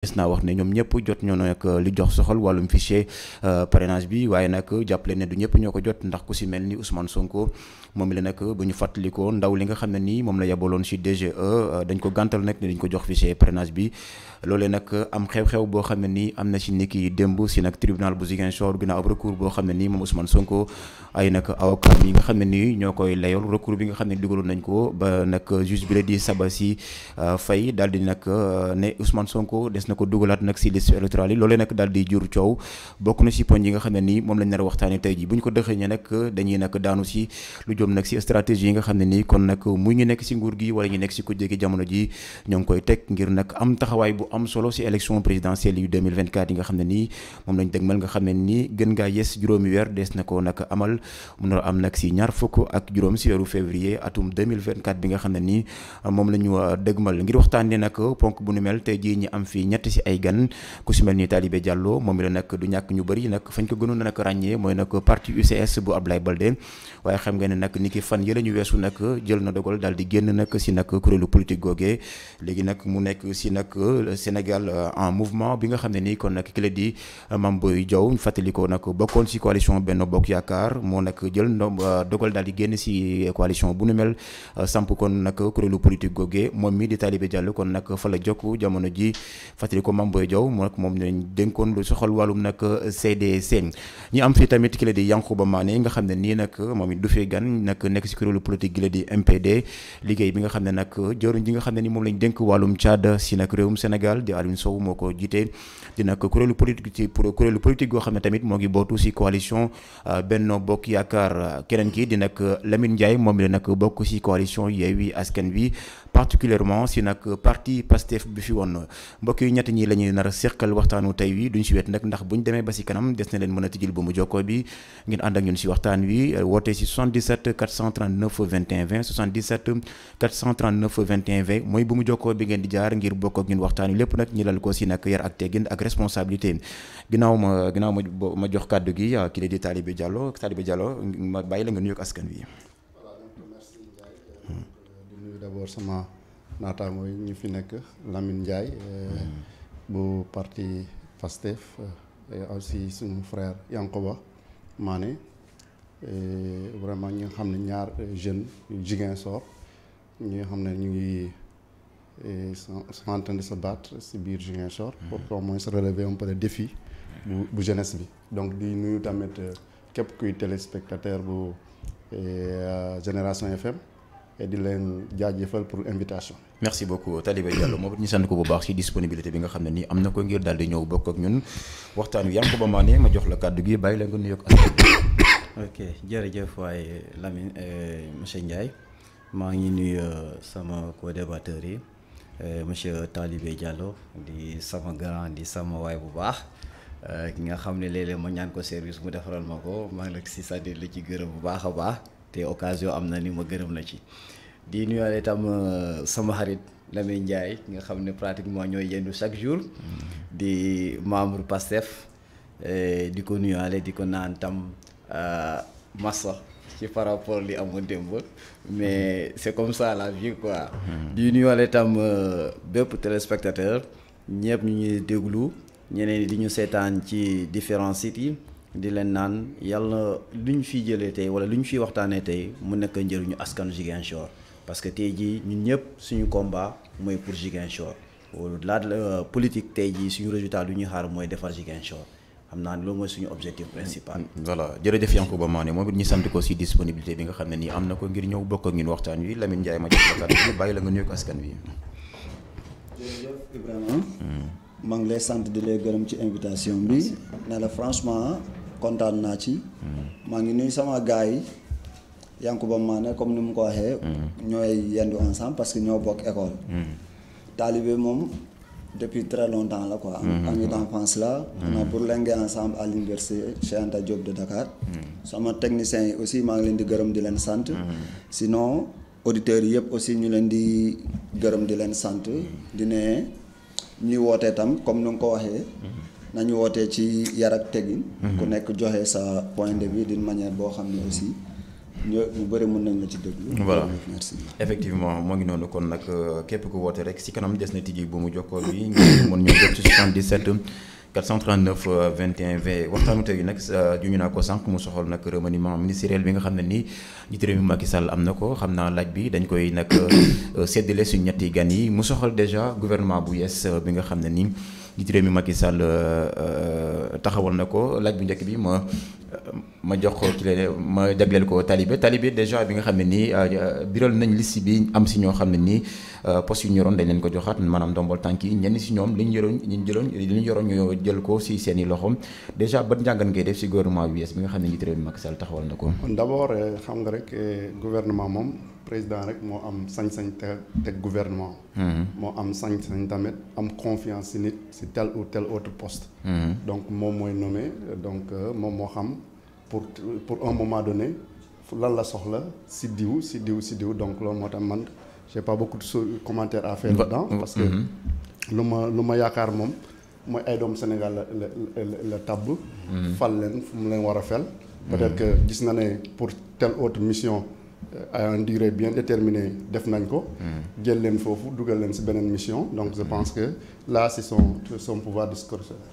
gis naa wax ne ñoom ñëpp jot ñoo nag li jox soxal wàllum fichier parrainage bi waaye nag jàppale ne du ñëpp ñoo ko jot ndax ku si mel ni Ousmane Sonko moom la nag bu ñu fàttalikoo ndaw li nga xam ne nii moom la yabaloon si DGE dañ ko gàntal nag ne dañ ko jox fichier parrainage bi loolee nag am xew-xew boo xam ne nii am na si niki démb si nag tribunal bu Ziguinchor ginnaaw ab recours boo xam ne nii moom Ousmane Sonko ay nag avocat yi nga xam ne nii ñoo koy layool recours bi nga xam ne digaloon nañ ko ba nag juge bi la di Sabassi Faye daal di nag ne Ousmane Sonko des na ko dugalaat nag si liste électorale yi loolee nag daal di jur coow bokk na si poñ yi nga xam ne nii moom lañ nar a waxtaanee tey ji bu ñu ko dëxëñee nag dañuy nag daanu si lu jëm nag si stratégie yi nga xam ne nii kon nag muy ñu nekk si nguur gi wala ñu nekk si kujje gi jamono ji ñoo ngi koy teg ngir nag am taxawaay bu am solo si élection présidentielle yu 2024 yi nga xam ne nii moom lañ dëgmal nga xam ne nii gën ngaa yes juróomi weer des na ko nag amal mu nar a am nag si ñaar fukk ak juróom si weeru février atum 2024 bi nga xam ne nii moom la ñu dëgmal ngir waxtaanee nag ponk bu nu mel tey jii ñi am fii ñett si ay gan ku si mel ni Talibé Diallo moom la nag du ñàkk ñu bëri nag fañ ko gënoon nag ràññee mooy nag parti UCS bu Ablaye Baldé waaye xam nga ne nag ni ki fan yële ñu weesu nag jël na dogal daal di génn nag si nag kuréelu politique googee léegi nag mu nekk si nag Sénégal en mouvement bi nga xam ne nii kon nag ki la di Mame Boye Diao ñu fàttali ko nag bokkoon si coalition Benno Bokk Yaakaar moo nag jël dogal daal di génn si coalition bu nu mel samp kon nag kuréelu politique googee moom mi di Talibé Diallo kon nag fa la jokk jamono ji fàttali ko Mame Boye Diao moom lañ dénkoon lu soxal wàllum nag CDC ñi am fii tamit ki la di Yankhoba Mané nga xam ne nii nag moom it du fee gan nag nekk si kuréelu politique gi la di MPD liggéey bi nga xam ne nag jëriñ ji nga xam ne ni moom lañ dénk wàllum Tchad si nag réewum Sénégal di Aliou Sow moo ko jiite di nag kuréelu politique ci kuréelu politique goo xam ne tamit moo ngi bootu si coalition Benno Bokk Yaakaar keneen ki di nag Lamine Ndiaye moom la nag bokk si coalition Yewwi Askan Wi particulièrement si nag parti Pastef bi fi woon mbokk yi ñett ñi la ñuy nar a seqal waxtaanu tey wi duñ si wet nag ndax buñ demee ba si kanam des na leen mën a tijjil bu mu jokkoo bi ngeen ànd ak ñun si waxtaan wi woote si 77 439 21 20 77 439 21 20 mooy bu mu jokkoo bi ngeen di jaar ngir bokk ak ñun waxtaan wi lépp nag ñi lal ko si nag yar ak teggin ak responsabilité ginnaaw ma jox kàddu gi ki la di Talibé Diallo ma bàyyi la nga nuyoog askan wi. D'abord sama naataango yi ñu fi nekk Lamine Ndiaye bu parti Pastef et aussi suñu frère Yankhoba Mané vraiment ñi nga xam ne ñaar jeunes yu Ziguinchor ñi nga xam ne ñu ngi sont en train de se battre si biir Ziguinchor pour au moins se relever un peu le défi bu jeunesse bi donc di nuyu tamit képp kuy téléspectateur bu Génération FM et di leen jaajëfal pour invitation. merci beaucoup Talibé Diallo moom it ñu sant ko bu baax ci disponibilité bi nga xam ne nii am na ko ngir daal di ñëw bokk ak ñun waxtaan wi Yankhoba Mané ma jox la kàddu gi bàyyi la nga nuyoog ak. ok jërëjëf waaye Lamine monsieur Ndiaye maa ngi nuyu sama co-débatteur yi monsieur Talibé Diallo di sama grand di sama waay bu baax ki nga xam ne léeg-léeg ma ñaan ko service mu defaral ma ko maa ngi la si c'est-à-dire la ci gërëm bu baax a baax. te occasion am na ni ma gërëm na ci di nuyuwaale itam sama xarit Lamine Ndiaye nga xam ne pratiquement ñooy yendu chaque jour di membre Pastef di ko nuyuwaale di ko naan tam massa ci par rapport li amoon démb mais c'est comme ça la vie quoi. di nuyuwaale itam bépp téléspectateur ñëpp ñu ñuy déglu ñeneen di ñu seetaan ci différents sites yi. di leen naan yàlla lu ñu fiy jëlee tey wala lu ñu fiy waxtaanee tey mu nekk njëriñu askanu Ziguinchor parce que tey jii ñun ñëpp suñu combat mooy pour Ziguinchor la politique tey jii suñu résultat lu ñuy xaar mooy defar Ziguinchor xam naa ne loolu mooy suñu objectif principal. voilà jërëjëf Yankhoba Mané moom it ñu sant ko si disponibilité bi nga xam ne nii am na ko ngir ñëw bokk ak ñun waxtaan wi Lamine Ndiaye ma jox la kàddu gi bàyyi la nga nuyoog askan wi. jërëjëf Ibrahima. maa ngi lay sant di lay gërëm ci invitation bi. ne la franchement. kontaan naa ci maa ngi nuyu sama gars yi Yankhoba Mané comme ni mu ko waxee ñooy yendu ensemble parce que ñoo bokk école Talibé moom depuis très longtemps la quoi ami d'enfance la on a bourlingué ensemble à l'université Cheikh Anta Diop de Dakar sama techniciens yi aussi maa ngi leen di gërëm di leen sant sinon auditeurs yi yëpp aussi ñu leen di gërëm di leen sant di ne ñuy wootee tam comme ni nga ko waxee nañu wootee ci yar ak teggin ku nekk joxe sa point de vue d'une manière boo xam ne aussi ñu bëri mën nañ la ci déglu. voilà merci. effectivement moo ngi noonu kon nag képp ku woote rek si kanam des na tijji bu mu jokkoo bi ngir mën ñoo jot ci 77 439 21 20 waxtaanu tey nag juñu naa ko sànq mu soxal nag remaniement ministériel bi nga xam ne nii njiitu réew mi Macky Sall am na ko xam naa laaj bi dañ koy nag séddale suñu ñetti gan yi mu soxal déjà gouvernement bu yees bi nga xam ne nii njiitu réew mi Macky Sall taxawal na ko laaj bu njëkk bi ma jox ko ci leen ma jagleel ko talibé déjà bi nga xam ne nii biral nañ liste bi am si ñoo xam ne nii poste yu ñu yoroon dañ leen ko joxaat maanaam ndombol tànk yi ñenn si ñoom li ñu yoroon ñu jël ko si seen i loxo déjà ban njàngat ngay def si gouvernement bi yees bi nga xam ne njiitu réew mi Macky Sall taxawal na ko. d'abord xam nga rek gouvernement moom président rek moo am sañ-sañ teg gouvernement. moo am sañ-sañ tamit am confiance si nit si tel ou tel autre poste. donc moom mooy nommé donc moom moo xam pour un moment donné lan la soxla si diw donc loolu moo tax man j'ai pas beaucoup de commentaires à faire dedans parce que lu ma yaakaar moom mooy ay doom Sénégal la tabb fal leen fu mu leen war a fel peut-être que gis na ne pour telle autre mission à une durée bien déterminée def nañ ko jël leen foofu dugal leen si beneen mission donc je pense que là c'est son pouvoir discrétionnaire.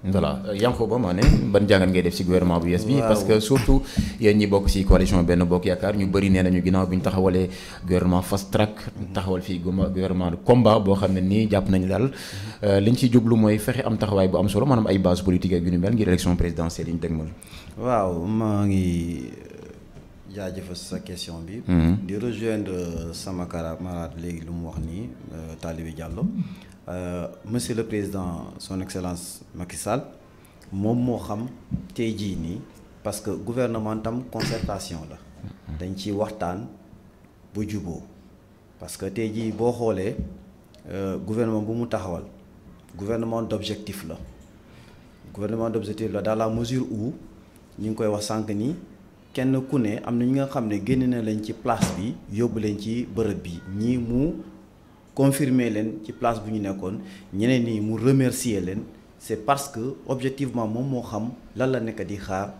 Voilà Yankhoba Mané ban jàngat ngay def ci gouvernement bu yees bi parce que surtout yéen ñi bokk ci coalition Benno Bokk Yaakaar ñu bëri nee nañu ginnaaw bi ñu taxawalee gouvernement fast track taxawal fii gouvernement de combat boo xam ne nii jàpp nañu daal liñ ciy jublu mooy fexe am taxawaay bu am solo maanaam ay base politique ak yu ni mel ngir élection présidentielle yi ñu dégmal. waaw maa ngi jaajëfal sa question bi. di rejoindre sama camarade léegi lu mu wax nii Talibé Diallo. Monsieur le Président son excellence Macky Sall moom moo xam tey jii nii parce que gouvernement tam concertation la dañ ci waxtaan bu juboo parce que tey jii boo xoolee gouvernement bu mu taxawal gouvernement d'objectif la dans la mesure où ñu ngi koy wax sànq ni kenn ku ne am na ñi nga xam ne génn na leen ci place bi yóbbu leen ci bërëb bi ñii mu confirmer leen ci place bu ñu nekkoon ñeneen ñi mu remercier leen c'est parce que objectivement moom moo xam lan la nekk di xaar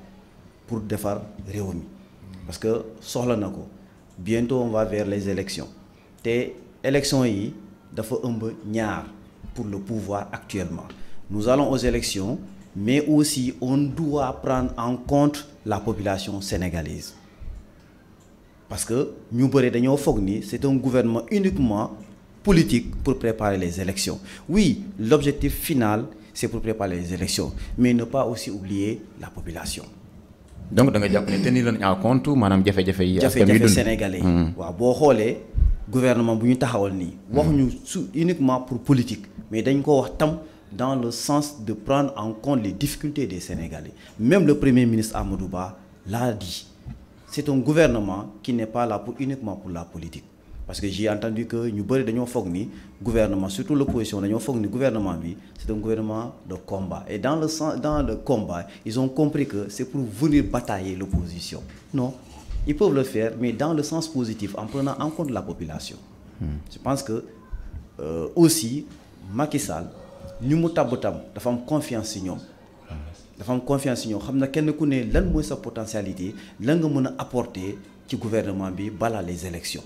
pour defar réew mi parce que soxla na ko bientôt on va vers les élections te élections yi dafa ëmb ñaar pour le pouvoir actuellement nous allons aux élections mais aussi on doit prendre en compte la population sénégalaise parce que ñu bëri dañoo foog ni c'est un gouvernement uniquement politique pour préparer les élections. Oui, l'objectif final, c'est pour préparer les élections, mais ne pas aussi oublier la population. Donc, da nga jàpp ne tenir leen en compte maanaam jafe-jafe yi. jafe-jafe sénégalais. waaw boo xoolee gouvernement bu ñu taxawal nii. waxuñu uniquement pour politique, mais dañ ko wax tam dans le sens de prendre en compte les difficultés des Sénégalais. Même le Premier ministre Amadou Ba l'a dit. C'est un gouvernement qui n'est pas là uniquement pour la politique. Parce que j'ai entendu que ñu bëri dañoo foog ni gouvernement surtout l'opposition dañoo foog ni gouvernement bi c'est un gouvernement de combat et dans le combat ils ont compris que c'est pour venir batailler l'opposition. Non, ils peuvent le faire mais dans le sens positif en prenant en compte la population. Je pense que aussi Macky Sall ñu mu tabb tam dafa am confiance ci ñoom. xam na kenn ku ne lan mooy sa potentialité lan nga mën a apporter ci gouvernement bi balaa les élections.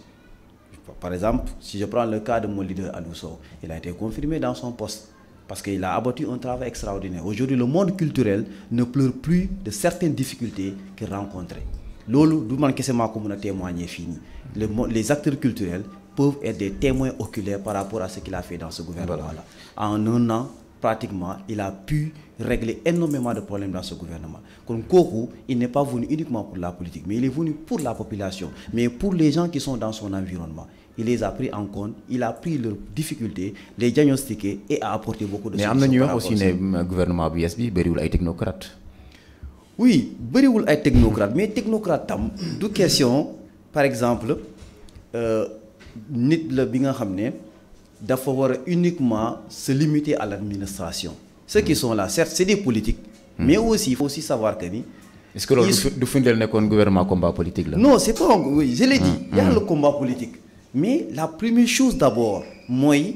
Par exemple, si je prends le cas de mon leader Aliou Sow, il a été confirmé dans son poste parce qu'il a abattu un travail extraordinaire. Aujourd'hui, le monde culturel ne pleure plus de certaines difficultés qu'il rencontrait. Loolu du man kese maa ko mën a témoigner fii nii. Les acteurs culturels peuvent être des témoins oculaires par rapport à ce qu'il a fait dans ce gouvernement-là. En un an, pratiquement, il a pu régler énormément de problèmes dans ce gouvernement. Comme Koko, il n'est pas venu uniquement pour la politique, mais il est venu pour la population, mais pour les gens qui sont dans son environnement. Il les a pris en compte, il a pris leurs difficultés, les diagnostiqué et a apporté beaucoup de solutions. Mais am na ñuy wax aussi ne gouvernement bu yees bi bëriwul ay technocrates. Oui, bëriwul ay technocrates, mais technocrate tam du question par exemple nit la bi nga xam ne dafa war a uniquement se limiter à l'administration. Ceux qui sont là, certes, c'est des politiques, mais aussi il faut aussi savoir que ni. Est-ce que loolu du firndeel nekkoon gouvernement combat politique la. Non, c'est pas oui, je l'ai dit. Il y a le combat politique, mais la première chose d'abord mooy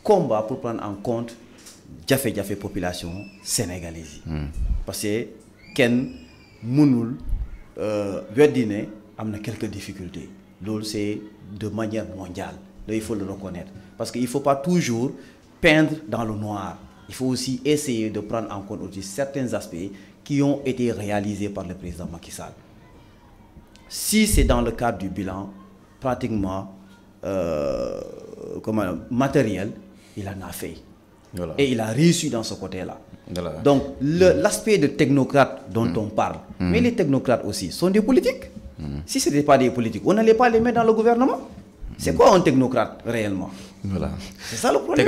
combat pour prendre en compte jafe-jafe population sénégalaise yi. Parce que kenn mënul weddi ne am na quelques difficultés loolu c'est de manière mondiale là il faut le reconnaître parce que il faut pas toujours peindre dans le noir il faut aussi essayer de prendre en compte aussi certains aspects qui ont été réalisés par le président Macky Sall si c'est dans le cadre du bilan pratiquement matériel il en a fait et il a réussi dans ce côté-là donc l'aspect de technocrate dont on parle mais les technocrates aussi sont des politiques si ce n'était pas des politiques on n'allait pas les mettre dans le gouvernement c'est quoi un technocrate réellement c'est ça le problème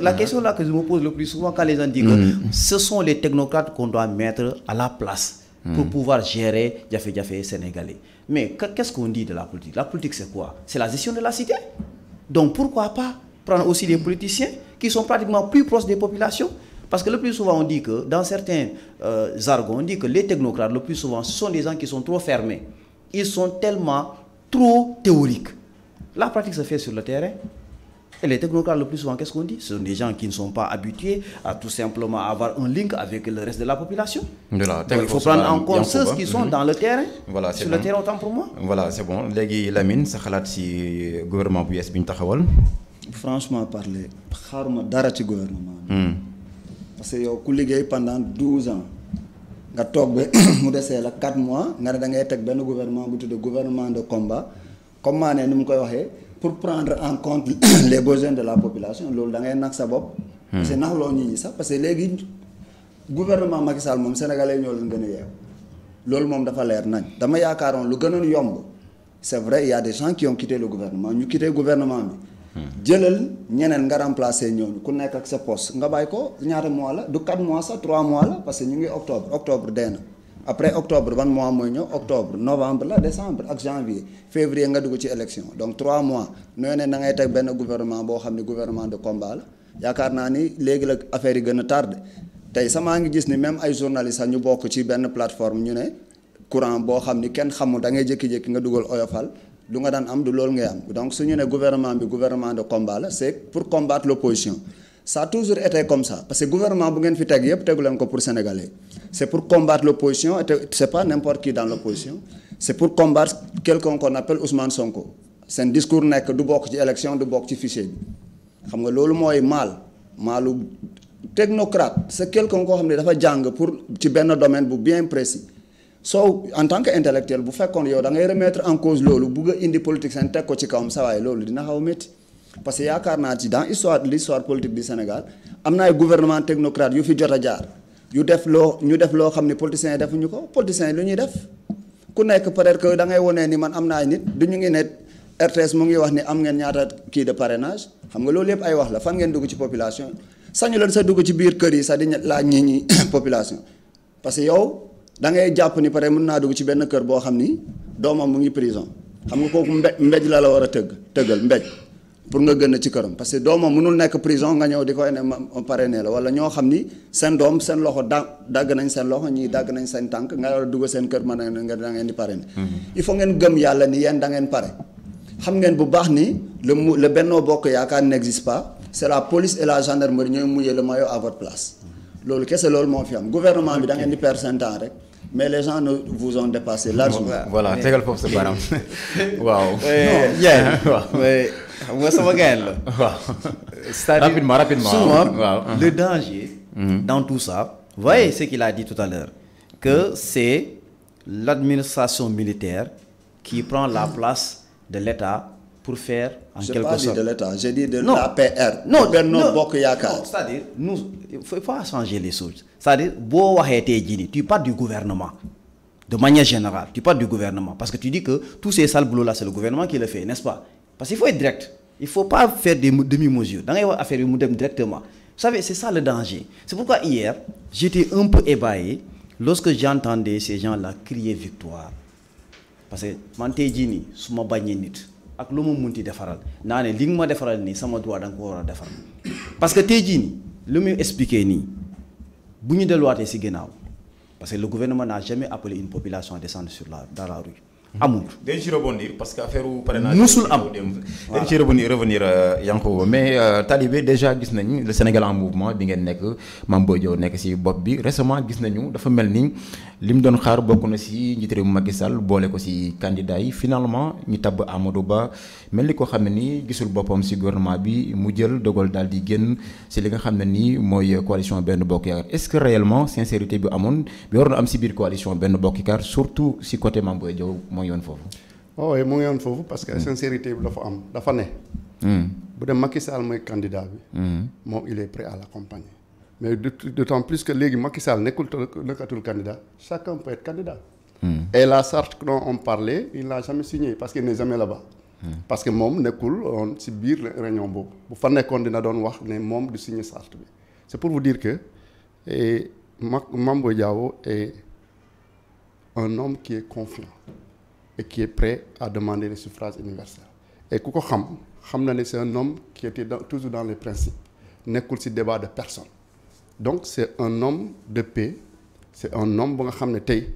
la question là que je me pose le plus souvent quand les gens disent que ce sont les technocrates qu'on doit mettre à la place pour pouvoir gérer jafe-jafe sénégalais mais qu'est-ce qu'on dit de la politique c'est quoi c'est la gestion de la cité donc pourquoi pas prendre aussi des politiciens qui sont pratiquement plus proches des populations parce que le plus souvent on dit que dans certains jargons on dit que les technocrates le plus souvent ce sont des gens qui sont trop fermés ils sont tellement trop théoriques la pratique se fait sur le terrain et les technocrates le plus souvent qu'est-ce qu'on dit ce sont des gens qui ne sont pas habitués à tout simplement avoir un link avec le reste de la population donc il faut prendre en compte ceux qui sont dans le terrain sur le terrain autant pour moi voilà c'est bon léegi Lamine sa xalaat ci gouvernement bu yees bi ñu taxawal franchement parler xaaruma dara ci gouvernement parce que yow ku liggéey pendant 12 ans nga toog ba mu desee la 4 mois nga ne da ngay teg benn gouvernement bu tudd gouvernement de combat comme maa ne ni mu koy waxee pour prendre en compte les besoins de la population loolu da ngay nag sa bopp parce que nax loo nit ñi sax parce que léegi gouvernement Macky Sall moom sénégalais ñoo leen gën a yeew loolu moom dafa leer nañ dama yaakaaroon lu gënoon yomb c'est vrai il y a des gens qui ont quitté le gouvernement ñu quitté gouvernement bi jëlal ñeneen nga remplacer ñooñu ku nekk ak sa poste nga bàyyi ko ñaata mois la du 4 mois sax 3 mois la parce que ñu ngi octobre dee na après octobre ban mois mooy ñëw octobre novembre la décembre ak janvier février nga dugg ci élection donc 3 mois nooy ne na ngay teg benn gouvernement boo xam ne gouvernement de combat la yaakaar naa ni léegi la affaire yi gën a tardé tey samaa ngi gis ni même ay journalistes sax ñu bokk ci benn plateforme ñu ne courant boo xam ni kenn xamul da ngay jékki-jékki nga dugal oyofal lu nga daan am du loolu ngay am donc su ñu ne gouvernement bi gouvernement de combat la c'est pour combattre l'opposition ça a toujours été comme ça parce que gouvernement bu ngeen fi teg yëpp tegu leen ko pour sénégalais c'est pour combattre l'opposition et c'est pas n'importe qui dans l'opposition c'est pour combattre quelqu'un qu'on appelle Ousmane Sonko seen discours nekk du bokk ci élection du bokk ci fichier bi xam nga loolu mooy maalu technocrate c'est quelqu'un koo xam ne dafa jàng pour ci benn domaine bu bien précis soo en tant que intellectuel bu fekkoon yow da ngay remettre en cause loolu bugg a indi politique seen teg ko ci kawam sa waay loolu dina xaw a métti parce que yaakaar naa ci dans l'histoire politique du Sénégal am na ay gouvernement technocrate yu fi jot a jaar ñu def loo xam ne politiciens yi defuñu ko politiciens yi lu ñuy def ku nekk peut-être que da ngay wonee ni man am na ay nit du ñu ngi ne RTS mu ngi wax ni am ngeen ñaata kii de parrainage xam nga loolu yëpp ay wax la fan ngeen dugg ci population sañu leen sa dugg ci biir kër yi sax di laaj ñi population parce que yow da ngay jàpp ni pare mën naa dugg ci benn kër boo xam ni doomam mu ngi prison xam nga kooku mbéj la war a tëggal mbéj pour nga gën ci këram parce que doomam mënul nekk prison nga ñëw di koy ne ma parrainé la wala ñoo xam ni seen doom seen loxo dagg nañ seen loxo ñii dagg nañ seen tànk nga war a dugg seen kër mën nga da ngeen di parrainé il faut ngeen gëm yàlla ni yéen da ngeen pare xam ngeen bu baax ni le Benno Bokk Yaakaar n'existe pas c'est la police et la gendarmerie ñooy mouiller le maillot à votre place loolu kese loolu moo fi am gouvernement bi da ngeen di perdre seen temps rek mais les gens vous ont dépassé largement. voilà tegal foofu sa baram waaw. xam nga sama gars la. waaw. c'est-à-dire rapidement souvent waaw. le danger. dans tout ça. vous voyez ce qu'il a dit tout à l'heure que c'est l'administration militaire qui prend la place de l'État pour faire en quelque sorte. J'ai pas dit de l'État, j'ai dit de l'APR. Benno Bokk Yaakaar. C'est-à-dire il faut pas changer les choses. C'est-à-dire boo waxee tey jii nii tu parles du gouvernement de manière générale tu parles du gouvernement parce que tu dis que tous ces sales boulots là c'est le gouvernement qui le fait n'est-ce pas parce qu'il faut être direct il faut pas faire des demi-mesures da ngay wax affaire yi mu dem directement vous savez c'est ça le danger c'est pourquoi hier j'étais un peu ébahi lorsque j'entendais ces gens-là crier victoire parce que man tey jii nii su ma bañee nit ak lu ma munti defaral naa ne li nga ma defaral nii sama droit da nga ko war a defar parce que tey jii nii lu muy expliquer nii bu ñu delluwaatee ci ginnaaw parce que le gouvernement n'a jamais appelé une population à descendre dans la rue amul. dañ ci rebondir parce que affaire parrainage musul am dañ ci revenir Yankoba mais Talibé déjà gis nañ le Sénégal en mouvement bi ngeen nekk Mame Boye Diao nekk ci bopp bi récemment gis nañu dafa mel ni li mu doon xaar bokk na si njiitu réew Macky Sall boole ko si candidat yi finalement ñu tabb Amadou Ba mel ni ko xam ne nii gisul boppam si gouvernement bi mu jël dogal daal di génn si li nga xam ne nii mooy coalition Benno Bokk Yaakaar est-ce que réellement sincérité bi amoon bi waroon am si biir coalition Benno Bokk Yaakaar surtout si côté Mame Boye Diao moo ngi woon foofu. waaw mu ngi woon foofu parce que sincérité bi dafa am dafa ne. bu dee Macky Sall mooy candidat bi. moom il est prêt à l'accompagner. mais d'autant plus que léegi Macky Sall nekkatul candidat chacun peut être candidat. Et la charte dont on parlait il n'a jamais signé parce qu'il n'est jamais là-bas. parce que moom nekkul ci biir réunion boobu bu fa nekkoon dina doon wax ne moom du signer charte bi. c'est pour vous dire que Mame Boye Diao est un homme qui est confiant et qui est prêt à demander le suffrage universel. et ku ko xam na ne c'est un homme qui était toujours dans les principes nekkul ci débat de personne. donc c'est un homme de paix c'est un homme bu nga xam ne tey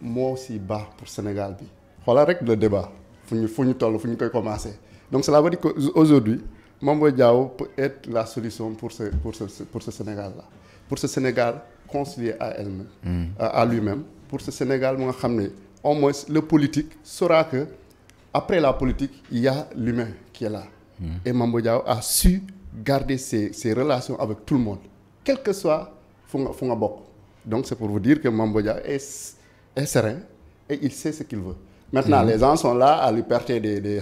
moo si baax pour Sénégal bi xoolal rek le débat fu ñu toll fu ñu koy commencer donc cela veut dire que aujourd'hui Mame Boye Diao peut être la solution pour ce Sénégal là pour ce Sénégal concilié à elle-même à lui-même pour ce Sénégal bu nga xam ne au moins le politique saura que après la politique il y a l'humain qui est là et Mame Boye Diao a su garder ses relations avec tout le monde quel que soit fu nga bokk donc c'est pour vous dire que Mame Boye Diao est serein et il sait ce qu'il veut. Maintenant les gens sont là à lui porter des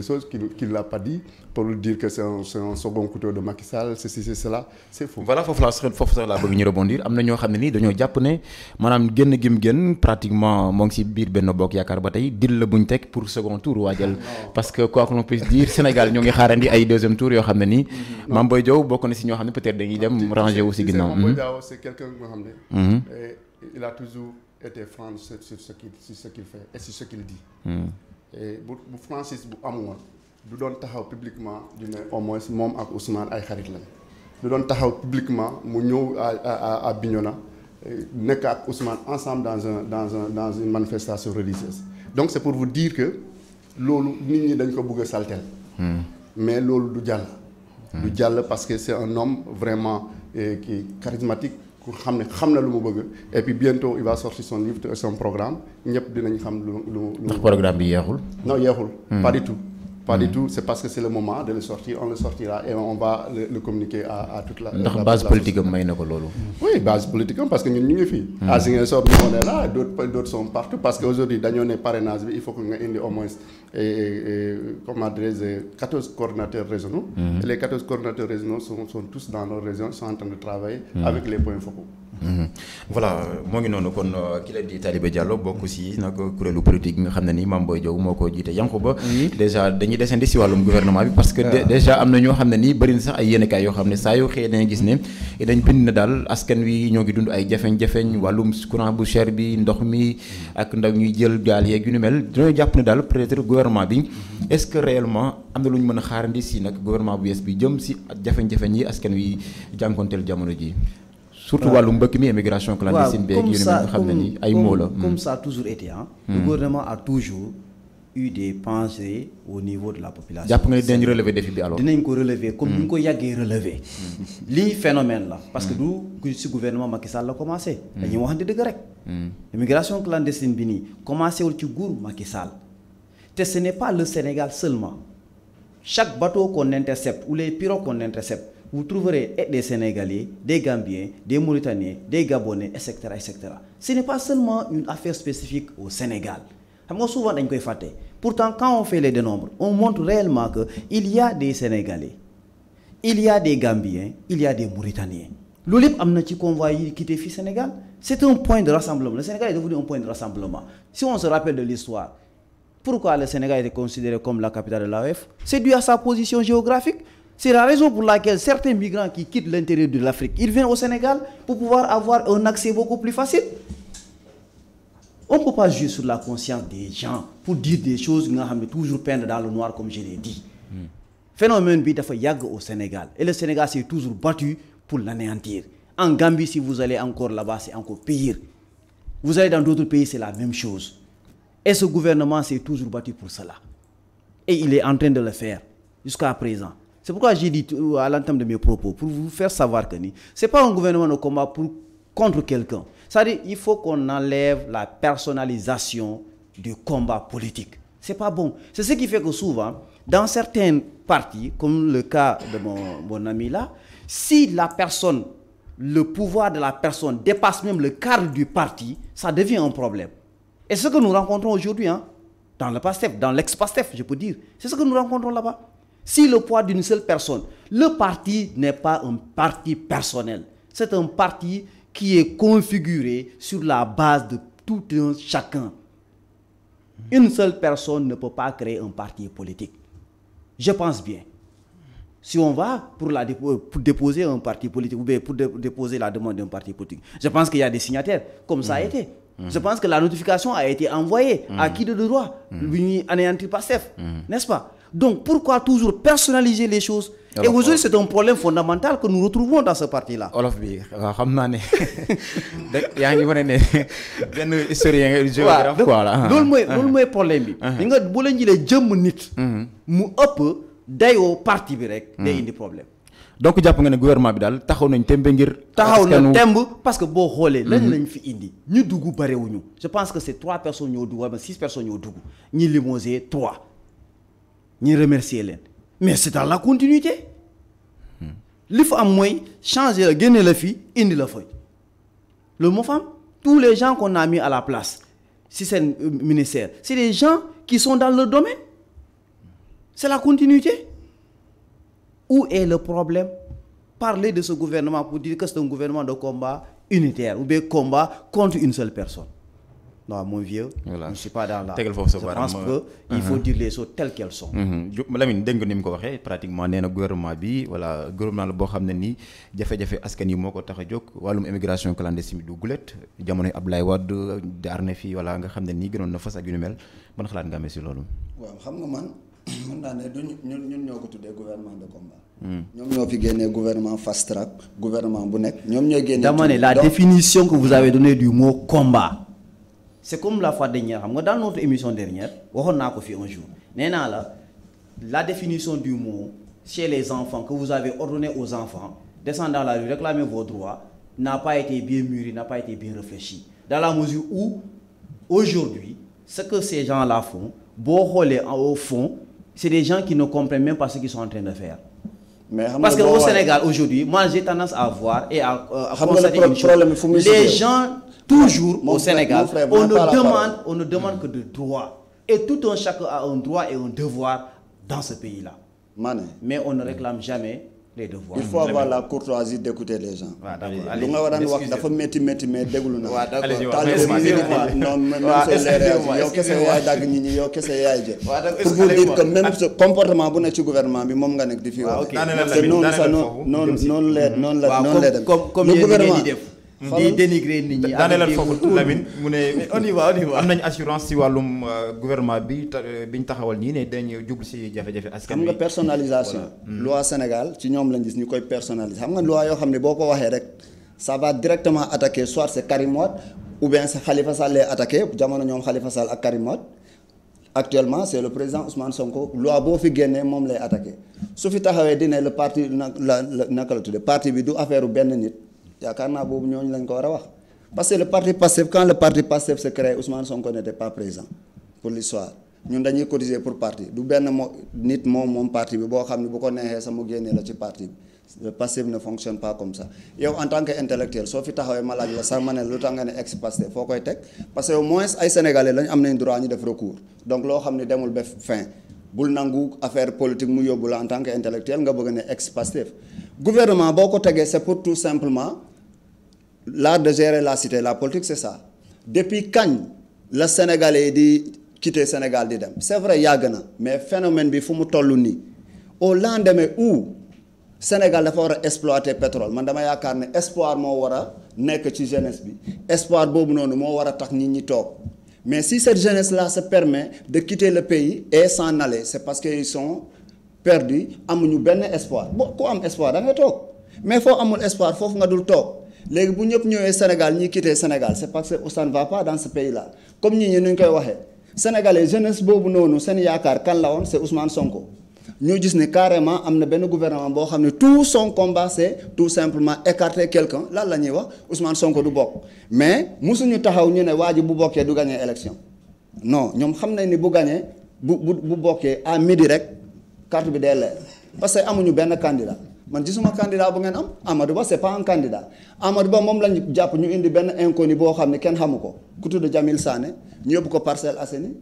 choses qu'il n'a pas dit pour lui dire que c'est un second couteau de Macky Sall ceci c'est cela c'est faux. voilà foofu sax laa bëgg ñu rebondir am na ñoo xam ne nii dañoo jàpp ne maanaam génn pratiquement moo ngi ci biir Benno Bokk Yaakaar ba tey dil la buñ teg pour second tour waajal parce que quoi que l'on puisse dire Sénégal ñoo ngi xaarandi ay deuxième tour yoo xam ne nii Mame Boye Diao bokk na ci ñoo xam ne peut-être dañuy dem ranger wu ci ginnaaw. Mame Boye Diao c'est quelqu'un nga xam ne il a toujours été franc sur ce qu'il fait et sur ce qu'il dit. et bu Francis bu amoon du doon taxaw publiquement du ne au moins moom ak Ousmane ay xarit lañ du doon taxaw publiquement mu ñëw à Bignona nekk ak Ousmane ensemble dans une manifestation religieuse donc c'est pour vous dire que loolu nit ñi dañ ko bëgg a saltel mais loolu du jàll parce que c'est un homme vraiment qui est charismatique ku xam na lu mu bëgg et puis bientôt il va sortir son livre son programme ñëpp dinañ xam lu ndax programme bi yeexul. non yeexul. pas du tout c'est parce que c'est le moment de le sortir on le sortira et on va le communiquer à toute la. ndax base politique am may na ko loolu. oui base politique am parce que ñun ñu ngi fii. à Ziguinchor ñu on est là d'autres sont partout parce que aujourd'hui dañoo ne parrainage bi il faut que nga indi au moins comment dirais-je 14 coordinateurs régionaux. et les 14 coordinateurs régionaux sont tous dans leur région sont en train de travailler. avec les points focaux. voilà moo ngi noonu kon ki la di Talibé Diallo bokk si nag kuréelu politique bi nga xam ne ni Mame Boye Diao moo ko jiite Yankuba déjà dañuy desandi si wàllum gouvernement bi parce que déjà am na ñoo xam ne nii bëri na sax ay yéenekaay yoo xam ne saa yoo xëyee dañuy gis ne dañ bind na daal askan wi ñoo ngi dund ay jafeñ-jafeñ wàllum courant bu cher bi ndox mi ak ndaw ñuy jël gaal yeeg yu ni mel dañoo jàpp ne daal peut-être gouvernement bi est-ce que réellement am na lu ñu mën a xaarandi si nag gouvernement bu yees bi jëm si jafeñ-jafeñ yi askan wi jànkonteel jamono ji surtout wàllu mbëkk mi immigration clandestine beeg yu ne nga xam ne ni ay mots la comme ça a toujours été le gouvernement a toujours eu des pensées au niveau de la population. jàpp nga ni dinañ relever défi bi alors. dinañ ko relever comme ni ñu ko yàggee relever. lii phénomène la parce que du si gouvernement Macky Sall la commencé. dañuy waxante dëgg rek. immigration clandestine bi nii commencé wul ci nguuru Macky Sall te ce n'est pas le Sénégal seulement chaque bateau qu'on intercepte ou les pirogues qu'on intercepte. Vous trouverez des Sénégalais, des Gambiens, des Mauritaniens, des Gabonais, etc., etc. Ce n'est pas seulement une affaire spécifique au Sénégal. Souvent, pourtant, quand on fait les dénombres, on montre réellement qu'il y a des Sénégalais, il y a des Gambiens, il y a des Mauritaniens. L'Olip amna ci convoi qui quitté fi Sénégal, c'est un point de rassemblement. Le Sénégal est devenu un point de rassemblement. Si on se rappelle de l'histoire, pourquoi le Sénégal est considéré comme la capitale de l'AOF? C'est dû à sa position géographique. C'est la raison pour laquelle certains migrants qui quittent l'intérieur de l'Afrique, ils viennent au Sénégal pour pouvoir avoir un accès beaucoup plus facile. On ne peut pas jouer sur la conscience des gens pour dire des choses qui sont toujours peintes dans le noir, comme je l'ai dit. Phénomène bi dafa yàgg au Sénégal. Et le Sénégal s'est toujours battu pour l'anéantir. En Gambie, si vous allez encore là-bas, c'est encore pire. Vous allez dans d'autres pays, c'est la même chose. Et ce gouvernement s'est toujours battu pour cela. Et il est en train de le faire jusqu'à présent. C'est pourquoi j'ai dit à l'entame de mes propos, pour vous faire savoir que ce n'est pas un gouvernement de combat pour contre quelqu'un. C'est-à-dire il faut qu'on enlève la personnalisation du combat politique. C'est pas bon. C'est ce qui fait que souvent, dans certains partis, comme le cas de mon ami là, si la personne, le pouvoir de la personne dépasse même le cadre du parti, ça devient un problème. Et c'est ce que nous rencontrons aujourd'hui, hein, dans le PASTEF, dans l'ex-PASTEF, je peux dire. C'est ce que nous rencontrons là-bas. Si le poids d'une seule personne, le parti n'est pas un parti personnel. C'est un parti qui est configuré sur la base de tout un chacun. Une seule personne ne peut pas créer un parti politique. Je pense bien. Si on va pour déposer un parti politique ou bien pour déposer la demande d'un parti politique, je pense qu'il y a des signataires, comme ça a été. Je pense que la notification a été envoyée à qui de droit, anéantir PASTEF, n'est-ce pas? Donc pourquoi toujours personnaliser les choses? Et aujourd'hui c'est un problème fondamental que nous retrouvons dans ce parti-là. Olof bi waaw xam naa ne yaa ngi wane ne benn historien géographe quoi la. loolu mooy problème bi. li nga bu la jëlee jëmm nit. mu ëpp dayoo parti bi rek. day indi problème. donc jàpp nga ne gouvernement bi daal taxaw nañ tembe ngir. taxaw na temb parce que boo xoolee. lañ fi indi ñu dugg barewuñu. je pense que c'est 3 personnes ñoo dugg wala 6 personnes ñoo dugg ñi limogé 3 ñi remercier leen mais c'est dans la continuité. li fa am mooy changer la génne la fi indi la fa le mot femme tous les gens qu'on a mis à la place si c'est un ministère c'est des gens qui sont dans le domaine. C'est la continuité. Où est le problème? Parler de ce gouvernement pour dire que c'est un gouvernement de combat unitaire ou bien combat contre une seule personne. Non, mon vieux, voilà. Je ne suis pas dans la... Je pense qu'il faut dire les choses telles qu'elles sont. Lamine, dégg nga ni mu ko waxee pratiquement nee na gouvernement bi voilà gouvernement la boo xam ne nii jafe-jafe askan yi moo ko tax a jóg wàllum immigration clandestine bi du gulet jamonoy Abdoulaye Wade jaar na fi voilà nga xam ne nii gënoon na fas ak yu ni mel ban xalaat nga amee si loolu. waaw xam nga man naa ne duñ ñun ñoo ko tuddee gouvernement de combat. ñoom ñoo fi génnee gouvernement fast track gouvernement bu nekk ñoom ñooy génnee. dama ne la définition que vous avez donnée du mot combat. C'est comme la fois dernière, dans notre émission dernière, on a fait un jour. La définition du mot chez les enfants, que vous avez ordonné aux enfants, descendre dans la rue, réclamer vos droits, n'a pas été bien mûri, n'a pas été bien réfléchi. Dans la mesure où, aujourd'hui, ce que ces gens-là font, au fond, c'est des gens qui ne comprennent même pas ce qu'ils sont en train de faire. Parce qu'au Sénégal, aujourd'hui, moi j'ai tendance à voir et à constater une chose. Les gens... Toujours au Sénégal, on ne demande que de droits. Et tout un chacun a un droit et un devoir dans ce pays-là. Mais on ne réclame jamais les devoirs. Il faut avoir la courtoisie d'écouter les gens. Pour vous dire que même ce comportement bu nekk ci gouvernement bi moom nga nekk di fi wax. di dénigrer nit ñi daaneel foofu Lamine mu ne on y va am nañ assurance si wàllum gouvernement bi biñ taxawal ñii ne dañ jublu si jafe-jafe askan xam nga personnalisation loi Sénégal ci ñoom lañ gis ñu koy personnaliser xam nga loi yoo xam ne boo ko waxee rek ça va directement attaquer soit c'est Karim Wade ou bien c'est Khalifa Sall lay attaquer jamono ñoom Khalifa Sall ak Karim Wade actuellement c'est le président Ousmane Sonko loi boo fi génnee moom lay attaquer su fi taxawee di ne le parti naka la tuddee parti bi du affaire benn nit yaakaar naa boobu ñooñu lañ ko war a wax parce que le parti Pastef quand le parti Pastef se crée Ousmane Sonko n'était pas présent pour l'histoire ñun dañuy cotiser pour parti du benn nit moom parti bi boo xam ne bu ko neexee sa mu génnee la ci parti bi le Pastef ne fonctionne pas comme ça yow en tant que intellectuel soo fi taxawee ma laaj la sax ma ne lu tax nga ne ex Pastef foo koy teg parce que au moins ay sénégalais lañ am nañ droit ñu def recours donc loo xam ne demul ba fin bul nangu affaire politique mu yóbbu la en tant que intellectuel nga bëgg ne ex Pastef gouvernement boo ko tegee c'est pour tout simplement l'art de gérer la cité la politique c'est ça depuis kañ la Sénégalais di quitter Sénégal di dem c'est vrai yàgg na mais phénomène bi fu mu toll nii au lendemain où Sénégal dafa war a exploiter pétrole man dama yaakaar ne espoir moo war a nekk ci jeunesse bi espoir boobu noonu moo war a tax nit ñi toog mais si cette jeunesse là se permet de quitter le pays et s'en aller c'est parce que ils sont perdus amuñu benn espoir boo ku am espoir da ngay toog mais foo amul espoir foofu nga dul toog léegi bu ñëpp ñëwee Sénégal ñi quitter Sénégal c'est parce que ça ne va pas dans ce pays là comme ñi ñu koy waxee sénégalais jeunesse boobu noonu seen yaakaar kan la woon c'est Ousmane Sonko ñu gis ni carrément am na benn gouvernement boo xam ne tout son combat c'est tout simplement écarter quelqu'un lan la ñuy wax Ousmane Sonko du bokk mais musuñu taxaw ñu ne waa ji bu bokkee du gagner élection non ñoom xam nañ ni bu gagner bu bokkee à midi rek carte bi day leer parce que amuñu benn candidat man gisuma candidat bu ngeen am Amadou Ba c'est pas un candidat Amadou Ba moom lañu jàpp ñu indi benn inconnu boo xam ne kenn xamu ko ku tudd Jamil Sané ñu yóbbu ko Parcelles Assainies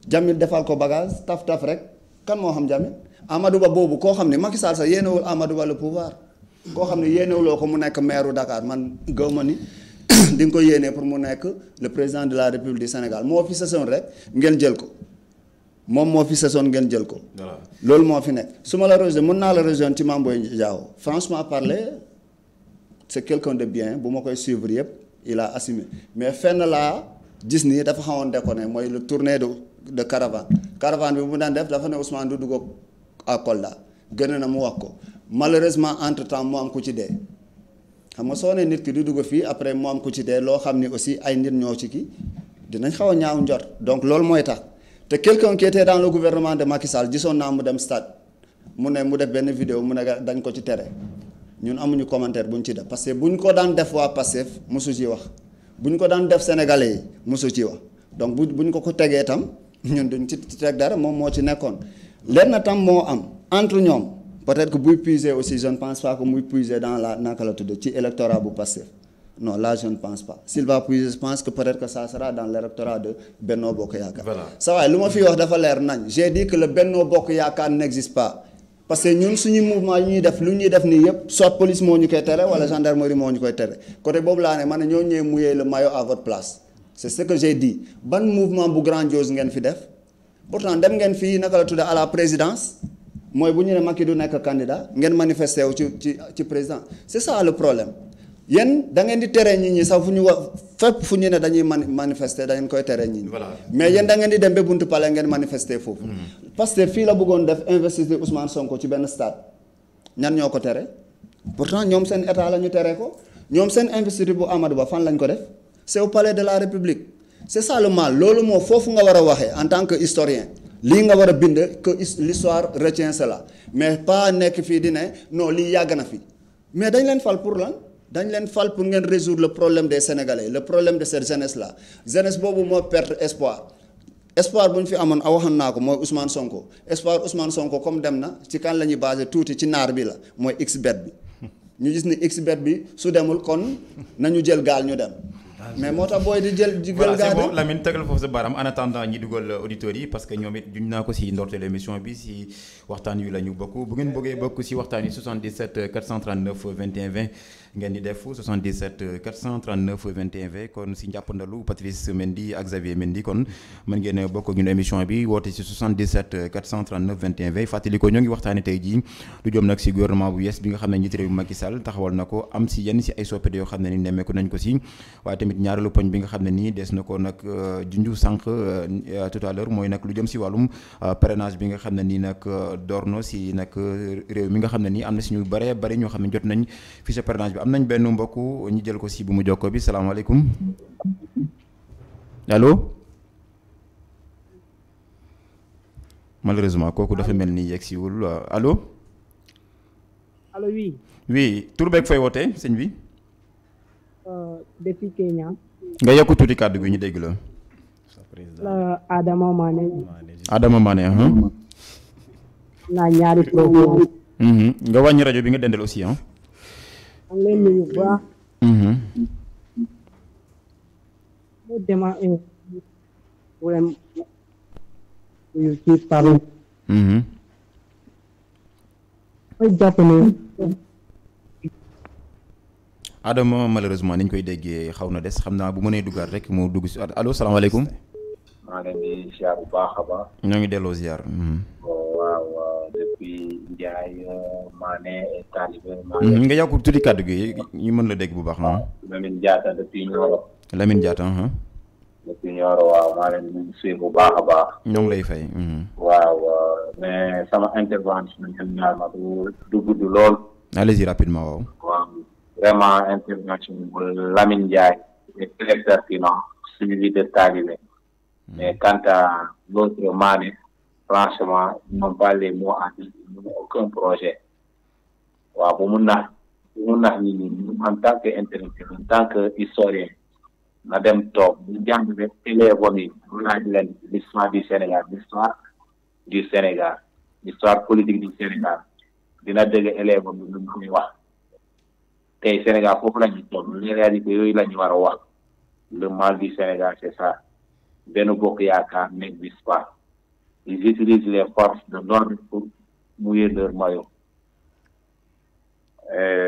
Jamil defal ko bagage taf rek kan moo xam Jamil Amadou Ba boobu koo xam ne Macky Sall sax yéenewul Amadou Ba le pouvoir koo xam ne yéenewuloo ko mu nekk maire Dakar man gëw ma ni di nga ko yéenee pour mu nekk le président de la République du Sénégal moo fi saison rek ngeen jël ko moom moo fi saison ngeen jël ko. loolu moo fi nekk su ma la rejoindre mën naa la rejoindre ci Mame Boye Diao franchement parler c'est quelqu'un de bien bu ma koy suivre yëpp il a assumé mais fenn laa gis nii dafa xawoon déconné mooy le tournée de caravane bi mu daan def dafa ne Ousmane du dugg à Kolda gën na mu wax ko malheureusement entre temps mu am ku ci dee xam nga soo ne nit ki du dugg fii après mu am ku ci dee loo xam ni aussi ay nit ñoo ci kii dinañ xaw a ñaaw njort donc loolu mooy tax. te quelqu'un qui était dans le gouvernement de Macky Sall gisoon naa mu dem stade mu def benn vidéo mu ne dañ ko ci tere ñun amuñu commentaire bu ñu ci def parce que bu ñu ko daan def waa Pastef mosu ci wax bu ñu ko daan def sénégalais yi mosu ci wax donc bu ñu ko tegee tam ñun duñ ci teg dara moom moo ci nekkoon. lenn tam moo am entre ñoom peut-être que buy puiser aussi je ne pense pas que muy puiser dans la naka la tudd ci électorat bu Pastef. Non, là je ne pense pas. S'il va puiser, je pense que peut-être que ça sera dans l'électorat de Benno Bokk Yaakaar. Voilà. Ça va, lu ma fi wax dafa leer nañ. J'ai dit que le Benno Bokk Yaakaar n'existe pas. Parce que ñun suñu mouvement yi ñuy def lu ñuy def nii yëpp soit police moo ñu koy tere wala gendarmerie moo ñu koy tere. Côté boobu laa ne man ñoo ñëwee mouiller le maillot à votre place. C'est ce que j'ai dit. Ban mouvement bu grandiose ngeen fi def. Pourtant dem ngeen fii naka la tudde à la présidence mooy bu ñu ne Macky du nekk candidat ngeen manifester wu ci président. C'est ça le problème. yéen da ngeen di tere nit ñi sax fu ñu wax fépp fu ñu ne dañuy manifester da ngeen koy tere nit ñi. mais yéen da ngeen di dem ba buntu palais ngeen manifester foofu. parce que fii la bëggoon def investiture Ousmane Sonko ci benn stade ñan ñoo ko tere pourtant ñoom seen état la ñu tere ko ñoom seen investiture bu Amadou Ba fan lañ ko def c'est au palais de la République c'est ça le mal loolu moo foofu nga war a waxee en tant que historien lii nga war a bind que l'histoire retient cela mais pas nekk fii di ne non lii yàgg na fi mais dañ leen fal pour lan. dañ leen fal pour ngeen résoudre le problème des Sénégalais le problème de cette jeunesse là jeunesse boobu moo perdre espoir bu ñu fi amoon waxoon naa ko mooy Ousmane Sonko espoir Ousmane Sonko comme dem na ci kan la ñuy basé tuuti ci naar bi la mooy xbet bi ñu gis ni xbet bi su demul kon nañu jël gaal ñu dem mais moo tax booy di jël gaal c'est bon Lamine tegal foofu sa baaraam en attendant ñi dugal auditeurs yi parce que ñoom it juñ naa ko si ndorteel émission bi si waxtaan yu la ñu bokk bu ngeen bëggee bokk si waxtaan yi 77 439 21 20 ngeen di def 77 439 21 20 kon si njàppandalu Patrice Mendy ak Xavier Mendy kon mën ngeen bokk ak ñun émission bi woote si 77 439 21 20 fàttali ko ñoo ngi waxtaanee tey jii lu jëm nag si gouvernement bu yees bi nga xam ne njiitu réew Macky Sall taxawal na ko am si yenn si ay soppite yoo xam ne ni nemmeeku nañ ko si waaye tamit ñaareelu poñ bi nga xam ne nii des na ko nag junju sànq tout à l'heure mooy nag lu jëm si wàllum parrainage bi nga xam ne nii nag door na si nag réew mi nga xam ne nii am na si ñu bare bare ñoo xam ne jot nañ fiche parrainage bi am nañ benn mbokk ñu jël ko si bu mu jokko bi salaamaaleykum allo malheureusement kooku dafa mel ni yegg siwul allo allo oui. oui tur beeg fay wootee sëñ bi. depuis Kenya. nga yokk tuuti kàddu gi ñu dégg la. la Adama Mané. Adama Mané. naa ñaari programme. nga wàññi rajo bi nga dendal aussi ah. maa ngi leen nuyu bu baax. mu dema vraiment ci parole. mooy jàpp ne. Adama malheureusement ni ñu koy déggee xaw na des xam naa bu mënee duggaat rek mu dugg si allo salaamaaleykum. maa ngi leen di ziar bu baax a baax. ñoo ngi delloo ziar. waaw depuis Ndiaye Mané et Talibé. nga yokk tuuti kàddu gi ñu mën la dégg bu baax. Lamine Diatta depuis Nioro. Lamine Diatta. depuis Nioro waaw maa leen di suivre bu baax a baax. ñoo ngi lay fay. waaw mais sama intervention ñun ñaar ma du gudd lool. allez-y rapidement waaw. waaw vraiment intervention bu Lamine Ndiaye est très pertinent suivi de Talibé. mais quant à l'autre Mané franchement ils n'ont pas les mots à dire, ils n'ont aucun projet waaw bu mun nax ñi en tant que intellectuel en tant que historien na dem toog ñu jàng rek élèves yi laaj leen l'histoire du Sénégal l'histoire politique du Sénégal dina dégg élèves yi ñu koy wax tey Sénégal foofu la ñu toll les réalités yooyu la ñu war a wax le mal du Sénégal c'est ça benn bokk yaakaar n'existe pas ils utilisent les forces de l'ordre pour mouiller leur maillot.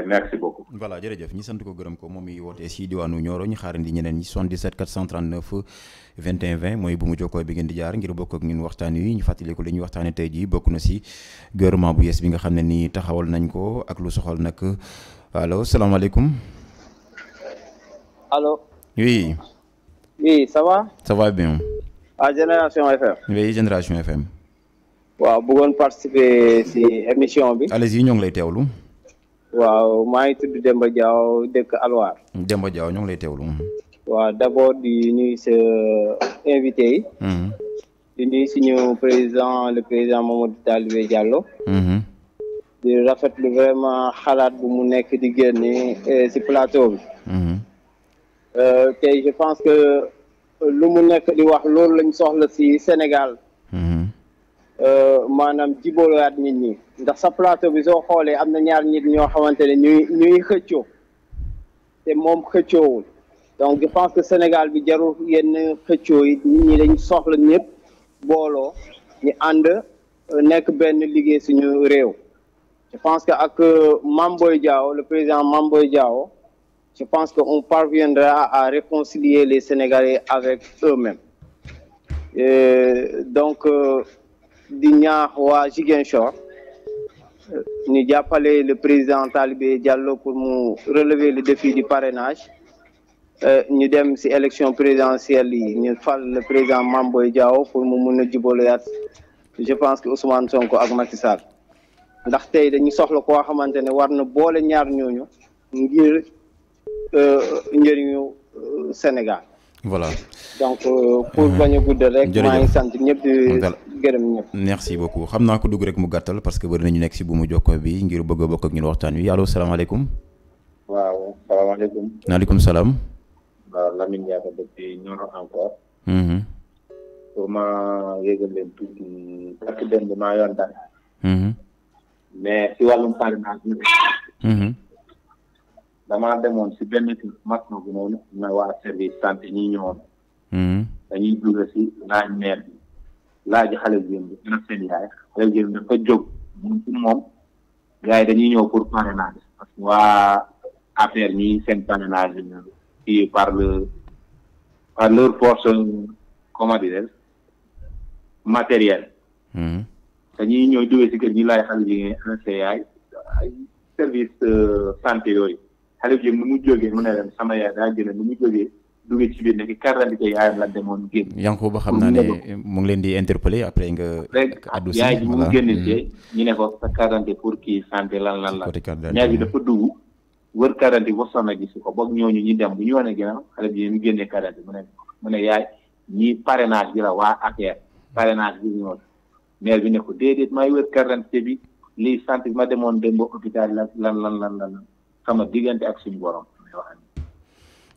Merci beaucoup. voilà jërëjëf ñi sant ko gërëm ko moom mi wootee si diwaanu Nioro ñu xaarandi ñeneen ñi 77 439 21 20 mooy bu mu jokkoo bi ngeen di jaar ngir bokk ak ñun waxtaan wi ñu fàttali ko li ñuy waxtaanee tey jii bokk na si gouvernement bu yees bi nga xam ne nii taxawal nañ ko ak lu soxal nag allo salaamaaleykum. Allô. Oui. Oui, ça va? Ça va bien. À Génération FM. Oui, Génération FM. waaw bëggoon participer si émission bi. allez-y ñoo ngi lay teewlu. waaw maa ngi tudd Demba Diaw dëkk Alwar. Demba Diaw ñoo ngi lay teewlu. waaw d'abord di nuyu sa invité yi. di nuyu suñu le président Mamadou Talibé Diallo. di rafetlu vraiment xalaat bu mu nekk di génne si plateau bi. tey je pense que lu mu nekk di wax loolu lañ soxla si Sénégal. maanaam jibóolaat nit ñi ndax sa plateau bi soo xoolee am na ñaar nit ñoo xamante ne ñuy xëccoo te moom xëccoowul donc je pense que Sénégal bi jarul yenn xëccoo yi nit ñi dañ soxla ñëpp booloo ñu ànd nekk benn liggéey suñu réew. Je pense qu'avec Mame Boye Diao, le président Mame Boye Diao, je pense qu'on parviendra à réconcilier les Sénégalais avec eux-mêmes. Donc, di ñaax waa Ziguinchor ñu jàppale le président Talibé Diallo pour mu relever le défi du parrainage ñu dem ci élection présidentielle yi ñu fal le président Mame Boye Diao pour mu mun a jubalaat je pense que Ousmane Sonko ak Macky Sall ndax tey dañu soxla koo xamante ne war na boole ñaar ñooñu ngir njëriñu Sénégal. voilà donc pour bañ a guddal rek. maa ngi sant ñëpp di gërëm ñëpp. merci beaucoup xam naa ko dugg rek mu gàttal parce que bëri nañu nekk si bu mu jokkoo bi ngir bëgg a bokk ak ñun waxtaan wi allo salaamaaleykum. waaw salaamaaleykum. maaleykum salaam. waaw Lamine Diatta depuis Nioro encore. pour ma yëgal leen tuuti takk den bi maa yoon dara. mais si wàllum parrainage bi. damaa demoon si benn maçon bu noonu na waa service santé ñi ñëwoon. dañuy dugg si laaj maire bi laaj xale bi ana seen yaay xale bi dafa jóg moom gars yi dañuy ñëw pour parrainage parce que waa affaire ñi seen parrainage bi par leur force comment dire matériel. dañuy ñëw jógee si kër ñi laaj xale bi ana seen yaay service santé yooyu. xale bi nu mu jógee mu ne leen sama yaay daa gën a nu mu jógee duggee ci biir nekk carte d'identité yaayam la demoon génn. Yanko ba xam naa ne mu ngi leen di interpeller après nga. addu si yaay ji mu génn ñu ne ko sa carte d'identité pour kii santé lan ñaar bi dafa dugg wër carte d'identité ba sonn gis ko boog ñooñu ñu dem bu ñu wane ginnaaw xale bi ñu génnee carte d'identité mu ne yaay ñii parrainage bi la waa affaire parrainage bi ñëw maire bi ne ko déedéet may wër carte d'identité bi lii santé bi ma demoon dem ba hôpital lan sama diggante ak suñu borom.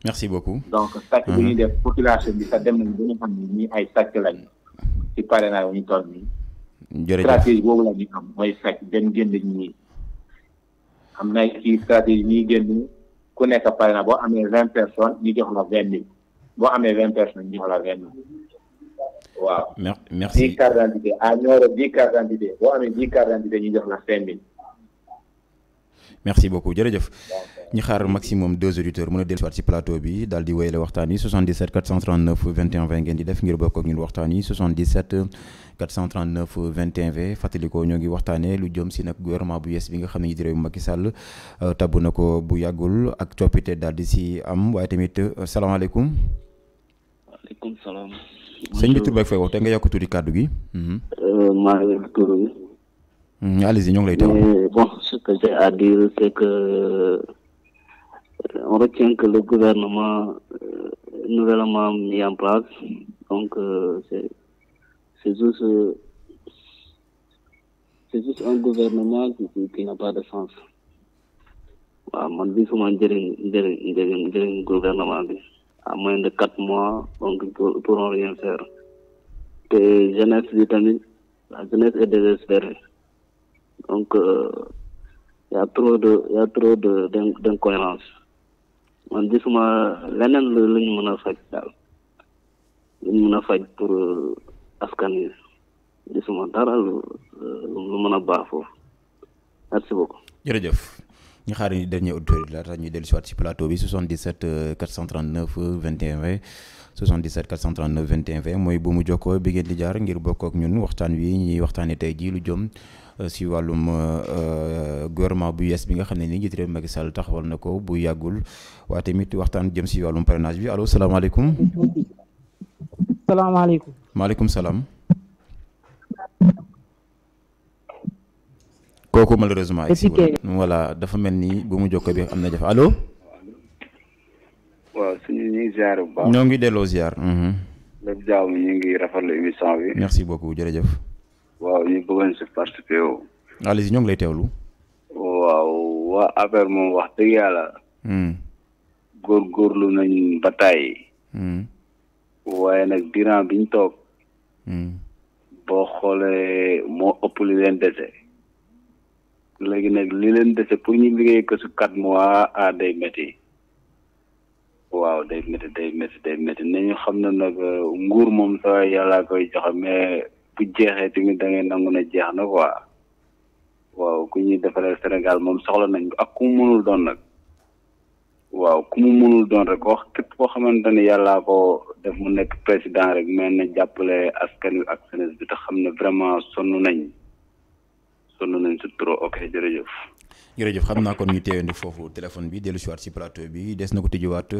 merci beaucoup. donc sàcc bi ñuy def population bi sax dem nañ ba ñu xam ne ñii ay sàcc lañu ci parrainage ñu toll nii. jërëjëf stratégie boobu la ñu am mooy sàcc dem génn ñii am na ci stratégie ñuy génn ku nekk parrainage boo amee 20 personnes ñu jox la 20 000 boo amee 20 personnes ñu jox la 20 000 waaw. merci 10 cartes d'identité à Nioro 10 cartes d'identité boo amee 10 cartes d'identité ñu jox la 5 000. merci beaucoup jërëjëf ñu xaar maximum 2 auditeurs mën a dellusiwaat ci plateau bi daal di wéyale waxtaan yi 77 439 21 20 ngeen di def ngir bokk ak ñun waxtaan yi 77 439 21 20 fàttali ko ñoo ngi waxtaanee lu jëm si nag gouvernement bu yees bi nga xam ne njiitu réew Macky Sall tabbu na ko bu yàggul ak coppite daal di si am waaye tamit salaamaaleykum. waaleykum salaam. sëñ bi tur beeg fay wax te nga yokk tuuti kàddu gi. maa ngi leen tur bi. allez-y ñoo ngi lay teew. Bon, ce que j'ai à dire, c'est que on retient que le gouvernement nouvellement mis en place, donc c'est juste c'est juste un gouvernement qui n'a pas de sens. waaw man bi suma njëriñ gouvernement bi à moins de 4 mois donc ils pourront rien faire te jeunesse bi tamit la jeunesse est désespérée donc y a trop de d'incohérence man gisuma leneen lu ñu mën a faj daal lu ñu mën a faj pour askan wi gisuma dara lu mën a baax foofu merci beaucoup. jërëjëf ñu xaar ni dernier auditeur laata ñuy dellu si waat si plateau bi 77 439 21 20 77 439 21 20 mooy bu mu jokkoo bi ngeen di jaar ngir bokk ak ñun waxtaan wi ñuy waxtaanee tey jii lu jëm si wàllum gouvernement bu yees bi nga xam ne nii njiitu réew Macky Sall taxawal na ko bu yàggul waaye tamit waxtaan jëm si wàllum parrainage bi allo salaamaaleykum. salaamaaleykum. maaleykum salaam. kooku malheureusement ay si voilà dafa mel ni bu mu jokko bi am na jafe allo. waaw suñu ñu ngi ziar bu baax. ñoo ngi delloo ziar. lépp jaaw mi ñu ngi rafetlu émission bi. merci beaucoup jërëjëf. waaw ñu bëggoon si participer wu. allez-y ñoo ngi lay teewlu. waaw waa affaire moom wax dëgg yàlla. góorgóorlu nañ ba tàyyi. waaye nag durant biñ toog. boo xoolee moo ëpp li leen dese. léegi nag li leen dese pour ñu liggéey ko su 4 mois day métti. waaw day métti nañu xam ne nag nguur moom sa yàlla koy joxe mais bu jeexee tamit da ngay nangu na jeex na quoi. waaw ku ñuy defaree Sénégal moom soxla nañ ko ak ku mu mënul doon nag. waaw ku mu mënul doon rek wax képp koo xamante ne yàllaa ko def mu nekk président rek mais na jàppale askan wi ak jeunesse bi te xam ne vraiment sonn nañ si trop. ok jërëjëf. jërëjëf xam naa kon ñu teewandi foofu téléphone bi dellu si waat si plateau bi des na ko tëjuwaat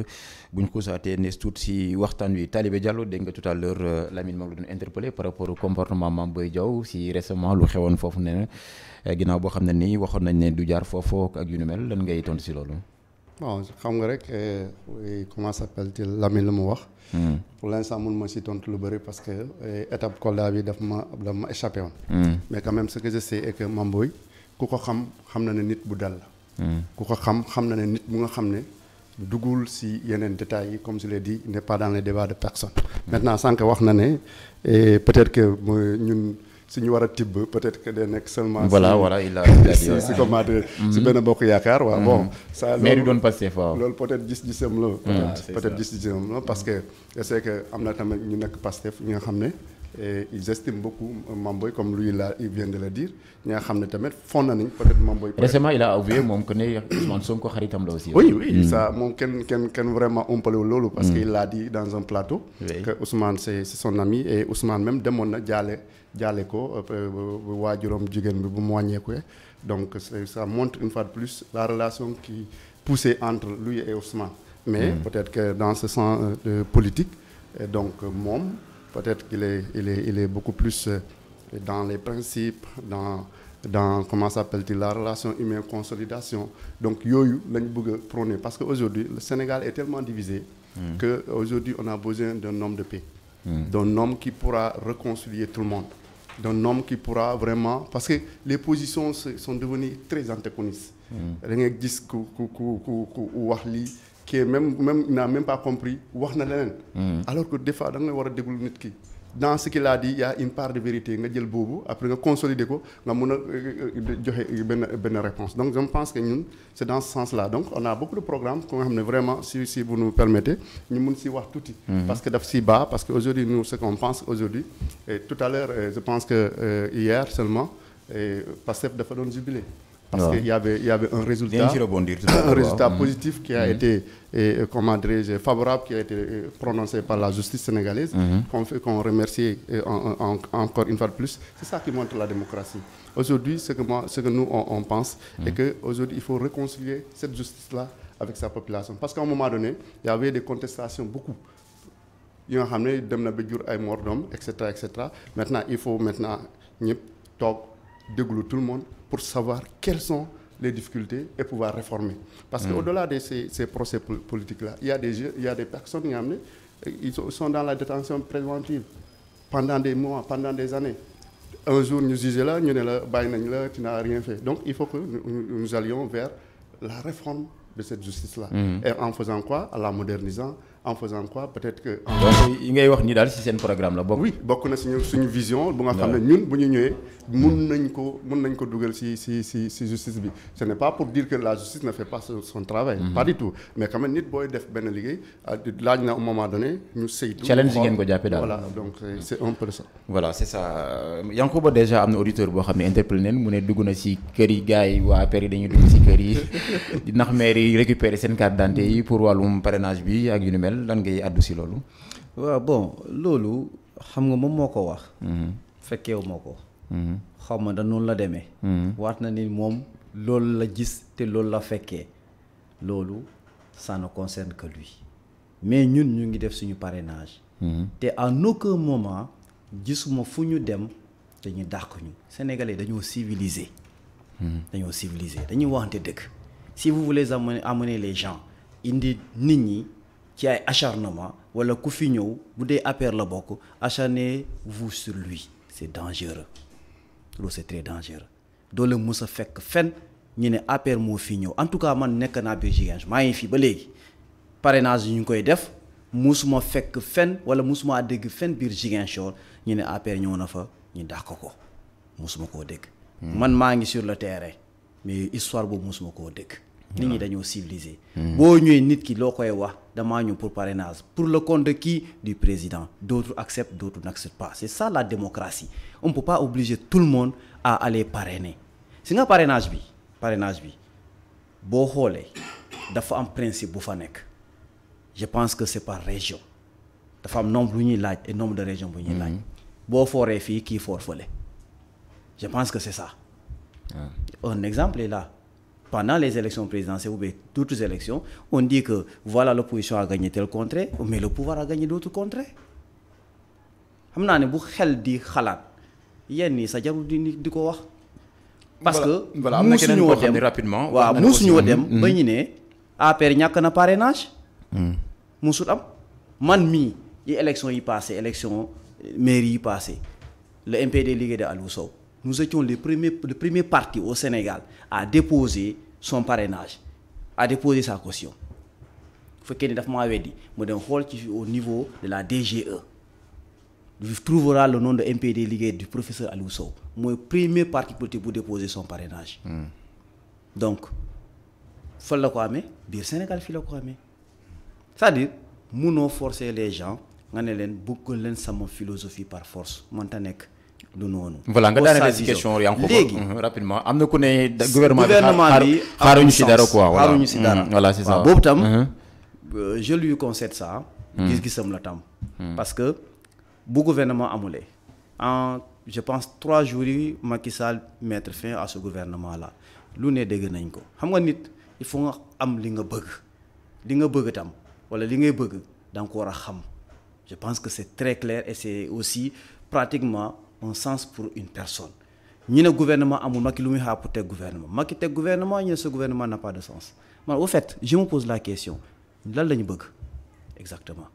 buñ ko saatee nees tuut si waxtaan wi Talibé Diallo dégg nga tout à l'heure Lamine moom la doon interpellé par rapport au comportement Mame Boye Diao si récemment lu xewoon foofu ne ginnaaw boo xam ne nii waxoon nañ ne du jaar foofu ak yu ni mel lan ngay tontu si loolu. bon xam nga rek comment s'appelle-t-il Lamine la mu wax. pour l'instant mun ma si tontu lu bëri parce que étape Kolda bi daf ma échappé woon. mais quand même ce que je sais est que Mame Boye ku ko xam na ne nit bu dal la. ku ko xam na ne nit bu nga xam ne duggul si yeneen détails yi comme je l'ai dit il n'est pas dans les débats de personne. maintenant sànq wax na ne peut-être que ñun suñu war a tibb peut-être que day nekk seulement. voilà il a dit si comment dire si benn bokk yaakaar waaw bon. ça mais du doon Pastef waaw. loolu peut-être gis-gisam la. peut-être gis-gisam la parce que je sais que am na tamit ñu nekk Pastef ñi nga xam ne. Et ils estiment beaucoup Mame Boye comme lui il vient de le dire ñi nga xam ne tamit fond nañ peut-être Mame Boye. récemment il a avoué moom que ne Ousmane Sonko xaritam la aussi. oui ça moom kenn vraiment umpalewul loolu. parce que il l'a dit dans un plateau. que Ousmane c'est son ami et Ousmane même demoon na jaale ko waajuram jigéen bi bu mu wàññeeku donc ça montre une fois de plus la relation qui poussait entre lui et Ousmane. mais peut-être que dans ce sens politique donc moom. peut-être qu'il est beaucoup plus dans les principes dans comment s'appelle-t-il la relation humaine consolidation donc yooyu lañ bëgg a prôner parce que aujourd'hui le Sénégal est tellement divisé que aujourd'hui on a besoin d'un homme de paix d'un homme qui pourra réconcilier tout le monde d'un homme qui pourra vraiment parce que les positions sont devenues très antagonistes da ngay gis ku wax lii qui est même n'a même pas compris wax na leneen. alors que des fois da nga war a déglu nit ki dans ce qu'il a dit il y a une part de vérité nga jël boobu après nga consolider ko nga mun a joxe benn réponse donc je pense que ñun c'est dans ce sens-là donc on a beaucoup de programmes ko nga xam ne vraiment si vous nous permettez ñu mun si wax tuuti. parce que daf si baax parce que aujourd'hui nous ce qu'on pense aujourd'hui et tout à l'heure je pense que hier seulement Pastef dafa doon jubilé. parce qu'il y avait un résultat positif qui a été comment dirais-je favorable qui a été prononcé par la justice sénégalaise qu'on remercie encore une fois de plus. C'est ça qui montre la démocratie. Aujourd'hui ce que nous on pense est que aujourd'hui il faut réconcilier cette justice-là avec sa population parce qu'à un moment donné il y avait des contestations beaucoup yi nga xam ne dem na ba jur ay mort d'homme et cetera maintenant il faut ñëpp toog déglu tout le monde pour savoir quelles sont les difficultés et pouvoir réformer. Parce que au-delà de ces procès politiques-là, il y a des personnes qui ils sont dans la détention préventive pendant des mois, pendant des années. un jour ñu jugé la ñu ne la bàyyi nañ la tu n'as rien fait donc il faut que nous allions vers la réforme de cette justice là. Et en faisant quoi? En la modernisant, en faisant quoi? Peut-être que. donc yi ngay wax ni daal ci seen programme la bokk. oui bokk na suñu vision bu nga xam ne ñun bu ñu ñëwee mun nañ ko dugal ci justice bi. Ce n'est pas pour dire que la justice ne fait pas son travail. Pas du tout mais quand même nit booy def benn liggéey laaj na au moment donné ñu saytu. challenge yi ngeen ko jàppee daal. voilà donc c'est un peu ça. voilà c'est ça Yankuba déjà am na auditeur boo xam ne interpellé neen mu ne dugg na ci kër yi gars yi waa APR yi dañuy dugg ci kër yi di nax maire yi récupérer seen carte d'identité yi pour wàllum parrainage bi ak yu ni mel lan ngay àddu ci loolu. waaw bon loolu xam nga moom moo ko wax. fekkeewu moo ko. xaw ma da noonu la demee. waat na ni moom loolu la gis te loolu la fekkee loolu ça ne concerne que lui mais ñun ñu ngi def suñu parrainage. te en aucun moment gisuma fu ñu dem dañuy dàq ñu Sénégalais dañoo civilisé. dañuy waxante dëgg si vous voulez amener les gens indi nit ñi ci ay acharnement wala ku fi ñëw bu dee APR la bokk acharnez-vous sur lui c'est dangereux loolu c'est très dangereux doo leen mës a fekk fen ñu ne APR moo fi ñëw en tout cas man nekk naa biir Ziguinchor maa ngi fi ba léegi parrainage yi ñu ngi koy def musuma fekk fen wala musuma dégg fen biir Ziguinchor ñu ne APR ñëw na fa ñu dàq ko musuma koo dégg. man maa ngi sur le terrain mais histoire boobu musuma koo dégg. nit ñi dañoo civilisé. boo ñëwee nit ki loo koy wax damaa ñëw pour parrainage pour le compte de qui? Du président. D'autres acceptent, d'autres n'acceptent pas. C'est ça la démocratie. On ne peut pas obliger tout le monde à aller parrainer. Si nga parrainage bi boo xoolee dafa am principe bu fa nekk. Je pense que c'est par région. dafa am nombre bu ñuy laaj et nombre de régions bu ñuy laaj. boo fooree fii kii foor fële. Je pense que c'est ça. Un exemple est là. Pendant les élections présidentielles ou bien d'autres élections, on dit que voilà, l'opposition a gagné tel contrée, mais le pouvoir a gagné d'autres contrées. xam naa ne bu xel di xalaat yenn yi sa jarul di ko wax. parce que musuñoo dem rapidement. waaw musuñoo dem ba ñu ne APR ñàkk na parrainage. musul am man mii yi élection yi passé élection mairie yi passé le MPD liggéey de Aliou Sow nous étions le premier parti au Sénégal à déposer son parrainage à déposer sa caution bu fekkee ni daf maa weddi mu dem xool ci au niveau de la DGE vous trouverez le nom de MPD liggéey du professeur Aliou Sow mooy premier parti politique bu déposer son parrainage. Donc fan la ko amee biir Sénégal fii la ko amee c'est-à-dire munoo forcer les gens nga ne leen bëgg leen sama philosophie par force mënta nekk. du noonu. voilà nga daanaka ci question Yankuba léegi rapidement am na ku ne gouvernement bi xaaruñu ci dara quoi xaaruñu ci dara voilà c'est ça boobu tam je lui concède ça. gis-gisam la tam. parce que bu gouvernement amulee en je pense 3 jours yi Macky Sall mettre fin à ce gouvernement là lu ne dégg nañ ko xam nga nit il faut nga am li nga bëgg tam wala li ngay bëgg da nga ko war a xam je pense que c'est très clair et c'est aussi pratiquement un sens pour une personne ñu ne gouvernement amul Macky lu muy xaar pour teg gouvernement Macky teg gouvernement ñu ne ce gouvernement n'a pas de sens man au fait je me pose la question lan la ñu bëgg exactement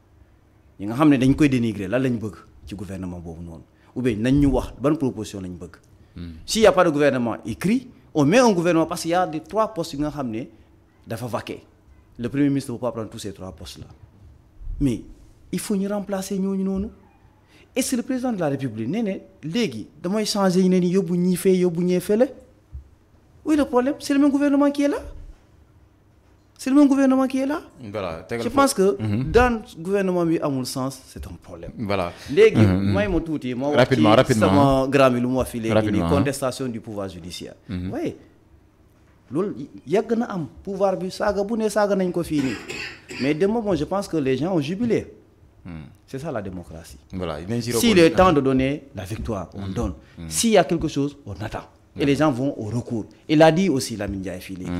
ñi nga xam ne dañ koy dénigrer lan la ñu bëgg ci gouvernement boobu noonu ou bien nañ ñu wax ban proposition la ñu bëgg. S'il y a pas de gouvernement écrit on met un gouvernement parce qu'il y a des 3 postes yi nga xam ne dafa vaquer le premier ministre ne peut pas prendre tous ces 3 postes là mais il faut ñu remplacer ñooñu noonu. Et c'est le président de la République nee ne léegi damay changer ne ni yóbbu ñii fee yóbbu ñee fële oui le problème c'est le même gouvernement qui est là voilà je pense que dans gouvernement bi amul sens c'est un problème voilà léegi may ma tuuti ma wax ci sama grand bi lu mu wax fii léegi nii contestation du pouvoir judiciaire oui loolu yàgg na am pouvoir bi saaga bu ne saaga nañ ko fii nii mais de moment je pense que les gens ont jubilé. C'est ça la démocratie. Voilà, s'il est temps de donner la victoire, on donne. S'il y a quelque chose, on attend. Et les gens vont au recours. Il a dit aussi Lamine Ndiaye fii léegi.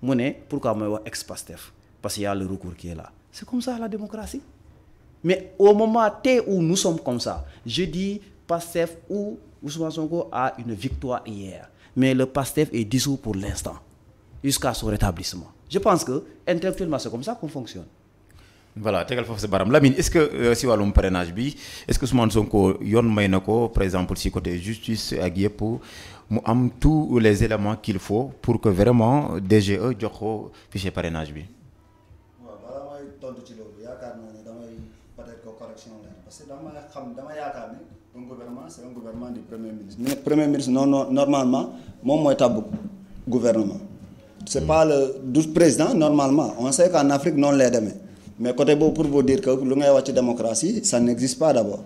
mu ne pourquoi mooy wax ex-Pastef parce qu'il y a le recours qui est là. C'est comme ça la démocratie. Mais au moment où nous sommes comme ça, je dis Pastef ou Ousmane Sonko a une victoire hier. Mais le Pastef est dissous pour l'instant, jusqu'à son rétablissement. Je pense que intellectuellement c'est comme ça qu'on fonctionne. voilà tegal foofu sa baram Lamine est-ce que si wàllum parrainage bi est-ce que Ousmane Sonko yoon may na ko par exemple si côté justice ak yëpp mu am tous les éléments qu'il faut pour que vraiment DGE jox ko fichier parrainage bi. waaw balaa may tontu ci loolu yaakaar naa ne damay peut-être que correction la parce que dama yaakaar ne un gouvernement c'est un gouvernement du premier ministre. mais premier ministre non normalement moom mooy tabb gouvernement. c'est pas du président normalement on sait qu'en Afrique noonu lay demee mais côté boobu pour vous dire que lu ngay wax ci démocratie ça n'existe pas d'abord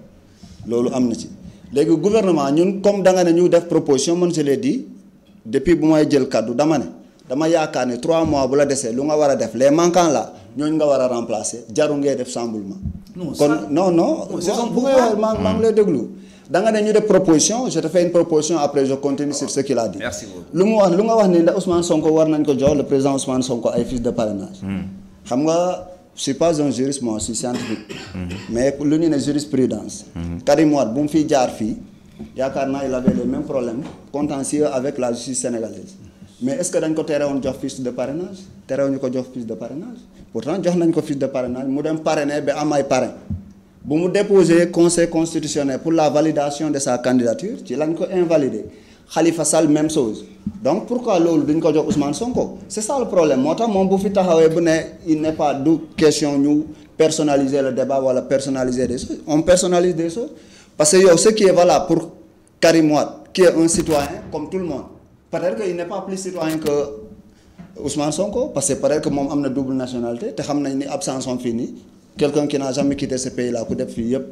loolu am na ci. léegi gouvernement ñun comme da nga ne ñu def proposition man je l'ai dit depuis bu may jël kaddu dama yaakaar ne 3 mois bu la desee lu nga war a def les manquants là ñooñu nga war a remplacer jaru ngay def chamboulement. kon non. bu ngay wax maa ngi lay déglu. da nga ne ñu def proposition je te fais une proposition après je continue sur ce qu'il a dit. Merci beaucoup. lu nga wax ni ndax Ousmane Sonko war nañ ko jox le président Ousmane Sonko ay fiches de parrainage. xam nga je suis pas un juriste moi je suis scientifique. mais lu ñu ne jurisprudence. Karim Wade bu mu fiy jaar fii yaakaar naa il avait les mêmes problèmes contentieux avec la justice sénégalaise mais est-ce que dañ ko terewoon jox fiche de parrainage terewuñu ko jox fiche de parrainage pourtant jox nañ ko fiche de parrainage mu dem parrainer ba am ay parrain bu mu déposer conseil constitutionnel pour la validation de sa candidature ci lañ ko invalider Khalifa Sall même chose donc pourquoi loolu duñ ko jox Ousmane Sonko c'est ça le problème moo tax moom bu fi taxawee bu ne il n'est pas du question ñu personnaliser le débat wala personnaliser des choses on personnalise des choses parce que yow ce qui est valable pour Karim Wade qui est un citoyen comme tout le monde peut-être que il n'est pas plus citoyen que Ousmane Sonko parce que peut-être que moom am na double nationalité te xam nañ ni absence am fii nii quelqu'un qui n'a jamais quitté ce pays là ku def fii yëpp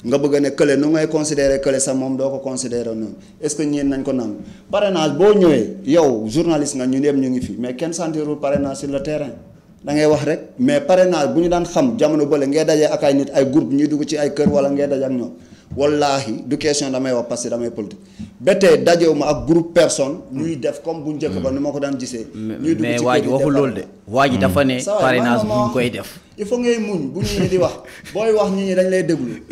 nga bëgg a ne kële nu ngay considérer kële sax moom doo ko considérer noonu est-ce que ñeen nañ ko nangu parrainage boo ñëwee yow journaliste nga ñun yëpp ñu ngi fi mais kenn sentirul parrainage sur le terrain da ngay wax rek mais parrainage bu ñu daan xam jamono bële ngay dajee ak ay nit ay groupe ñuy dugg ci ay kër wala ngay daje ak ñoom wallaahi du question damay wax parce que damay politique ba tey dajewu ma ak groupe personne ñuy def comme bu njëkk ba ni ma ko daan gisee. ñuy dugg ci mais waa ji waxul loolu de. waa ji dafa ne parrainage bu ñu koy def. il faut ngay muñ bu ñu di wax booy wax nit ñi dañ lay déglu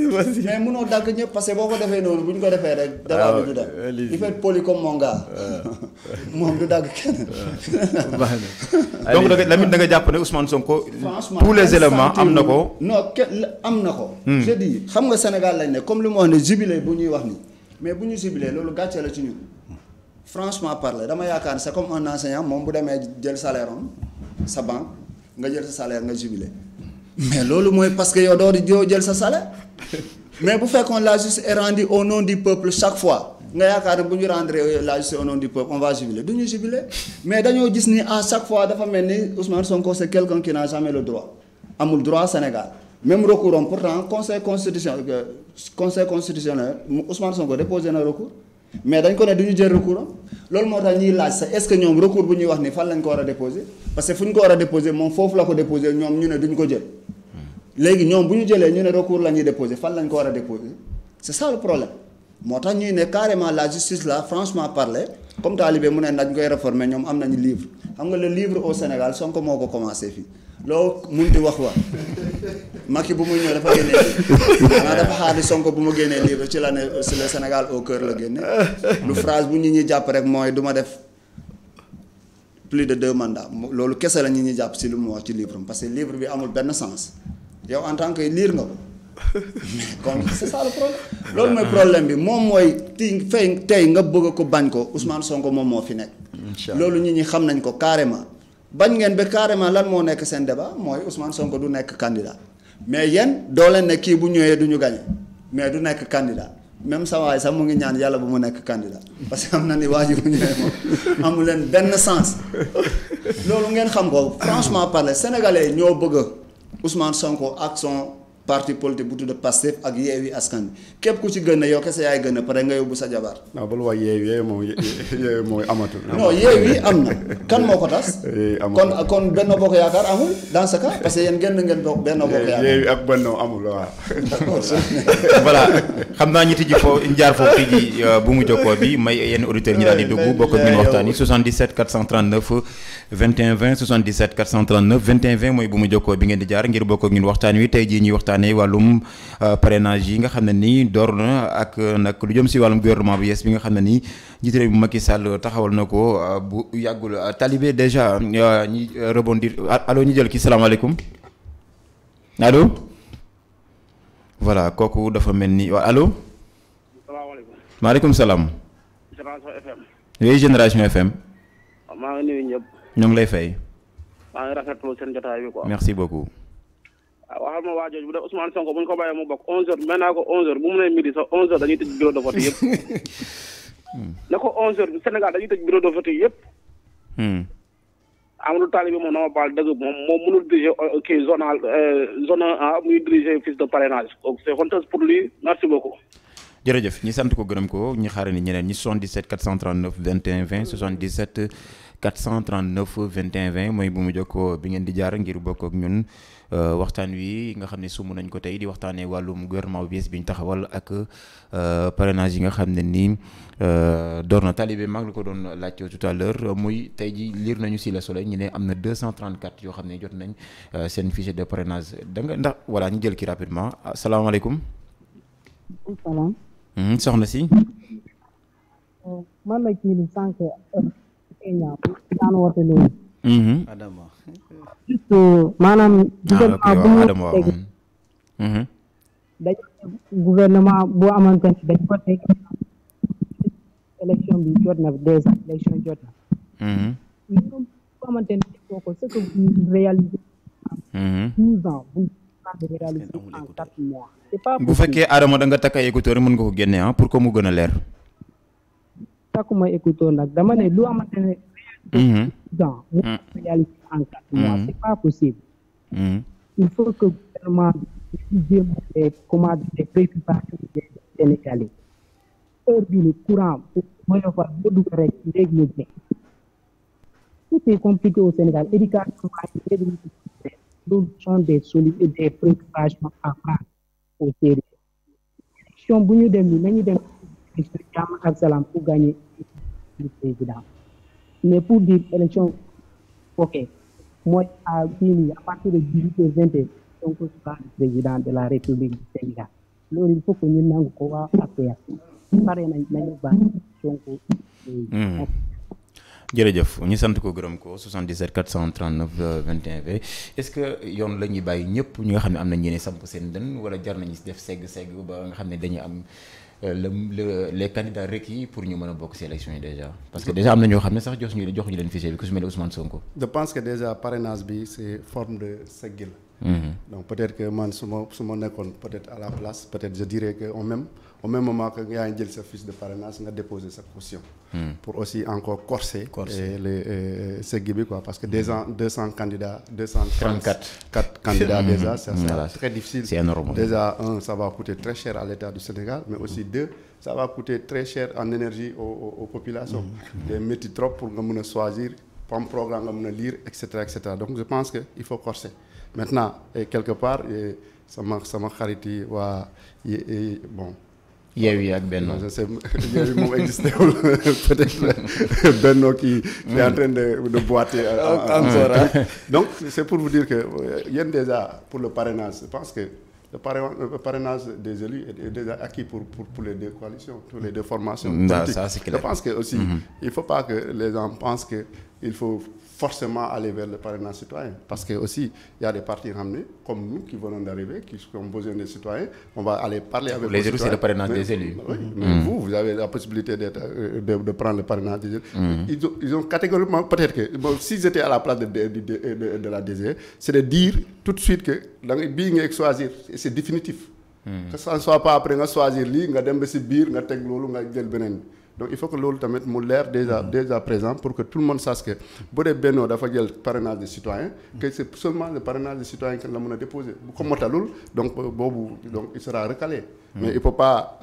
mais munoo dagg ñëpp parce que boo ko defee noonu bu ñu ko defee rek. débat bi du dem il faut être poli comme mon gars moom du dagg kenn. donc Lamine da nga jàpp ne Ousmane Sonko. franchement tous les éléments am na ko. non am na ko. je dis xam nga Sénégal lañ ne comme li mu wax ne jubilé bu ñuy wax ni mais bu ñu jubilé loolu gàcce la ci ñun franchement parler dama yaakaar ne c'est comme un enseignant moom bu demee jël salaire am sa banque nga jël sa salaire nga jubilé mais loolu mooy parce que yow doo jël sa salaire mais bu fekkoon la justice est rendue au nom du peuple chaque fois nga yaakaar ne bu ñu rendre la justice au nom du peuple on va jubiler du ñu jubiler mais dañoo gis ni à chaque fois dafa mel ni Ousmane Sonko c'est quelqu'un qui n'a jamais le droit amul droit Sénégal même recours am pourtant conseil constitutionnel Ousmane Sonko déposé na recours mais dañ ko ne du ñu jël recours am loolu moo tax ñuy laaj sax est-ce que ñoom recours bu ñuy wax ni fan lañ ko war a déposer parce que fu ñu ko war a déposer moom foofu la ko déposer ñoom ñu ne duñ ko jël léegi ñoom bu ñu jëlee ñu ne recours la ñuy déposer fan lañ ko war a déposer c'est ça le problème moo tax ñuy ne carrément la justice là franchement parler comme talibé mu ne dañ koy réformer ñoom am nañu livre xam nga le livre au Sénégal Sonko moo ko commencé fii loo mun di wax Macky bu muy ñëw dafa génnee xanaa dafa xaar di Sonko bu mu génnee livre ci la ne si le Sénégal au cœur la génne lu phrase bu nit ñi jàpp rek mooy du ma def plus de 2 mandats loolu kese la nit ñi jàpp si lu mu wax ci livre parce que livre bi amul benn sens yow en tant que lire nga ko kon c'est ça le problème loolu mooy problème bi moom mooy tey nga bëgg ko bañ ko Ousmane Sonko moom moo fi nekk loolu nit ñi xam nañ ko carrément bañ ngeen ba carrément lan moo nekk seen débat mooy Ousmane Sonko du nekk candidat mais yéen doo leen ne kii bu ñëwee du ñu gagné mais du nekk candidat même sa waay sax mu ngi ñaan yàlla bu mu nekk candidat parce que am na ni waa ji bu ñëwee moom amu leen benn sens loolu ngeen xam ko franchement parler sénégalais ñoo bëgg Ousmane Sonko ak son parti politique bu tudd Pastef ak Yewwi Askan Wi képp ku ci gën a yow kese yaay gën a pare nga yóbbu sa jabar. non bul wax Yewwi mooy amatul. non Yewwi am na kan moo ko tas. kon Benno Bokk Yaakaar amul dans ce cas parce que yéen génn ngeen bokk Benno Bokk Yaakaar. Yewwi ak Benno amul waaw. d'accord voilà xam naa ñu tijji foofu njaar foofu tijji bu mu jokkoo bi may yenn auditeurs ñi daal di dugg bokk ak ñun waxtaan yi 77 439 21 20 77 439 21 20 mooy bu mu jokkoo bi ngeen di jaar ngir bokk ak ñun waxtaan wi tey jii ñuy waxtaanee wàllum parrainage yi nga xam ne nii door na ak nag lu jëm si wàllum gouvernement bu yees bi nga xam ne nii njiit réew mi Macky Sall taxawal na ko bu yàggul talibé déjà ñi rebondir allo ñu jël ki salaamaaleykum allo voilà kooku dafa mel ni waa allo. salaamaaleykum. maaleykum salaam. Génération FM. yooyu Génération FM. maa ngi nuyu ñëpp. ñoo ngi lay fay. maa ngi rafetlu seen jotaay bi quoi. merci beaucoup. waaw waxal ma waa jooju bu dee Ousmane Sonko bu ñu ko bàyyee mu bokk 11h mel naa ko 11h bu mu nee midi sax 11h dañuy tëj bureau de vote yëpp. ne ko 11h Sénégal dañuy tëj bureau de vote yëpp. Amadou Talibé moom na ma baal dëgg moom mënul diriger kii zone A muy diriger fiche de parrainage donc c'est honteuse pour lui merci beaucoup. jërëjëf ñi sant ko gërëm ko ñi xaare ni ñeneen ñi 77 439 21 20 77 439 21 20 mooy bu mu jokkoo bi ngeen di jaar ngir bokk ak ñun waxtaan wi nga xam ne sumb nañ ko tey di waxtaanee wàllum gouvernement bu bees bi ñu taxawal ak parrainage yi nga xam ne nii door na Talibé maa ngi la ko doon laaj tout à l'heure muy tey ji lire nañu si Le Soleil ñu ne am na 234 yoo xam ne jot nañ seen fichier de parrainage da nga ndax voilà ñu jël ki rapidement asalaamaaleykum. salaam. soxna si. man la kii bi sànq Kenya daan woote loolu. Adama. juste maanaam. Adama waaw dañ gouvernement boo xamante ne dañ ko teg élection bi jot na déjà élection jot na. ñoom boo xamante ne dañ ko ce que vous réalisez. 12 ans vous de réaliser en 4 mois. C'est pas bu fekkee Adama da nga takk ay écouteurs mën nga ko génne pour que mu gën a leer. takkuma écouteur nag dama ne lu xamante ne. 12 ans mu réaliser en 4 mois c'est pas possible. Il faut que gouvernement bi jéem a comment des préoccupations des Sénégalais. heure bii ni courant mooy la fa boo dugg rek léegi mu jeex. tout est compliqué au Sénégal éducation loolu sont des préoccupations à prendre au sérieux. élection bu ñu dem ni nañu dem élection jàmm ak salaam pour gagner le président mais pour dire élection ok mooy à partir de 18h20 donc sera le président de la République du Sénégal loolu il faut que ñu nangu ko waa APR pare nañu baax Sonko. jërëjëf ñu sant ko gërëm ko 77 439 21 20 est-ce que yoon la ñuy bàyyi ñëpp ñi nga xam ne am nañ yéene samp seen dën wala jar nañu def segg ba nga xam ne dañuy am les candidats requis pour ñu mën a bokk ci élection yi déjà parce que déjà am na ñoo xam ne sax joxuñu leen fichier bi ku su mel ne Ousmane Sonko. je pense que déjà parrainage bi c'est forme de segg la. donc peut-être que man su ma nekkoon peut-être à la place peut-être je dirais que au même moment que yaa ngi jël sa fiche de parrainage nga déposer sa caution. pour aussi encore corser les segg bi quoi parce que déjà 200 candidats 234 candidats déjà c'est très difficile. C'est énorme. Déjà ça va coûter très cher à l'État du Sénégal mais aussi ça va coûter très cher en énergie aux populations. day métti trop pour nga mën a choisir comme programme nga mën a lire et cetera donc je pense que il faut corser maintenant quelque part sama xarit yi waa bon. Yewwi ak Benno. je sais Yewwi moom existé wul peut-être Benno qui est en train de boiter encore. Donc c'est pour vous dire que yéen déjà pour le parrainage je pense que le parrainage des élus est déjà acquis pour les deux coalitions, pour les deux formations politiques. Ça, c'est clair. Je pense que aussi il ne faut pas que les gens pensent que il faut forcément aller vers le parrainage citoyen parce que aussi il y a des partis ramenés comme nous qui venons d'arriver qui ont besoin des citoyens, on va aller parler avec les élus. C'est le parrainage des élus. Oui, mais vous avez la possibilité de prendre le parrainage des élus. Ils ont catégoriquement peut-être que s'ils étaient à la place de la DG, c'est de dire tout de suite que bii nga choisir c'est définitif. Que ça ne soit pas après nga choisir lii nga dem ba si biir nga teg loolu nga jël beneen. Donc il faut que loolu tamit mu leer déjà présent pour que tout le monde sache que bu dee Benno dafa jël parrainage des citoyens que c'est seulement le parrainage des citoyens que la mën a déposer bu ko motalul donc boobu donc il sera recalé. Mais il faut pas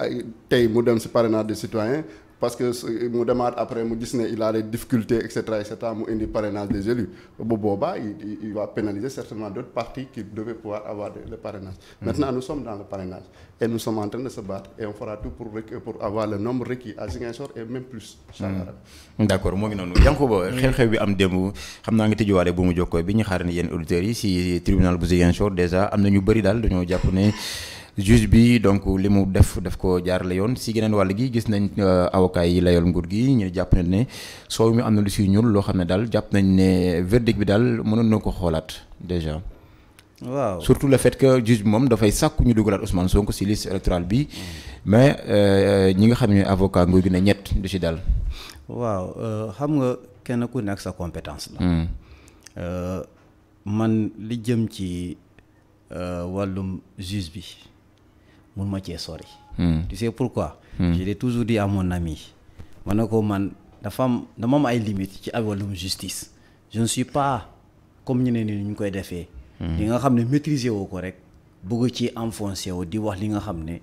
tey mu dem si parrainage des citoyens parce que mu demaat après mu gis ne il a des difficultés et cetera mu indi parrainage des élus bu boobaa il va pénaliser certainement d'autres partis qui devaient pouvoir avoir le parrainage. Maintenant nous sommes dans le parrainage et nous sommes en train de se battre et on fera tout pour avoir le nombre requis à Ziguinchor et même plus. D'accord moo ngi noonu Yankuba xew-xew bi am démb xam naa nga tëjuwaale bu mu jokkoo bi ñu xaar ne yéen auditeurs yi si tribunal bu Ziguinchor déjà am na ñu bëri daal dañoo jàpp ne. juge bi donc li mu def ko jaarale yoon si geneen wàll gi gis nañ avocat yi layal nguur gi ñu jàpp nañ ne soow mi am na lu si ñuul loo xam ne daal jàpp nañ ne verdict bi daal mënoon na ko xoolaat déjà. waaw surtout le fait que juge bi moom dafay sàkku ñu dugalaat Ousmane Sonko ci liste électorale bi mais ñi nga xam ne avocat nguur gi ne ñett du ci dal. waaw xam nga kenn ku nekk sa compétence la. man li jëm ci wàllum juge bi mun ma cee sori. tu sais pourquoi. je l'ai toujours dit à mon ami ma ne ko man dama am ay limites ci wàllum justice je ne suis pas comme ñeneen ñi ñu koy defee. li nga xam ne maîtriser woo ko rek bëgg ci enfoncé wu di wax li nga xam ne.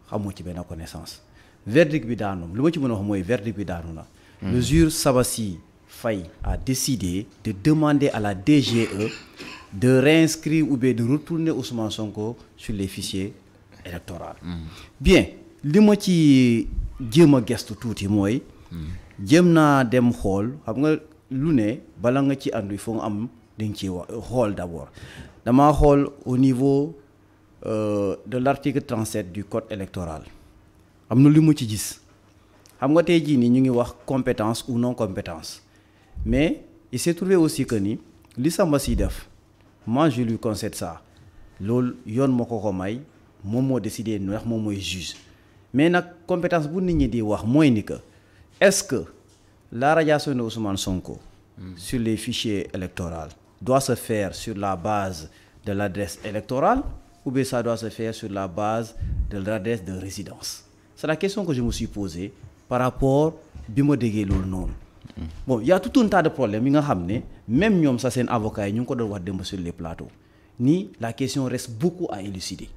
xamoo ci benn connaissance. verdict bi daanu li ma ci mën a wax mooy verdict bi daanu na. le juge Sabassi Faye a décidé de demander à la DGE de réinscrire ou bien de retourner Ousmane Sonko sur les fichiers électoraux. Bien li ma ci jéem a gestu tuuti mooy. jéem naa dem xool xam nga lu ne bala nga ci àndu il faut nga am dañ ci wax xool d'abord damaa xool au niveau de l'article 37 du code électoral am na lu ma ci gis xam nga tey jii nii ñu ngi wax compétence ou non compétence mais il s'est trouvé aussi que ni li Samba si def moi je lui concède ça loolu yoon moo ko may moom moo décidé ndax moom mooy juge mais nag compétence bu nit ñi di wax mooy ni que est-ce que la radiation de Ousmane Sonko sur les fichiers électoraux doit se faire sur la base de l'adresse électorale ou bien ça doit se faire sur la base de l'adresse de résidence? C'est la question que je me suis posée par rapport bi ma déggee loolu noonu. Bon, il y a tout un tas de problèmes yi nga xam ne même ñoom sax seen avocats yi ñu ngi ko doon wax démb sur les plateaux ni la question reste beaucoup à élucider.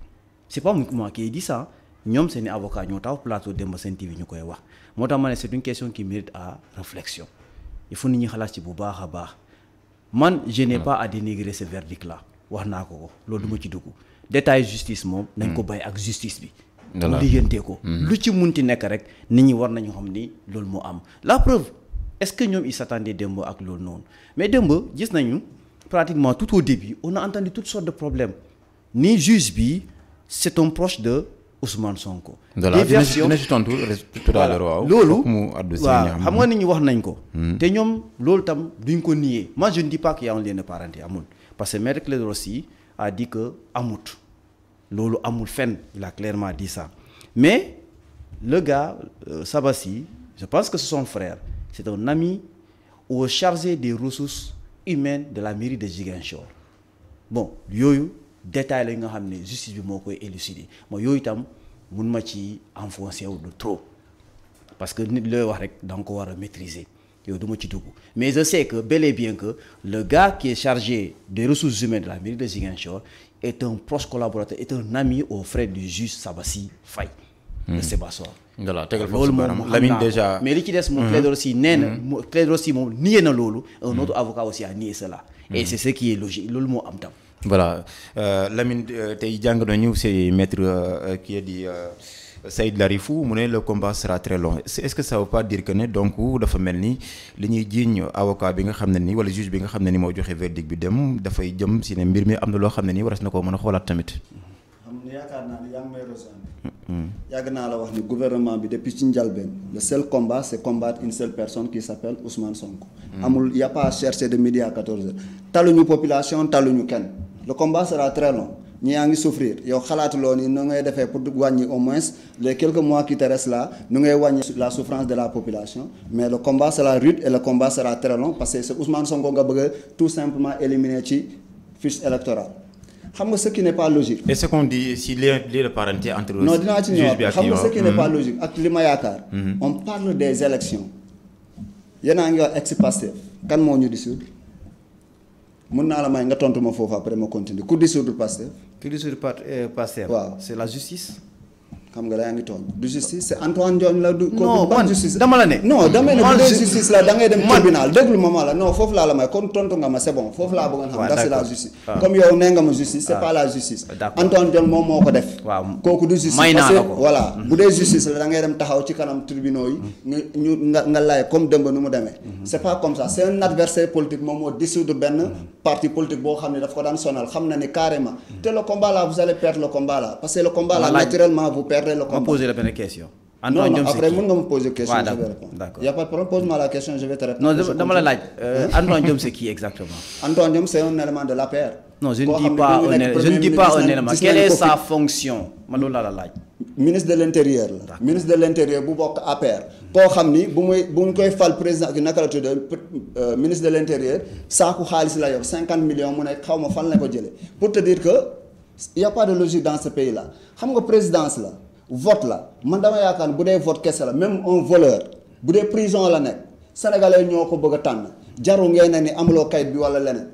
C'est pas moi qui ai dit ça ñoom seen avocats ñoo taw plateau démb seen TV ñu koy wax moo tax ma ne c'est une question qui mérite à réflexion. Il faut nit ñi xalaat ci bu baax a baax man je n'ai pas à dénigrer ce verdict là wax naa ko loolu du ma ci dugg détail justice moom nañ ko bàyyi ak justice bi. mu liggéeyantee ko. lu ci munti nekk rek nit ñi war nañu xam ni loolu moo am la preuve. Est-ce que ñoom ils s'attendaient démb ak loolu noonu mais démb gis nañu pratiquement tout au début on a entendu toutes sortes de problèmes ni juge bi c'est un proche de Ousmane Sonko. des versions dina ci tontu tout à l'heure waaw. loolu waaw xam nga nit ñi wax nañ ko. te ñoom loolu tam duñ ko nier. Moi je ne dis pas qu'il y a un lien de parenté amul parce que Maître Clédor Rossi a dit que amut loolu amul fenn il a clairement dit ça mais le gars Sabassi je pense que c'est son frère. C'est un ami au chargé des ressources humaines de la mairie de Ziguinchor bon yooyu détail la nga xam ne justice bi moo koy élucider mooy yooyu itam mun ma ci enfoncer wu de trop parce que nit looy wax rek da nga ko war a maîtriser yow du ma ci dugg mais je sais que bel et bien que le gars qui est chargé des ressources humaines de la mairie de Ziguinchor est un proche collaborateur est un ami au frère du juge Sabassi Faye de Sébassor. voilà tegal foofu Lamine déjà mais li ci des moom Clédor Rossi nee na Clédor Rossi moom nié na loolu un autre avocat aussi a nié cela et c'est ce qui est logique loolu moo am tam voilà Lamine tey jàng nañu c'est maître qui di Saïd Larifou mu ne le combat sera très long est-ce que ça veut pas dire que ne donc dafa mel ni li ñuy jiiñ avocat bi nga xam ne ni wala juge bi nga xam ne ni moo joxe verdict bi dem dafay jëm si ne mbir mi am na loo xam ne ni waras na koo mën a xoolaat tamit. xam ne yaakaar naa ne yaa ngi may rejoindre. yàgg naa la wax ni gouvernement bi depuis ci njalbeen le seul combat c'est combattre une seule personne qui s'appelle Ousmane Sonko. amul y a pas à chercher de midi à 14h. taluñu population taluñu kenn le combat sera très long ñi yaa ngi souffrir yow xalaatuloo ni nu ngay defee pour wàññi au moins les quelques mois qui te restent là nu ngay wàññi la souffrance de la population mais le combat sera rude et le combat sera très long parce que c'est Ousmane Sonko nga bëgg a tout simplement éliminer ci fiche électorale. xam nga ce qui n'est pas logique. et ce qu'on dit si lien de parenté entre. non dinaa ci ñëwaat xam nga ce qui n'est pas logique ak li ma yaakaar. on parle des élections yéen a ngi wax ex-Pastef kan moo ñu dissoudre mun naa la may nga tontu ma foofu après ma continuer ku dissoudre Pastef. ku dissoudre Pastef. waaw c'est la justice. xam nga yaa ngi tooñ du justice c'est Antoine Diome la du. non man justice dama la ne. non damay ne bu dee justice la da ngay dem tribunal déglu ma la non foofu laa la may kon tontu nga ma c'est bon foofu laa bëggoon xam. ndax c'est la justice. comme yow nee nga ma justice c'est pas la justice. Antoine Diome moom moo ko def. waaw kooku du justice. may naa la ko voilà bu dee justice la da ngay dem taxaw ci kanam tribunaux yi. nga lay comme dëmb nu mu demee. c'est pas comme ça c'est un adversaire politique moom moo dissoudre benn parti politique boo xam ne daf ko daan sonal xam na ni carrément. te le combat là vous allez perdre le combat là parce que le combat là naturellement vous perdez le combat. Une question. Non, non, après, mën nga me poser question, ouais, je vais répondre. D'accord. Il n'y a pas de problème, pose-moi la question, je vais te répondre. Non, dama la laaj. Antoine Diome, c'est qui exactement? Antoine Diome, c'est un élément de l'APR. non je ne dis pas un élément quelle est sa fonction ma loolu laa la laaj. ministre de l'intérieur la. ministre de l'intérieur bu bokk APR. koo xam ni bu ñu koy fal président ki naka la tudd ministre de l'intérieur saaku xaalis la yor 50 millions mu ne xaw ma fan la ko jëlee pour te dire que y a pas de logique dans ce pays là xam nga présidence la vote la man dama yaakaar ne bu dee vote kese la même un voleur bu dee prison la nekk sénégalais ñoo ko bëgg a tànn jaru ngeen ne ni amuloo kayit bi wala leneen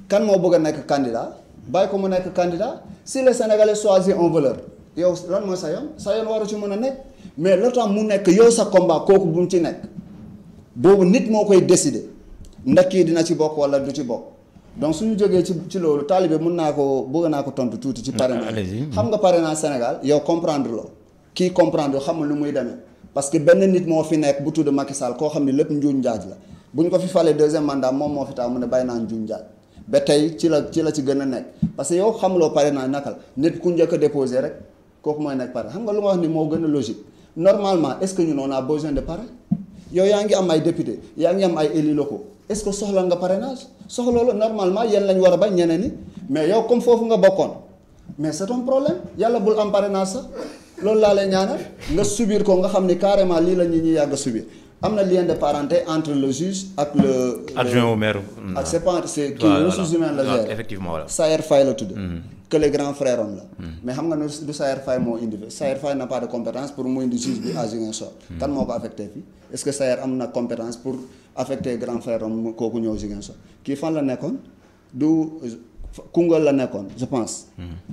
kan moo bëgg a nekk candidat bàyyi ko mu nekk candidat si le sénégalais choisit un voleur yow lan mooy sa yoon waru ci mën a nekk mais le temps mu nekk yow sa combat kooku bu mu ci nekk boobu nit moo koy décider ndax kii dina ci bokk wala du ci bokk donc suñu jógee ci loolu taalibe bëgg naa ko tontu tuuti ci parrainage xam nga parrainage Sénégal yow comprendre loo kii comprendre xamul lu muy demee parce que benn nit moo fi nekk bu tudd Macky Sall koo xam ne lépp njuuj njaaj la bu ñu ko fi falee deuxième mandat moom moo fi tax mu ne bàyyi naa njuuj njaaj ba tey ci la ci gën a nekk parce que yow xamuloo parrainage naka la nit ku njëkk a déposé rek kooku mooy nekk parrain xam nga lu ma wax ni moo gën a logique normalement est-ce que ñun on a besoin de parrain yow yaa ngi am ay député yaa ngi am ay élus locaux est-ce que soxla nga parrainage soxla la normalement yéen lañ war a bañ ñeneen ni mais yow comme foofu nga bokkoon mais c'est ton problème yàlla bul am parrainage sax loolu laa lay ñaanal nga subir ko nga xam ni carrément lii la ñuy yàgg a subir am na lien de parenté entre le juge ak le adjoint au maire ak c'est kii ressources humaines la gère effectivement voilà Sayer Faye la tudd que les grands frères am la mais xam nga ne du Sayer Faye moo indi Sayer Faye n'a pas de compétence pour mu indi juge bi à Ziguinchor kan moo ko affecté fii est-ce que Sayer am na compétence pour affecter grand frère am kooku ñëw Ziguinchor kii fan la nekkoon du Koungheul la nekkoon je pense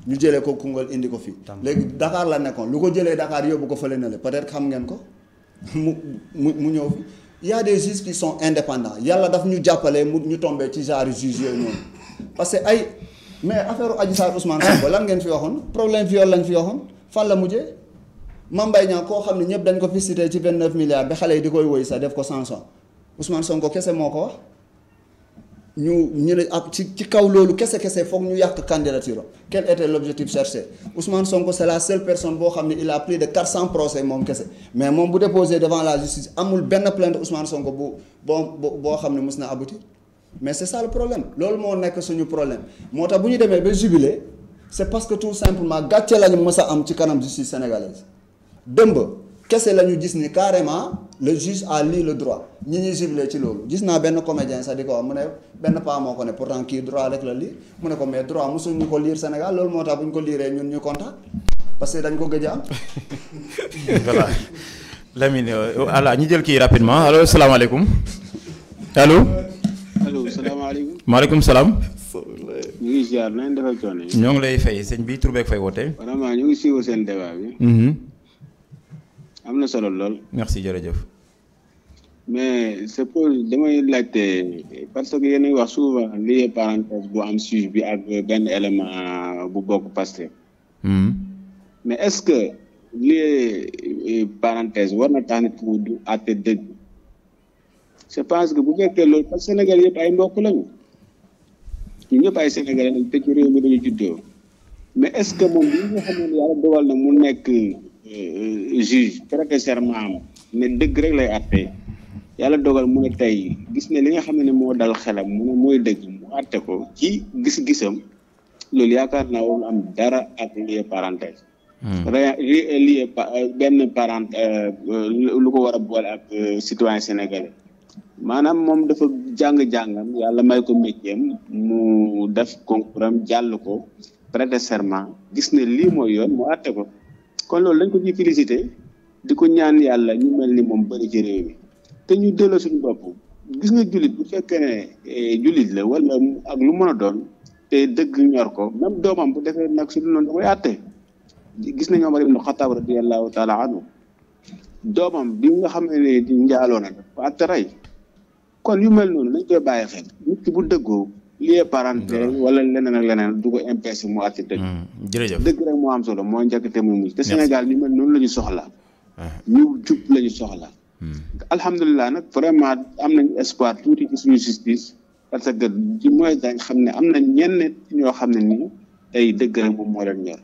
ñu jëlee ko Koungheul indi ko fii léegi Dakar la nekkoon lu ko jëlee Dakar yóbbu ko fële na le peut-être xam ngeen ko mu ñëw fi il y a des juges qui sont indépendants yàlla daf ñu jàppale ñu tombé ci genre juges yooyu noonu parce que ay mais affaire Adji Sarr Ousmane Sonko lan ngeen fi waxoon problème viol lañ fi waxoon fan la mujjee Mame Mbaye Niang koo xam ne ñëpp dañ ko fi cité ci 29 milliards ba xale yi di koy woy sax def ko Samson Ousmane Sonko kese moo ko wax ñu ne ak ci kaw loolu kese foog ñu yàq candidature quel était l'objectif cherché Ousmane Sonko c'est la seule personne boo xam ne il a plus de 400 procès moom kese mais moom bu déposé devant la justice amul benn plainte Ousmane Sonko boo xam ne mus na aboutir mais c'est ça le problème loolu moo nekk suñu problème moo tax bu ñu demee ba jubilé c'est parce que tout simplement gàcce lañu mës a am ci kanam justice sénégalaise dëmb kese la ñu gis ni carrément le juge a lu le droit ñi ñuy jubilé ci loolu gis naa benn comédien sax di ko wax mu ne benn paa moo ko ne pourtant kii droit rek la lire mu ne ko mais droit mosul ñu ko lire Sénégal loolu moo tax bu ñu ko liiree ñun ñu kontaan parce que dañ ko gëj a am. voilà Lamine voilà ñu jël kii rapidement allo salaamaaleykum allo. allo salaamaaleykum. maaleykum salaam. ñu ngi ziar nañ defal coono yi. ñoo ngi lay fay sëñ bi tur beeg fay woote. vraiment ñu ngi siiwal seen débat bi. am na solo lool. merci jërëjëf. mais c'est pour damay laajte parce que yéen a ngi wax souvent lii parenthèse bu am suivi bi ak benn élément bu bokk Pastef. mais est-ce que lii parenthèse war na tax nit ku du àtte dëgg. je pense que bu fekkee loolu parce que Sénégal yëpp ay mbokk lañu ñun ñëpp ay Sénégalais lañu te ci réew mi dañu juddoo mais est-ce que moom li nga xam ne yàlla dogal na mu nekk juge prêter serment am ne dëgg rek lay àtte yàlla dogal mu ne tey gis ne li nga xam ne moo dal xelam mu ne mooy dëgg mu àtte ko ci gis-gisam loolu yaakaar naa woon am dara ak lié parenthèse. lié benn lu ko war a boole ak citoyen sénégalais. maanaam moom dafa jàng-jàngam yàlla may ko métier mu def concours am jàll ko prêter serment gis ne lii mooy yoon mu àtte ko kon loolu dañ ko ci félicité di ko ñaan yàlla ñu mel ni moom bëri ci réew mi te ñu delloo suñu bopp gis nga jullit bu fekkee ne jullit la wala ak lu mën a doon te dëgg ñor ko même doomam bu defee nag su dul noonu da koy àtte gis nañu Omar ibn Khattab radiyallahu taala anhu doomam bi nga xam ne di njaaloo na dafa àtte rey kon yu mel noonu dañ koy bàyyi xel nit ki bu dëggoo lié parenté wala leneen ak leneen du ko impêché mu àtte dëgg. jërëjëf dëgg rek moo am solo moo njëkk te muy mujj te Sénégal ñu mel noonu la ñu soxla. ñu jub la ñu soxla. alhamdulilah nag vraiment am nañu espoir tuuti ci suñu justice parce que ci mooy dañ xam ne am na ñenn ñoo xam ne nii tey dëgg rek moom moo leen ñor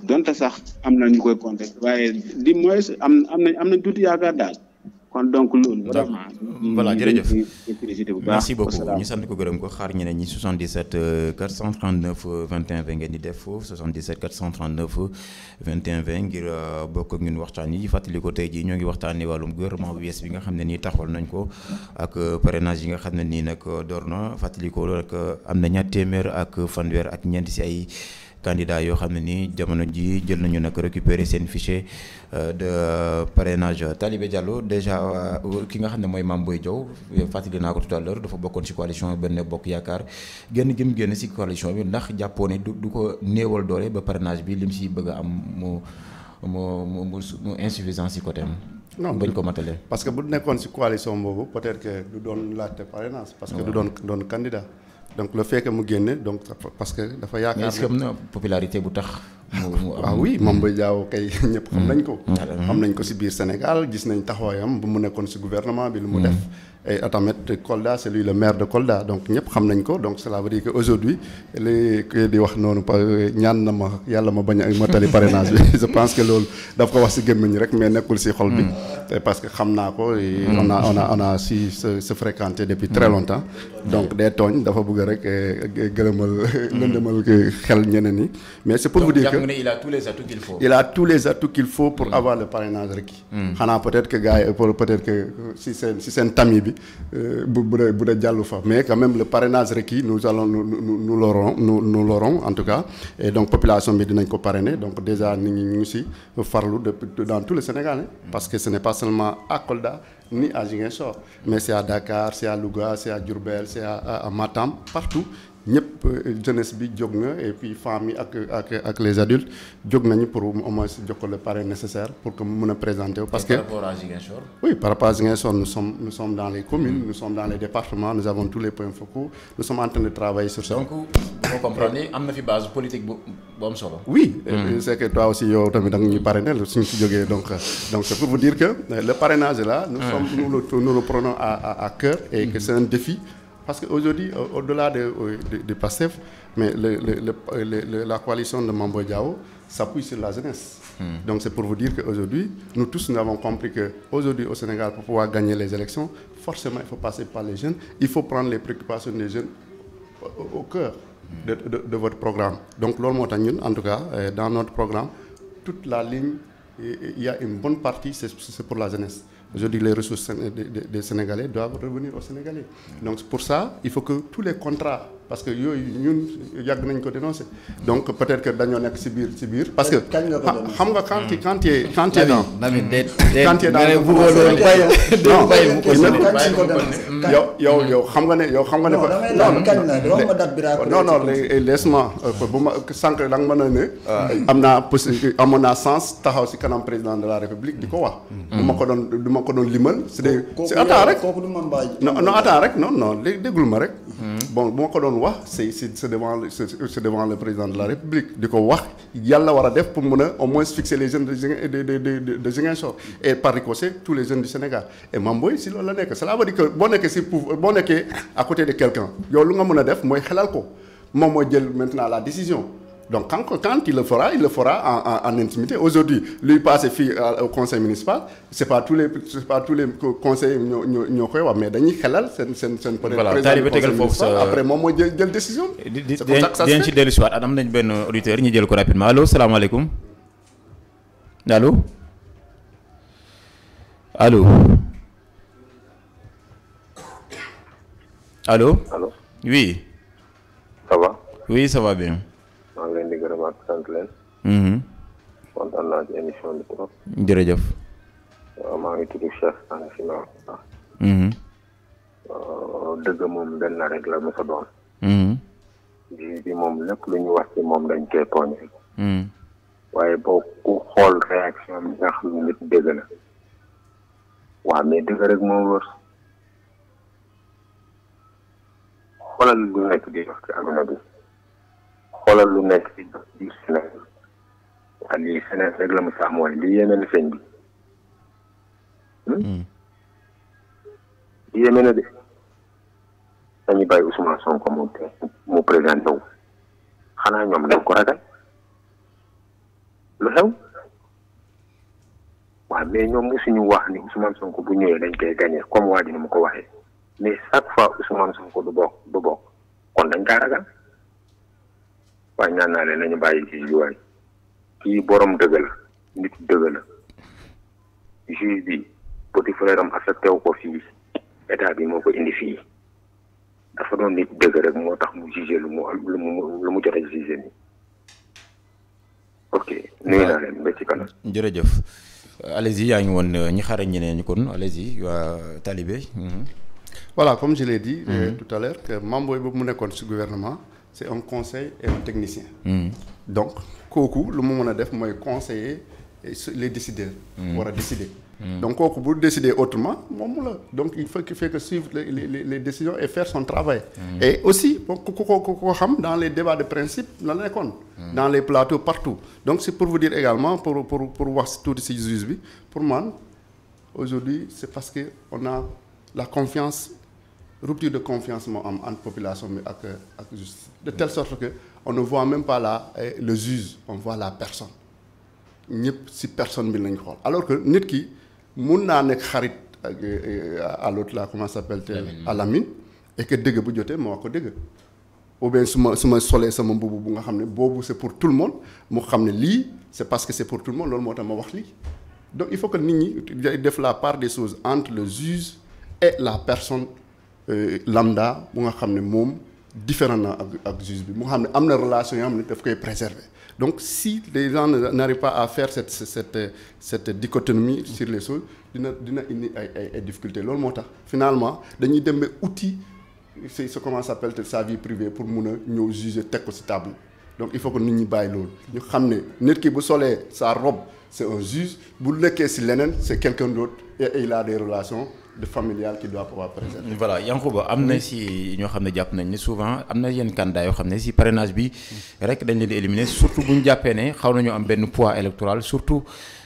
donte sax am na ñu koy contesté waaye di mooy am nañ tuuti yaakaar daal kon donc loolu vraiment voilà jërëjëf bu baax merci beaucoup ñu sant ko gërëm ko xaar ñeneen ñi 77 439 21 20 ngeen di def 77 439 21 20 ngir bokk ak ñun waxtaan yi fàttali ko tey jii ñoo ngi waxtaanee wàllum gouvernement bu yees bi nga xam ne nii taxawal nañ ko ak parrainage yi nga xam ne nii nag door na fàttali ko rek am na ñaar téeméer ak fanweer ak ñeent si ay candidat yoo xam ne nii jamono ji jël nañu nag récupérer seen fichier de parrainage. Talibé Diallo déjà ki nga xam ne mooy Mame Boye Diao fàttali naa ko tout à l'heure dafa bokkoon ci coalition Benno Bokk Yaakaar génn ci coalition bi ndax jàppoo ne du ko néewal doole ba parrainage bi lim si bëgg a am mu insuffisance ci côté am. non bañ ko matale. parce que bu nekkoon ci coalition boobu peut-être que du doon laajte parrainage. parce que du doon candidat. donc le fait que mu génne donc parce que dafa yaakaar. mais est-ce que am na popularité bu tax. mu ah oui Mame Boye Diao kay ñëpp xam nañ ko. xam nañ ko ci biir Sénégal gis nañ taxawaayam bu mu nekkoon ci gouvernement bi lu mu def. et tamit Kolda c'est lui le maire de Kolda donc ñëpp xam nañ ko donc cela veut dire que aujourd'hui li di wax noonu ñaan na ma yàlla ma bañ a matali parrainage bi je pense que loolu daf ko wax ci gémmiñ rek mais nekkul ci xol bi. parce que xam naa ko on a si se fréquenté depuis très longtemps. donc day tooñ dafa bëgg rek gërëmal lëndëmal xel ñeneen ñi mais c'est pour vous dire que il a tous les atouts qu'il faut. Il a tous les atouts qu'il faut pour avoir le parrainage requis. xanaa peut-être que gars yi peut-être que si seen tamis bi bu dee jàllu fa mais quand même le parrainage requis nous l'aurons en tout cas et donc population bi dinañ ko parrainer donc déjà nit ñi ñu ngi si farlu dans tout le Sénégal parce que ce n'est pas seulement à Kolda ni à Ziguinchor mais c'est à Dakar c'est à Louga c'est à Diourbel c'est à Matam partout. ñëpp jeunesse bi jóg na et puis femmes yi ak les adultes jóg nañu pour au moins jox ko le parrain nécessaire pour que mu mën a présenter parce que par rapport à Ziguinchor. Oui, par rapport à Ziguinchor nous sommes dans les communes nous sommes dans les départements nous avons tous les points focaux nous sommes en train de travailler sur ça. donc vous comprenez am na fi base politique bu am solo. Oui, c'est que toi aussi yow tamit da nga ñuy parrainer suñ ci jógee donc c'est pour vous dire que le parrainage est là. nous le prenons à cœur et que c'est un défi. Parce qu'aujourd'hui, au-delà de PASTEF, mais la coalition de Mame Boye Diao s'appuie sur la jeunesse. Donc c'est pour vous dire qu'aujourd'hui, nous tous nous avons compris qu'aujourd'hui au Sénégal, pour pouvoir gagner les élections, forcément il faut passer par les jeunes, il faut prendre les préoccupations des jeunes au cœur de votre programme. Donc en tout cas, dans notre programme, toute la ligne, il y a une bonne partie, c'est pour la jeunesse. Aujourd'hui, les ressources des Sénégalais doivent revenir aux Sénégalais. Donc, pour ça, il faut que tous les contrats, parce que nous, yàgg nañ ko dénoncer. Donc, peut-être que dañoo nekk ci biir parce que xam nga quand tu es dans quand tu es dans yow xam nga ne non laisse-moi bu ma sànq da nga mën a ne amoon naa sens taxaw ci kanam président de la République di ko wax du ma ko doon limal c'est attends rek non attends rek non déggul ma rek bon bu ma ko doon wax c'est devant le président de la République di ko wax yàlla war a def pour mën a au moins fixer les jeunes de Ziguinchor et par ricochet tous les jeunes du Sénégal et Mame Boye si loolu la nekk cela veut dire que boo nekkee à côté de quelqu'un yow lu nga mën a def mooy xelal ko moom mooy jël maintenant la décision. Donc quand il le fera en intimité. Aujourd'hui, lui passer au conseil municipal, c'est pas tous les conseils ñoo koy wax mais dañuy xelal seen président après moom mooy jël décision. C'est comme ça que ça se fait. ci dellu si waat am nañ benn auditeur ñu jël ko rapidement allo salaamaaleykum allo allo allo. Allô. Oui. Ça va. Oui, ça va bien. maa ngi leen di gërëm ak sant leen. kontaan naa ci émission bi trop. jërëjëf. waaw maa ngi tudd Cheikh Sane Sina. dëgg moom benn rek la mos a doon. bi moom lépp lu ñu wax ci moom dañ koy tooñee. waaye boo ku xool réaction bi nga xam ne nit dëgg la. waaw mais dëgg rek moo wër. xoolal lu nekk di wax ci àdduna bi. xoolal lu nekk ci biir Sénégal waa lii Sénégal rek la mu sax mooy lii yéeme na sëñ bi lii yéeme na de dañuy bàyyi Ousmane Sonko mu présenté wu xanaa ñoom dañ ko ragal lu xew waaw mais ñoom mosuñu wax ni Ousmane Sonko bu ñëwee dañ koy gagné comme waa ji ni mu ko waxee mais chaque fois Ousmane Sonko du bokk kon dañ kaa ragal waaye ñaan naa leen nañu bàyyi juge bi waay kii borom dëgg la nit dëgg la juge bi petit frère am affecté wu ko fii état bi moo ko indi fii dafa doon nit dëgg rek moo tax mu jugé lu mu jot a jugé nii ok nuyu naa leen ba ci kanam. jërëjëf allez-y yaa ngi woon ñi xarañ ñeneen ñi kon allez-y waa Talibé. Voilà, comme je l'ai dit tout à l'heure que membre boobu mu nekkoon ci gouvernement c'est un conseil et un technicien. Donc kooku lu mu mën a def mooy conseiller les décideurs. war a décider. Donc kooku bu décider autrement moom mu la donc il faut qu'il fait que suivre les décisions et faire son travail. Et aussi ku ko xam dans les débats de principe la nekkoon. dans les plateaux partout donc c'est pour vous dire également pour wax tuuti ci juge bi pour man aujourd'hui c'est parce que on a la confiance rupture de confiance moo am entre population bi ak justice de telle sorte que on ne voit même pas le juge on voit la personne ñëpp ci personne bi lañ xool alors que nit ki mun naa nekk xarit ak à l'autre là comment s'appelle-t-elle à Lamine et que dëgg bu jotee ma wax ko dëgg ou bien su ma solee sama mbubu bu nga xam ne boobu c'est pour tout le monde mu xam ne lii c'est parce que c'est pour tout le monde loolu moo tax ma wax lii donc il faut que nit ñi def la part des choses entre le juge et la personne lambda bu nga xam ne moom différent na ak juge bi mu nga xam ne am na relation yoo xam ne daf koy préserver donc si les gens n'arrivent pas à faire cette dichotomie sur les choses dina indi ay difficultés loolu moo tax finalement dañuy dem ba outil c'est comment ça s'appelle sa vie privée pour mun a ñëw juger teg ko ci table donc il faut que nit ñi bàyyi loolu ñu xam ne nit ki bu solee sa robe c'est un juge bu nekkee ci leneen c'est quelqu'un d'autre et il a des relations de familiales qui doivent pouvoir préserver. Voilà Yankuba am na ci ñoo xam ne jàpp nañ ne souvent am na yenn candidats yoo xam ne ci parrainage bi rek dañ leen di éliminer surtout bu ñu jàppee ne xaw nañoo am benn poids électoral surtout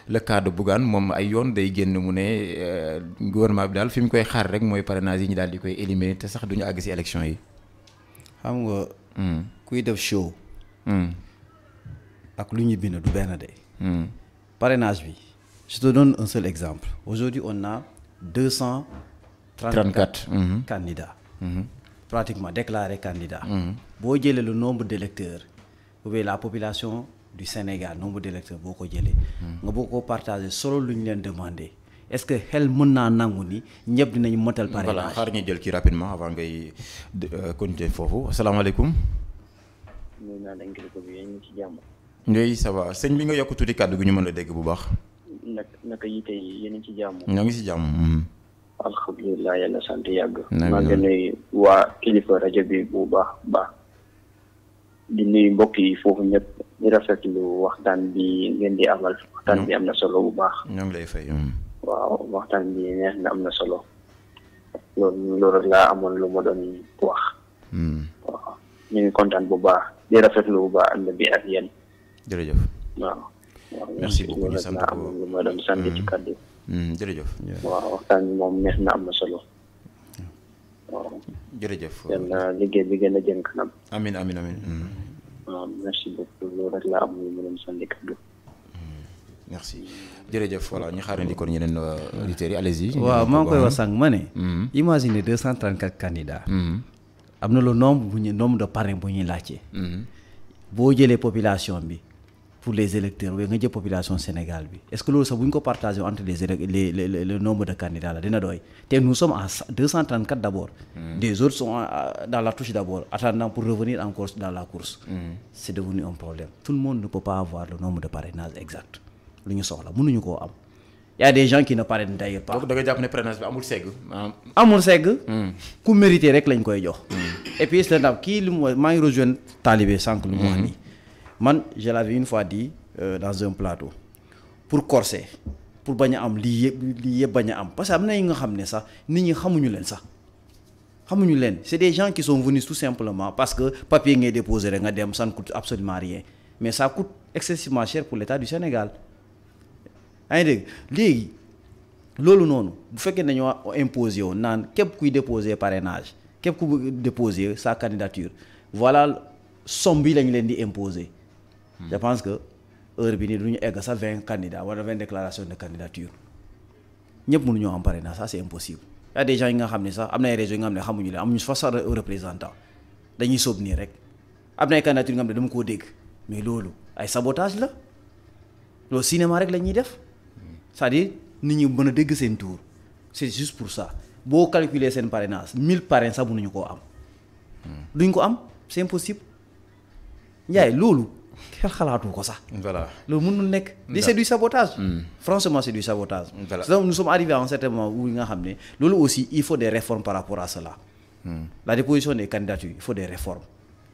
le cas de Bougane moom ay yoon day génn mu ne gouvernement bi daal fi mu koy xaar rek mooy parrainage yi ñu daal di koy éliminer te sax duñu àgg ci élection yi. xam nga. kuy def show. ak lu ñu bind du benn de. parrainage bi je te donne un seul exemple aujourd'hui on a 234 candidats. Pratiquement déclarés candidats. boo jëlee le nombre d'électeurs ou bien la population du Sénégal nombre d'électeurs boo ko jëlee. nga boo ko partager solo lu ñu leen demandé est-ce que xel mën naa nangu ni ñëpp dinañu motal parrainage. voilà xaar ñu jël ci rapidement avant ngay continuer foofu asalaamaaleykum. nuyu naa la ngir ko bi yéen ci jàmm. Ndeye ça va sëñ bi nga yokk tuuti kàddu gi ñu mën a dégg bu baax. naka yi tey yéen ci jàmm. ñoo ngi ci jàmm. alhamdulilah yàlla sant yàgg. maa ngi nuyu waa kilifa rajo bi bu baax di nuyu mbokk yi foofu ñëpp di rafetlu waxtaan bi ngeen di amal. waxtaan bi am na solo bu baax. ñoo ngi lay fay. waaw waxtaan bi neex na am na solo. loolu rek laa amoon lu ma doon wax. waaw ñu ngi kontaan bu baax di rafetlu bu baax ànd bi ak yéen. jërëjëf. waaw. merci beaucoup ñu sant ko lu ma doon sant ci kàddu. jërëjëf. waaw waxtaan bi moom neex na am na solo. waaw. jërëjëf. yàlla liggéey bi gën a jëm kanam. amiin. waaw merci beaucoup loolu rek laa am lu ma doon sant kàddu. merci jërëjëf voilà ñu xaarandi kon ñeneen auditeurs yi allez-y. waaw maa ngi koy wax sànq ma ne. imaginez 234 candidats. am na le nombre de parrains bu ñuy laajte. boo jëlee population bi pour les électeurs nga jël population Sénégal bi est-ce que loolu sax bu ñu ko partagé entre le nombre de candidats la dina doy te nous sommes à 234 d'abord. des autres sont dans la touche d'abord attendant pour revenir encore dans la course. c'est devenu un problème tout le monde ne peut pas avoir le nombre de parrainage exact lu ñu soxla mënuñu koo am. y a des gens qui ne parrainent d'ailleurs pas. donc da nga jàpp ne parrainage bi amul segg. amul segg. ku mérité rek lañ koy jox. et puis c'est là kii lu mu maa ngi rejoindre Talibé sànq lu mu wax nii. man je l'avais une fois dit dans un plateau pour corser pour bañ a am lii yëpp bañ a am parce que am na yi nga xam ne sax nit ñi xamuñu leen sax xamuñu leen c'est des gens qui sont venus tout simplement parce que papier ngay déposer rek nga dem ça ne coûte absolument rien mais ça coûte excessivement cher pour l'État du Sénégal. yaa ngi dégg léegi loolu noonu bu fekkee dañoo imposer woon naan képp kuy déposer parrainage képp ku déposer sa candidature voilà somme bi lañ leen di imposer. je pense que heure bi nii du ñu egg sax 20 candidats wala 20 déclarations de candidature ñëpp mënuñoo am parrainage ça c'est impossible y a des gens yi nga xam ne sax am na ay régions yi nga xam ne xamuñu leen amuñu fa sax représentant dañuy sóob nii rek am na ay candidature yi nga xam ne dama koo dégg mais loolu ay sabotage la loolu cinéma rek la ñuy def c'est-à-dire nit ñi mën a dégg seen tour c'est juste pour ça boo calculer seen parrainage 1000 parrains sax mënuñu koo am duñ ko am c'est impossible Ndiaye loolu xel xalaatu ko sax. voilà loolu mënul nekk. c'est du sabotage. franchement c'est du sabotage. voilà donc nous sommes arrivés à un certain moment où nga xam ne loolu aussi il faut des réformes par rapport à cela. la déposition des candidatures il faut des réformes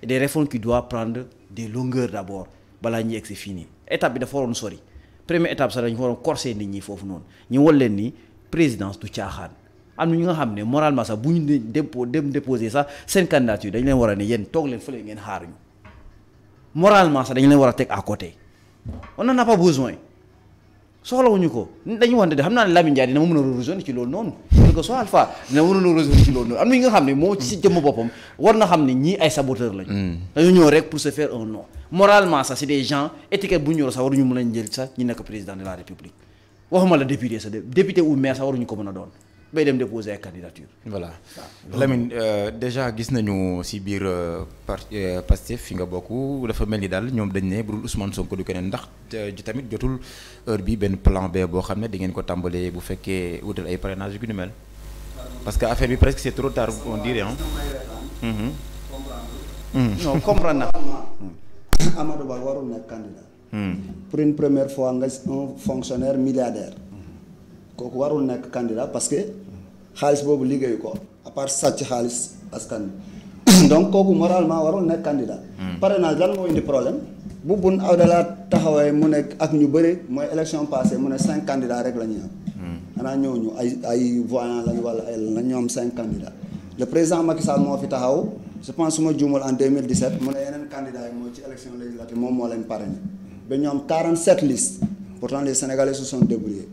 et des réformes qui doivent prendre des longueurs d'abord balaa ñuy egg si fii nii étape bi dafa waroon sori première étape sax dañu waroon corser nit ñi foofu noonu ñu wol leen ni présidence du caaxaan am na ñu nga xam ne moralement sax bu ñu dem déposer sax seen candidature dañu leen war a ne yéen toog leen fële ngeen xaar ñu moralement sax dañu leen war a teg à côté on n'en a pas besoin soxlawuñu ko dañuy wax ne xam naa ne Lamine Ndiaye dina ma mën a rejoindre ci loolu noonu quel que soit Alpha dina mën a rejoindre ci loolu noonu am na ñi nga xam ne moo ci jëmm boppam war na xam ne ñii ay saboteurs lañu. dañu ñëw rek pour se faire un nom moralement sax c'est des gens étiquette bu ñu yor sax waruñu mën a jël sax ñi nekk président de la République waxuma la député sax député ou maire sax waruñu ko mën a doon bay dem déposer ay candidature. voilà Lamine déjà gis nañu si biir Pastef fi nga bokk dafa mel ni daal ñoom dañ ne bu dul Ousmane Sonko du keneen ndax tamit jotul heure bi benn plan B boo xam ne di ngeen ko tàmbalee bu fekkee wutal ay parrainage yu ni mel parce que affaire bi presque c'est trop tard on dirait non comprendre na. Amadou Ba warul nekk candidat. pour une première fois nga un fonctionnaire milliardaire. kooku warul nekk candidat parce que xaalis boobu liggéeyu ko à part sàcc xaalis askan bi donc kooku moralement warul nekk candidat. parrainage lan moo indi problème bu Boun Abdallah taxawee mu nekk ak ñu bëri mooy élection passée mu ne 5 candidats rek la ñuy am. xanaa ñooñu ay voyants lañu wala ay la ñu am 5 candidats. le président Macky Sall moo fi taxaw je pense su ma juumul en 2017 mu ne yeneen candidats yi mooy ci élection législative moom moo leen parrainé ba ñu am 47 listes pourtant les Sénégalais se sont débrouillés.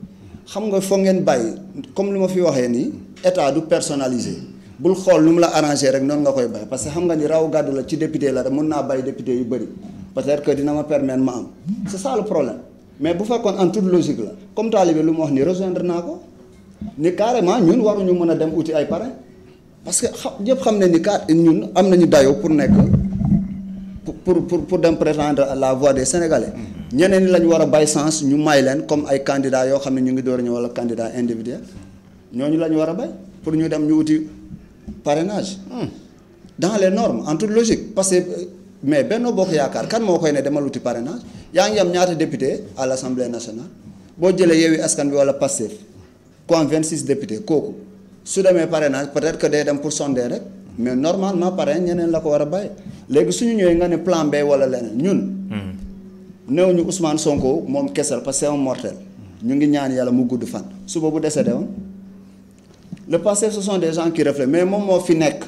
xam nga foog ngeen bàyyi comme li ma fi waxee nii état du personnalisé bul xool nu mu la arrangé rek noonu nga koy bàyyi parce que xam nga ni raw gàddu la ci député la rek mën naa bàyyi député yu bëri peut-être que dina ma permettre ma am c'est ça le problème mais bu fekkoon en toute logique la comme talibé lu mu wax ni rejoindre naa ko ni carrément ñun waruñu mën a dem uti ay parrain parce que ñëpp xam ne ni ñun am nañu dayoo pour nekk pour dem prétendre à la voix des Sénégalais. ñeneen ñi lañu war a bàyyi sens ñu may leen comme ay candidats yoo xam ne ñu ngi door a ñëw wala candidat individuel ñooñu la ñu war a bay pour ñu dem ñu uti parrainage. dans les normes en toute logique parce que mais Benno Bokk Yaakaar kan moo koy ne demal uti parrainage yaa ngi am ñaata député à l'Assemblée nationale boo jëlee Yewwi Askan Wi wala Pastef ku am 26 députés kooku su demee parrainage peut-être que day dem pour sonder rek mais normalement parrain ñeneen la ko war a bàyyi léegi suñu ñëwee nga ne plan B wala leneen ñun. néew ñu Ousmane Sonko moom kesel parce que c'est un mortel ñu ngi ñaan yàlla mu gudd fan suba bu décédé woon le passé ce sont des gens qui reflètent mais moom moo fi nekk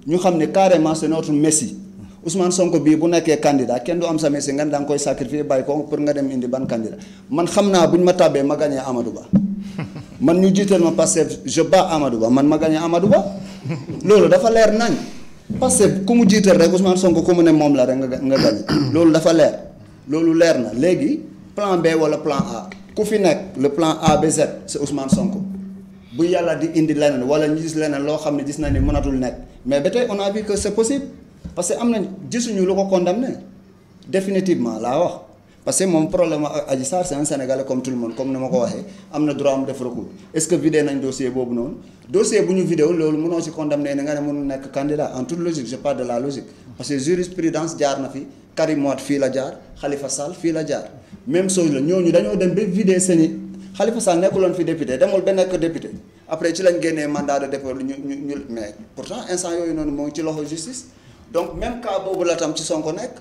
ñu xam ne carrément c'est notre messie Ousmane Sonko bii bu nekkee candidat kenn du am sa messie nga da nga koy sacrifier bàyyi ko pour nga dem indi ban candidat man xam naa bu ñu ma tàbbee ma gagné Amadou Ba man ñu jiital ma parce que je bats Amadou Ba man ma gagné Amadou Ba loolu dafa leer nañ parce que ku mu jiital rek Ousmane Sonko ku mu ne moom la rek nga gagné loolu dafa leer. loolu leer na léegi plan B wala plan A ku fi nekk le plan A B Z c'est Ousmane Sonko bu yàlla di indi leneen wala ñu gis leneen loo xam ne gis na ni mënatul nekk mais ba tey on a vu que c'est possible parce que am nañ gisuñu lu ko condamné définitivement laa wax parce que moom problème Adji Sarr c'est un Sénégalais comme tout le monde comme ni ma ko waxee am na droit mu def recours est-ce que vidé nañ dossier boobu noonu dossier bu ñu vidéo loolu mënoo ci condamné ne nga ne mënul nekk candidat en toute logique je parle de la logique parce que jurisprudence jaar na fi Karim Wade fii la jaar Khalifa Sall fii la jaar même chose la ñooñu dañoo dem ba vidé seeni Khalifa Sall nekkuloon fi député demul ba nekk député après ci lañ génnee mandat de dépôt ñu mais pourtant instant yooyu noonu moo ngi ci loxo justice donc même cas boobu la tam ci Sonko nekk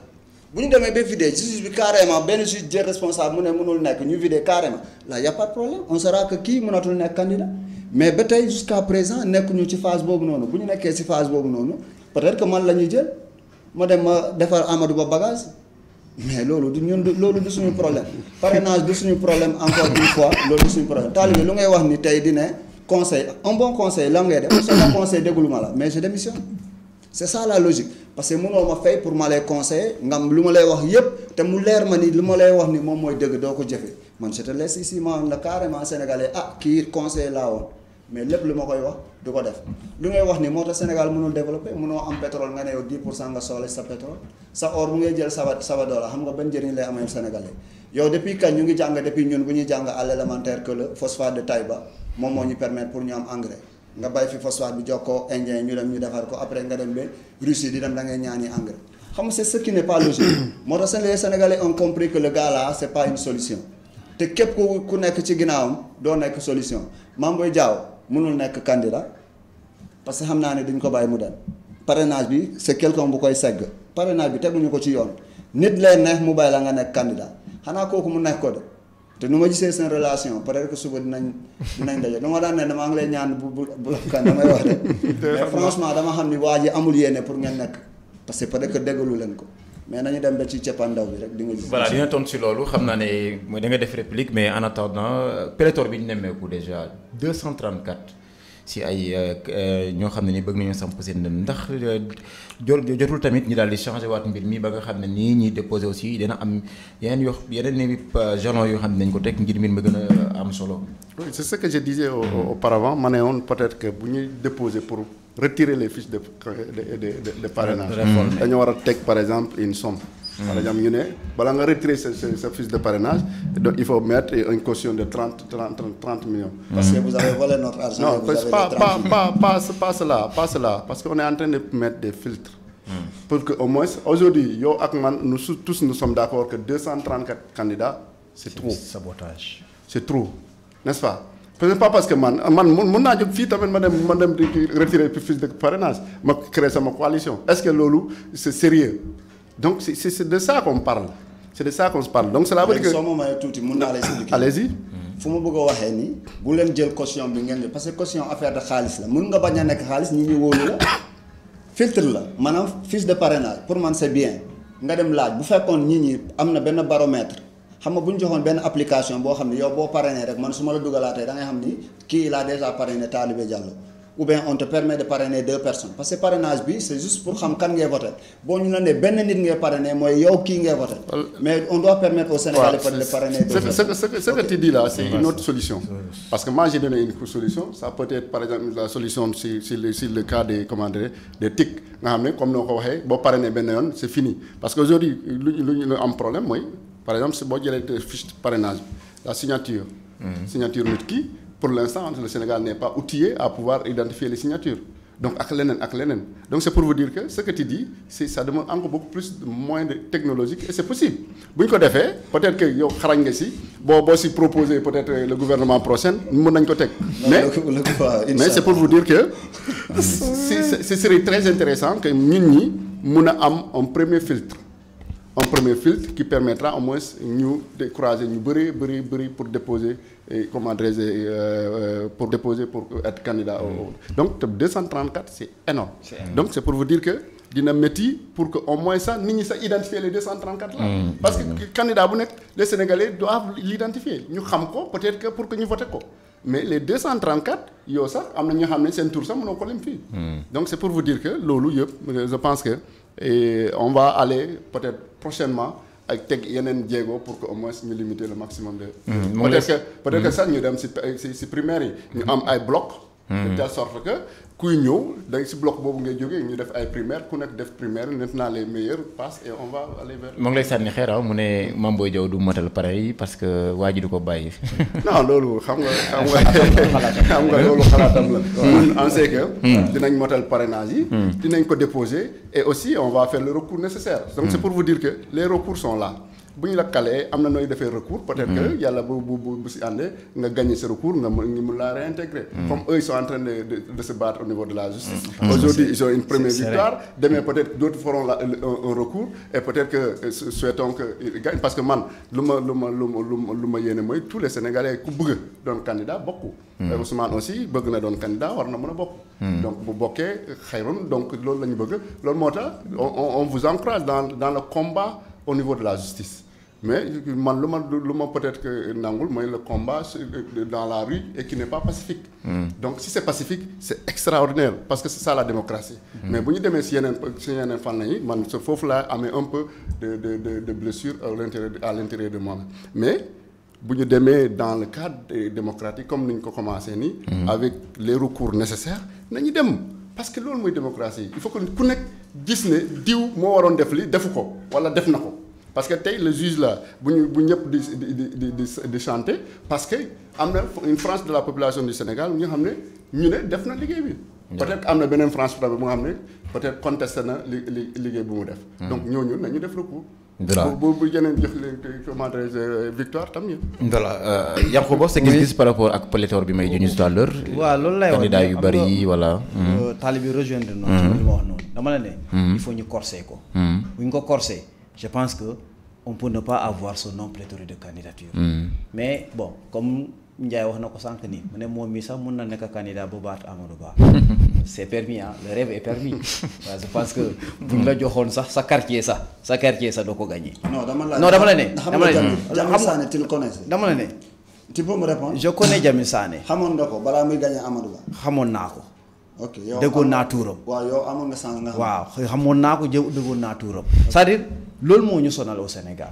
bu ñu demee ba vidé justice bi carrément benn juge jël responsable mu ne mënul nekk ñu vidé carrément là y a pas de problème on saura que kii mënatul nekk candidat mais ba tey jusqu'à présent nekkuñu ci phase boobu noonu bu ñu nekkee ci phase boobu noonu peut-être que man la ñuy jël ma dem ma defar Amadou Ba bagage mais loolu du ñun loolu du suñu problème parrainage du suñu problème encore une fois loolu du suñu problème taalibe lu ngay wax ni tey di ne conseil un bon conseil la ngay def c'est un conseil déglu ma la mais je démissionne c'est ça la logique parce que mënoo ma fay pour ma lay conseiller ngam lu ma lay wax yépp te mu leer ma ni lu ma lay wax ni moom mooy dëgg doo ko jëfee man je te laisse ici ma la carrément sénégalais kii conseiller laa woon mais lépp lu ma koy wax du ko def lu ngay wax ni moo tax Sénégal mënul développer mënoo am pétrole nga ne yow 10% nga soxla sa pétrole sa or bu ngay jël Sabodala xam nga ban njëriñ lay amee sénégalais yow depuis kañ ñu ngi jàng depuis ñun bu ñuy jàng à l'élémentaire que le phosphate de Taïba moom moo ñu permettre pour ñu am engrais nga bay fi phosphate bi jox ko indien ñu dem ñu defar ko après nga dem ba Russie di dem da ngay ñaani engrais xam nga c'est ce qui n'est pas logique moo tax les Sénégalais ont compris que le gars là c'est pas une solution te képp ku nekk ci ginnaawam doo nekk solution Mame Boye Diao mënul nekk candidat parce que xam naa ne duñ ko bàyyi mu dem parrainage bi c'est quelqu'un bu koy segg parrainage bi teguñu ko ci yoon nit leen neex mu bàyyi la nga nekk candidat xanaa kooku mu nekk ko de te nu ma gisee seen relation peut-être que suba dinañ daje nu ma daan ne damaa ngi lay ñaan bu kan damay wax de mais franchement dama xam ni waa ji amul yéene pour ngeen nekk parce que peut-être que déggalu leen ko mais nañu dem ba ci ceppandaw bi rek di nga gis. voilà dina tontu si loolu xam naa ne mooy da nga def réplique mais en attendant pléthore bi ñu nemmeeku déjà 234 si ay ñoo xam ne ni bëgg nañu samp seen ndax jotul tamit ñi daal di changer waat mbir mi ba nga xam ne nii ñuy déposer aussi dina am yeneen jalons yoo xam ne nañ ko teg ngir mbir mi gën a am solo. Oui, c'est ce que je disais auparavant ma ne woon peut-être que bu ñuy déposer pour retirer les fiches de parrainage dañu war a teg par exemple une somme. par exemple ñu ne bala nga retirer sa fiche de parrainage donc il faut mettre une caution de 30 millions. Parce que vous avez volé notre argent. Non, pas cela parce qu'on est en train de mettre des filtres. Pour que au moins aujourd'hui yow ak man nous sommes d'accord que 234 candidats c'est trop. Sabotage. C'est trop, n'est-ce pas? Peut-être pas parce que man mun naa jóg fii tamit ma dem retirer fiche de parrainage ma créer sama coalition. Est-ce que loolu c'est sérieux? Donc c'est de ça qu'on parle. C'est de ça qu'on se parle. Donc cela veut dire que soo ma mayee tuuti mun naa lay expliquer. Allez-y. fu ma bëgg a waxee ni bu leen jël caution bi ngeen parce que caution affaire de xaalis la mun nga bañ a nekk xaalis ñi ñu wóolu la filtre la maanaam fiche de parrainage pour man c'est bien nga dem laaj bu fekkoon ñi am na benn baromètre xam nga bu ñu joxoon benn application boo xam ne yow boo parrainé rek man su ma la dugalaatee da ngay xam ni kii il a déjà parrainé Talibé Diallo ou bien on te permet de parrainer 2 personnes parce que parrainage bi c'est juste pour xam kan ngay voter boo ñu la nee benn nit ngay parrainer mooy yow kii ngay voter mais on doit permettre aux Sénégalais de parrainer 2 personnes. Ce que tu dis là c'est une autre solution parce que moi j'ai donné une solution ça peut être par exemple la solution si le cas des des TIC nga xam ne comme noo ko waxee boo parrainer benn yoon c'est fini parce que aujourd'hui lu am problème mooy par exemple si boo jëlee fiche de parrainage la signature nit ki pour l'instant le Sénégal n'est pas outillé à pouvoir identifier les signatures donc ak leneen donc c'est pour vous dire que ce que tu dis ça demande encore beaucoup plus de moyens technologiques et c'est possible bu ñu ko defee peut-être que yow xarañ nga si boo si proposer peut-être le gouvernement prochain mën nañ ko teg mais c'est pour vous dire que ce serait très intéressant que ñun ñi mun a am un premier filtre qui permettra au moins ñu décourager ñu bëri pour déposer pour être candidat donc 234 c'est énorme donc c'est pour vous dire que dina métti pour que au moins ça nit ñi sax identifier les 234 là parce que candidat bu nekk les Sénégalais doivent l'identifier ñu xam ko peut-être que pour que ñu voter ko mais les 234 yow sax am na ñoo xam ne seen tour sax mënoo ko lim fii donc c'est pour vous dire que loolu yëpp je pense que on va aller peut-être prochainement ak teg yeneen jéego pour que au moins ñu limiter le maximum de peut-être que sax ñu dem si primaire yi ñu am ay blocs de telle sorte que kuy ñëw da si bloc boobu ngay jógee ñu def ay primaire ku nekk def primaire maintenant les meilleurs passent et on va aller vers. moo ngi lay sànni xeer mu ne Mame Boye Diao du matal pareil parce que waa ji du ko bàyyi. non loolu xam nga loolu xalaatam la. on sait que dinañ matal parrainage yi. dinañ ko déposer et aussi on va faire le recours nécessaire. donc c'est pour vous dire que les recours sont là. bu ñu la calee am na nooy defee recours peut-être que yàlla bu si àndee nga gagner ce recours nga mun laa réintégrer comme eux ils sont en train de se battre au niveau de la justice aujourd'hui ils ont une première victoire demain peut-être d'autres feront un recours et peut-être que souhaitons que ils gagnent parce que man lu ma yéene mooy tous les Sénégalais ku bëgg doon candidat bokku Ousmane aussi bëgg na doon candidat war na mën a bokk donc bu bokkee xayrun donc loolu la ñu bëgg loolu moo tax on vous encourage dans le combat au niveau de la justice mais man lu ma peut-être que nangul mooy le combat dans la rue et qui n'est pas pacifique donc si c'est pacifique c'est extraordinaire parce que c'est ça la démocratie mais bu ñu demee si yeneen fànn yi man foofu laa amee un peu de blessure à l'intérieur de moi mais bu ñu demee dans le cadre démocratique comme ni ñu ko commencé nii. avec les recours nécessaires nañu dem parce que loolu mooy démocratie il faut que ku nekk gis ne diw moo waroon def li defu ko wala def na ko parce que tey le juge là bu ñëpp di chanter parce que am na une frange de la population du Sénégal ñu xam ne ñu ne def na liggéey bi. peut-être am na beneen frange bu nga xam ne peut-être contesté na liggéey bu mu def. donc ñooñu nañu def recours. voilà bu yeneen jox leen comment dirais-je victoire tam ñu. voilà Yankhoba sa gis-gis par rapport ak pléthore bi may junj tout à l'heure. waaw loolu lay wax candidat yu bari yi voilà. taalibe bi rejoindre noonu. ci li ma wax noonu dama la ne. il faut ñu corser ko. bu ñu ko corser je pense que on peut ne pas avoir ce nom pléthorique de candidature. mais bon comme Ndiaye wax na ko sànq nii mu ne moom mii sax mun na nekk candidat bu baat Amadou Ba. c'est permis ah le rêve est permis. waaw je pense que buñ la joxoon sax sa quartier sax doo ko gagné. non dama la ne. Jamil Sané tu le connais. dama la ne. tu peux me répondre. je connais Jamil Sané. xamoon nga ko balaa muy gagné Amadou Ba. xamoon naa ko. ok yow déggoon naa tuuram. waaw yow amoon nga chance nga xam. waaw xamoon naa ko déggoon naa tuuram. c'est-à-dire loolu moo ñu sonal au Sénégal.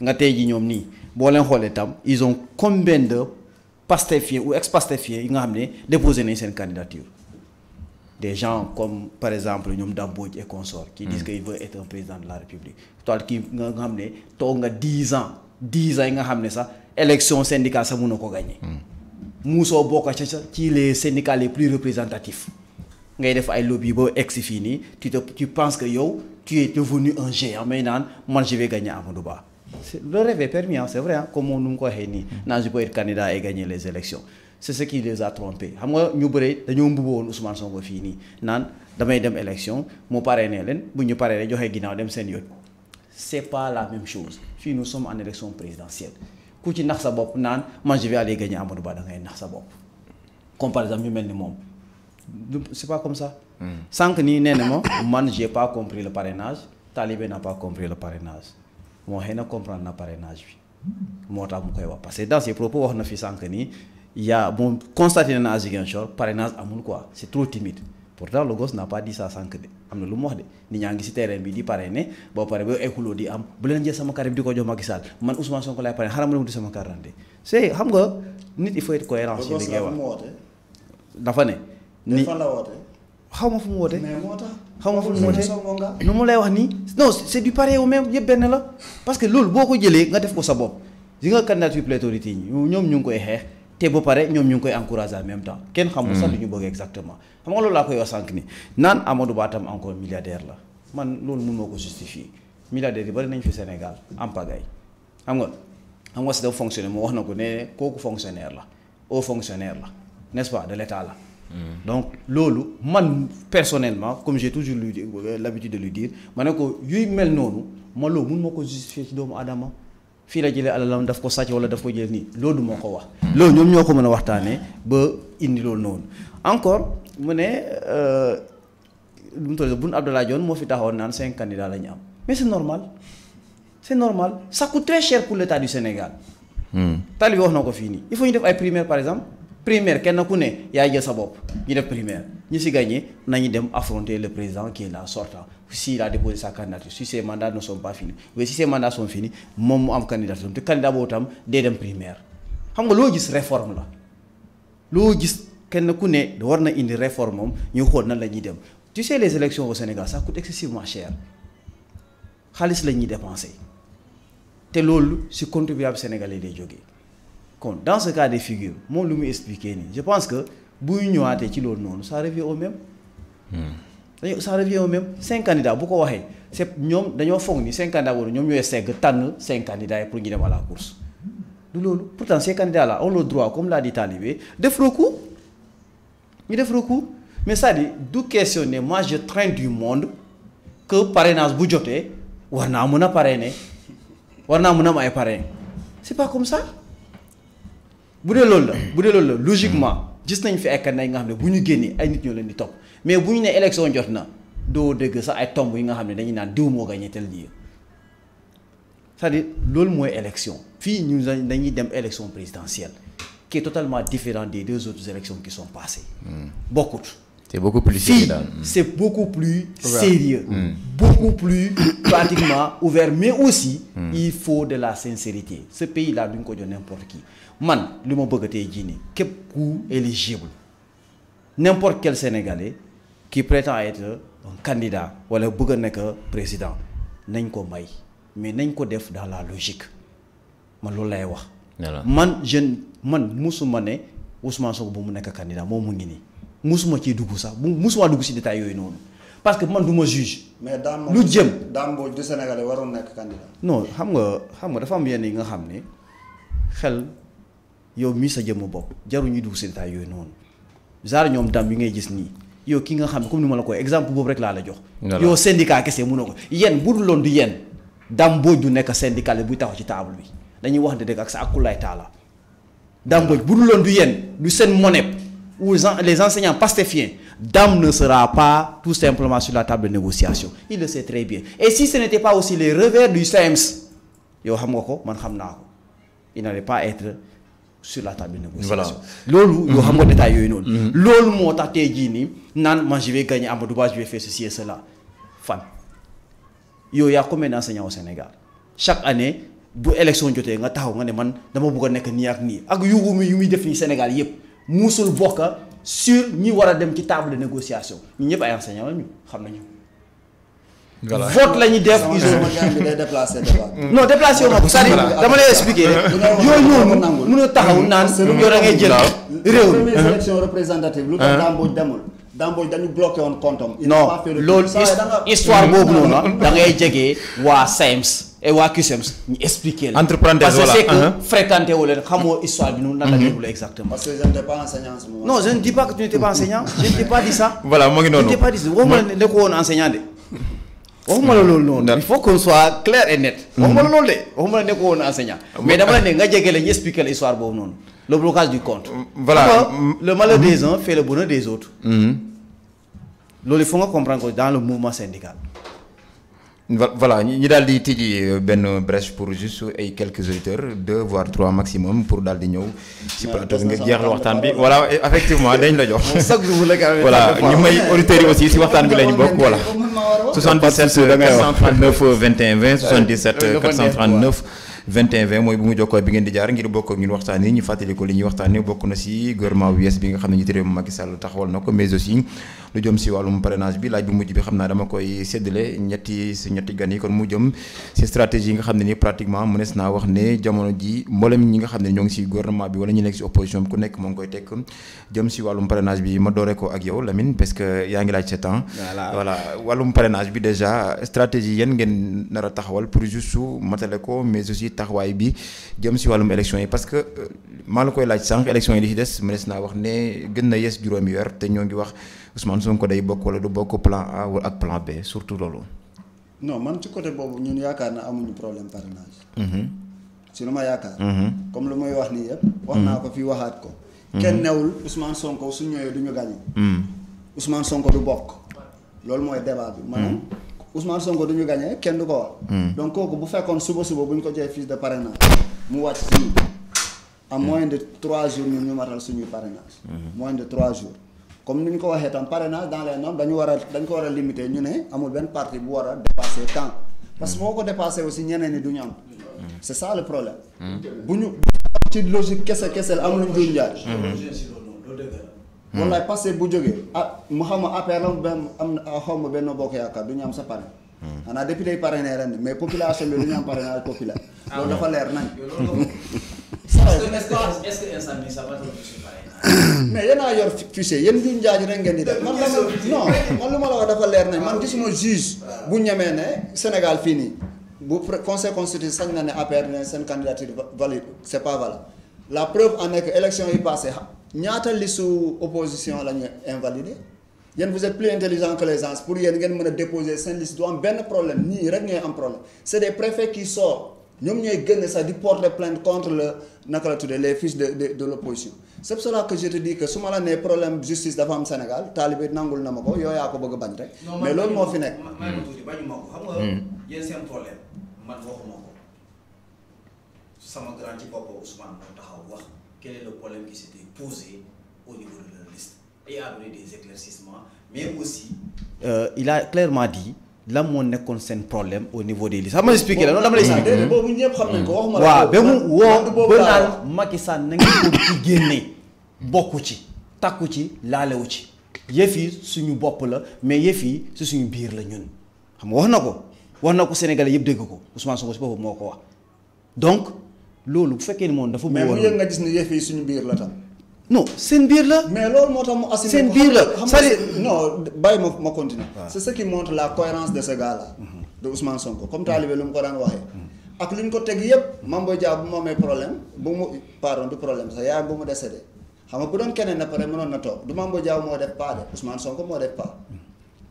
nga tey ji ñoom nii boo leen xoolee tam ils ont combien de pastefiens ou ex-pastefiens yi nga xam ne déposé nañ seen candidature. des gens comme par exemple ñoom Dambodj et consorts qui disent qu'ils veulent être un président de la République toi kii nga xam ne toog nga 10 ans yi nga xam ne sax élection syndicale sax mënoo ko gagné. muusoo bokk ci les syndicats les plus représentatifs ngay def ay lobby ba egg si fii nii tu penses que yow tu es devenu un géant mais naan man je vais gagner Amadou Ba. le rêve est permis c'est vrai comme moom nu mu ko waxee nii naan je peux être candidat et gagner les élections. c'est ce qui les a trompés xam nga ñu bëre dañoo mbubboo woon Ousmane Sonko fii nii naan damay dem élection mu parrainé leen bu ñu parrainé joxe ginnaaw dem seen yoon c'est pas la même chose fii nous sommes en élection présidentielle ku ci nax sa bopp naan man je vais aller gagner Amadou Ba da ngay nax sa bopp comme par exemple ñu mel ni moom c'est pas comme ça. sànq nii nee na ma man j'ai pas compris le parrainage Talibé n'a pas compris le parrainage moo xëy na comprendre na parrainage bi moo tax mu koy wax parce que dans ses propos wax na fi sànq nii. bon constaté na à Ziguinchor parrainage amul quoi c'est trop timide pourtant le gosse n'a pas dit ça sànq de am na lu mu wax de nit ñaa ngi ci terrain bi di parrainer boo pare ba écouloo di am bu leen jël sama carte bi di ko jox Macky Sall man Ousmane Sonko lay parrainer xaaral ma dem di sama carte d'identité c'est xam nga nit il faut être cohérent ci li ngay wax dafa ne ni xaw ma fu mu woote xaw ma fu mu woote nu mu lay wax nii non c'est du pareil au même yëpp benn la parce que loolu boo ko jëlee nga def ko sa bopp di nga candidature pléthorique yi ñoom ñu ngi koy xeex te ba pare ñoom ñu ngi koy encourager en même temps kenn xamul sax lu ñu bëgg exactement xam nga loolu laa koy wax sànq ni naan Amadou Ba tam encore milliardaire la man loolu mun moo ko justifier milliardaire yi bari nañ fi Sénégal en pagaille xam nga si dafa fonctionnaire moo wax na ko ne kooku fonctionnaire la haut fonctionnaire la n'est-ce pas de l'État la donc loolu man personnellement comme j'ai toujours l'habitude de lui dire ma ne ko yuy mel noonu ma loolu mun moo ko justifier ci doomu aadama fii la jëlee alalam daf ko sàcc wala daf ko jël nii loolu moo ko wax. loolu ñoom ñoo ko mën a waxtaanee ba indi loolu noonu encore mu ne lu mu tudd Boun Abdallah Dionne moo fi taxawoon naan 5 candidats la ñu am mais c'est normal ça coûte très cher pour l'État du Sénégal. Tali bi wax na ko fii nii il faut ñu def ay primaires par exemple primaire kenn ku ne yaay jël sa bopp ñu def primaire ñi si gagné nañu dem affronter le président qui est là sortant. s'il a déposé sa candidature si ses mandats ne sont pas finis mais si ses mandats sont finis moom mu am candidature te candidat boobu tam dee dem primaire xam nga loo gis réforme la loo gis kenn ku ne war na indi réforme moom ñu xool nan la ñuy dem tu sais les élections au Sénégal ça coûte excessivement cher xaalis la ñuy dépenser te loolu si contribuable sénégalais day jógee kon dans ce cas de figure moom lu muy expliquer nii je pense que buy ñëwaatee ci loolu noonu ça revient au même. ça revient au même 5 candidats bu ko waxee c'est ñoom dañoo foog ni 5 candidats boobu ñoom ñooy segg tànn 5 candidats yi pour ñu dem à la course du loolu pourtant ces candidats là ont le droit comme l'a dit Talibé def recours ñu def recours mais c'est-à-dire du questionner moi je traîne du monde que parrainage bu jotee war naa mën a parrainer war naa mën a am ay parrain c'est pas comme ça bu dee loolu la logiquement gis nañ fi ay candidats yi nga xam ne bu ñu génnee ay nit ñoo leen di topp mais bu ñu ne élection jot na doo dégg sax ay tomb yi nga xam ne dañuy naan diw moo gagné tel lieu c'est-à-dire loolu mooy élection fii ñu dañuy dem élection présidentielle qui est totalement différent des 2 autres élections qui sont passées bokkut c'est beaucoup plus sérieux. C'est beaucoup plus sérieux, beaucoup plus pratiquement ouvert, mais aussi il faut de la sincérité. Ce pays-là duñ ko jox n'importe qui. Man li ma bëgg tey jii nii képp ku éligible n'importe quel Sénégalais qui prétend être un candidat wala bëgg a nekk président nañ ko may mais nañ ko def dans la logique man loolu lay wax. man musuma ne Ousmane Sonko bu mu nekk candidat moom mu ngi nii musuma ciy dugg sax musuma dugg ci détail yooyu noonu parce que man du ma juge. mais lu jëm Dame Mbodj du Sénégalais waroon nekk candidat. non xam nga dafa am yenn yi nga xam ne xel yow mii sa jëmm bopp jarul ñuy dugg ci détail yooyu noonu genre ñoom dam yi ngay gis nii yow ki nga xam ne comme ni ma la koy exemple boobu rek laa la jox. yow syndicat kese mënoo ko yéen bu dul loon du yéen Dame Mbodj du nekk syndicat buy taxaw ci table bi dañuy wax dëgg ak sa akulaay taala Dame Mbodj bu dul loon du yéen du seen monep ou les enseignants pastéfiens Dame ne sera pas tout simplement sur la table de négociation il le sait très bien et si ce n'était pas aussi les revers du SAEMS yow xam nga ko man xam naa ko il n'allait pas être sur la table de négociation. loolu yoo xam nga détail yooyu noonu. loolu moo tax tey jii nii naan man je vais gagner Amadou Ba je vais faire ceci et cela fan yow yaa combien d'enseignants au Sénégal chaque année bu élection jotee nga taxaw nga ne man dama bëgg a nekk nii ak nii ak yu muy def nii Sénégal yëpp musul bokk sur ñi war a dem ci table de négociation ñun ñëpp ay enseignants la ñu xam nañu. voilà vote la ñuy def. non déplacé wu ma ko c'est-à-dire dama lay expliquer yooyu noonu mën a taxaw naan yow da ngay jël réew mi. élection représentative lu tax Dame Mbodj demul Dame Mbodj dañu bloqué woon comptom. non loolu histoire boobu noonu da ngay jege waa SAEMS et waa CUSEMS ñu expliquer la. entre parenthèses parce que c'est que fréquenté wu leen xamoo histoire bi noonu nan la déroulé exactement. parce que je n'étais pas enseignant en ce moment. non je ne dis pas que tu n'étais pas enseignant je ne t'ai pas dit ça. voilà moo ngi noonu je ne t'ai pas dit ça waxuma ne ko woon enseignant de. waxuma la loolu noonu il faut qu'on soit clair et net. waxuma la loolu de waxuma la ne ko woon enseignant. mais dama la ne nga jege la ñu expliquer la histoire boobu noonu le blocage du compte. voilà le malheur des uns fait le bonheur des autres. loolu il faut nga comprendre que dans le mouvement syndical. voilà ñi daal di tijji benn brèche pour juste ay quelques auditeurs 2 voire 3 maximum pour daal di ñëw ci plateau bi nga jeexal waxtaan bi voilà effectivement dañ la jox. voilà ñu may auditeurs yi aussi ci waxtaan bi lañ bokk voilà. 77 439 21 20 77 439 21 20 mooy bu mu jokkoo bi ngeen di jaar ngir bokk ak ñun waxtaan yi ñu fàttali ko li ñuy waxtaanee bokk na ci gouvernement bu yees bi nga xam ne njiitu réew mi Macky Sall taxawal na ko mais aussi lu jëm ci wàllum parrainage bi laaj bu mujj bi xam naa dama koy séddale ñetti gan yi kon mu jëm ci stratégie yi nga xam ne ni pratiquement mënees naa wax ne jamono ji mboolem ñi nga xam ne ñoo ngi ci gouvernement bi wala ñu nekk ci opposition bi ku nekk moo ngi koy teg jëm ci wàllum parrainage bi ma doore ko ak yow Lamine parce que yaa ngi laaj sa temps voilà wàllum parrainage bi déjà stratégie yan ngeen nar a taxawal pour juste matale ko mais aussi taxawaay bi jëm ci wàllum élection yi parce que maa la koy laaj sànq élection yi li ci des mënees naa wax ne gën na yees juróomi weer te ñoo ngi wax Ousmane Sonko day bokk wala du bokk plan A wala ak plan B surtout loolu. non man ci côté boobu ñun yaakaar na amuñu problème parrainage. si lu ma yaakaar. comme lu muy wax nii yëpp. wax naa ko fii waxaat ko. kenn newul Ousmane Sonko su ñëwee du ñu gagné. Ousmane Sonko du bokk. loolu mooy débat bi. maanaam Ousmane Sonko du ñu gagné kenn du ko wax. donc kooku bu fekkoon suba bu ñu ko joxee fiche de parrainage mu wàcc si ñun en moins de 3 jours ñun ñu matal suñuy parrainage. moins de 3 jours. comme ni ñu ko waxee tam parrainage dans les normes dañ ko war a limiter ñu ne amul benn parti bu war a dépasser temps parce que moo ko dépassé aussi ñeneen ñi du ñu am. c'est ça le problème. bu ñu ci logique kese la amul njuuj njaaj. wallaay parce que bu jógee mu xam ma APR la benn am na xaw ma benn bokk yaakaar du ñu am sa parrain. xanaa député yi parrainé ren mais population bi du ñu am parrainage populaire. loolu dafa leer nañ. est-ce que instant bii ça va mais yéen a yor fichier yéen njuuj njaaj rek ngeen di def man lu ma la wax dafa leer nañ man gisuma juge bu ñemee ne Sénégal fii nii bu conseil constitutionnel sañ na ne APR ne seen candidature valide c'est pas valable la preuve en est que élection yi passé ñaata listu opposition la ñu invalidé yéen vous êtes plus intelligent que les gens pour yéen ngeen mën a déposer seen liste du am benn problème ñii rek ñooy am problème c'est des préfets qui sortent ñoom ñooy gën sax di porter plainte contre le naka la tuddee les fiches de l'opposition c'est pour cela que je te dis que su ma la nee problème justice dafa am Sénégal taalibe nangul na ma ko yow yaa ko bëgg a bañ rek. mais loolu moo fi nekk. may ma tuuti bañu ma ko xam nga. yéen seen problème man waxuma ko sama grand ci boppam Ousmane moo taxaw wax quel est le problème qui s'était posé au niveau de leur liste et a donné des éclaircissements mais aussi il a clairement dit lan moo nekkoon seen problème au niveau des listes xam nga expliqué la noonu dama lay expliqué boobu ñëpp xam nañ ko waxuma waaw ba mu woo ba naan Macky Sall na ngeen ko ci génne bokku ci takku ci laalewu ci yëf yi suñu bopp la mais yëf yi si suñu biir la ñun xam nga wax na ko Sénégalais yëpp dégg ko Ousmane Sonko si boppam moo ko wax donc loolu bu fekkee ni moom dafa. mais mu yëg nga gis ni yëf yi suñu biir la tam. non seen biir la. mais loolu moo tax mu assumer seen biir la non bàyyi ma continuer. c'est ce qui montre la cohérence de ce gars-là. de Ousmane Sonko comme talibé lu mu ko daan waxee. ak li ñu ko teg yëpp Mame Boye Diao bu mu amee problème du problème sax yaay bu mu décédé xam nga bu doon keneen na pare mënoon na toog du Mame Boye Diao moo def pas de Ousmane Sonko moo def pas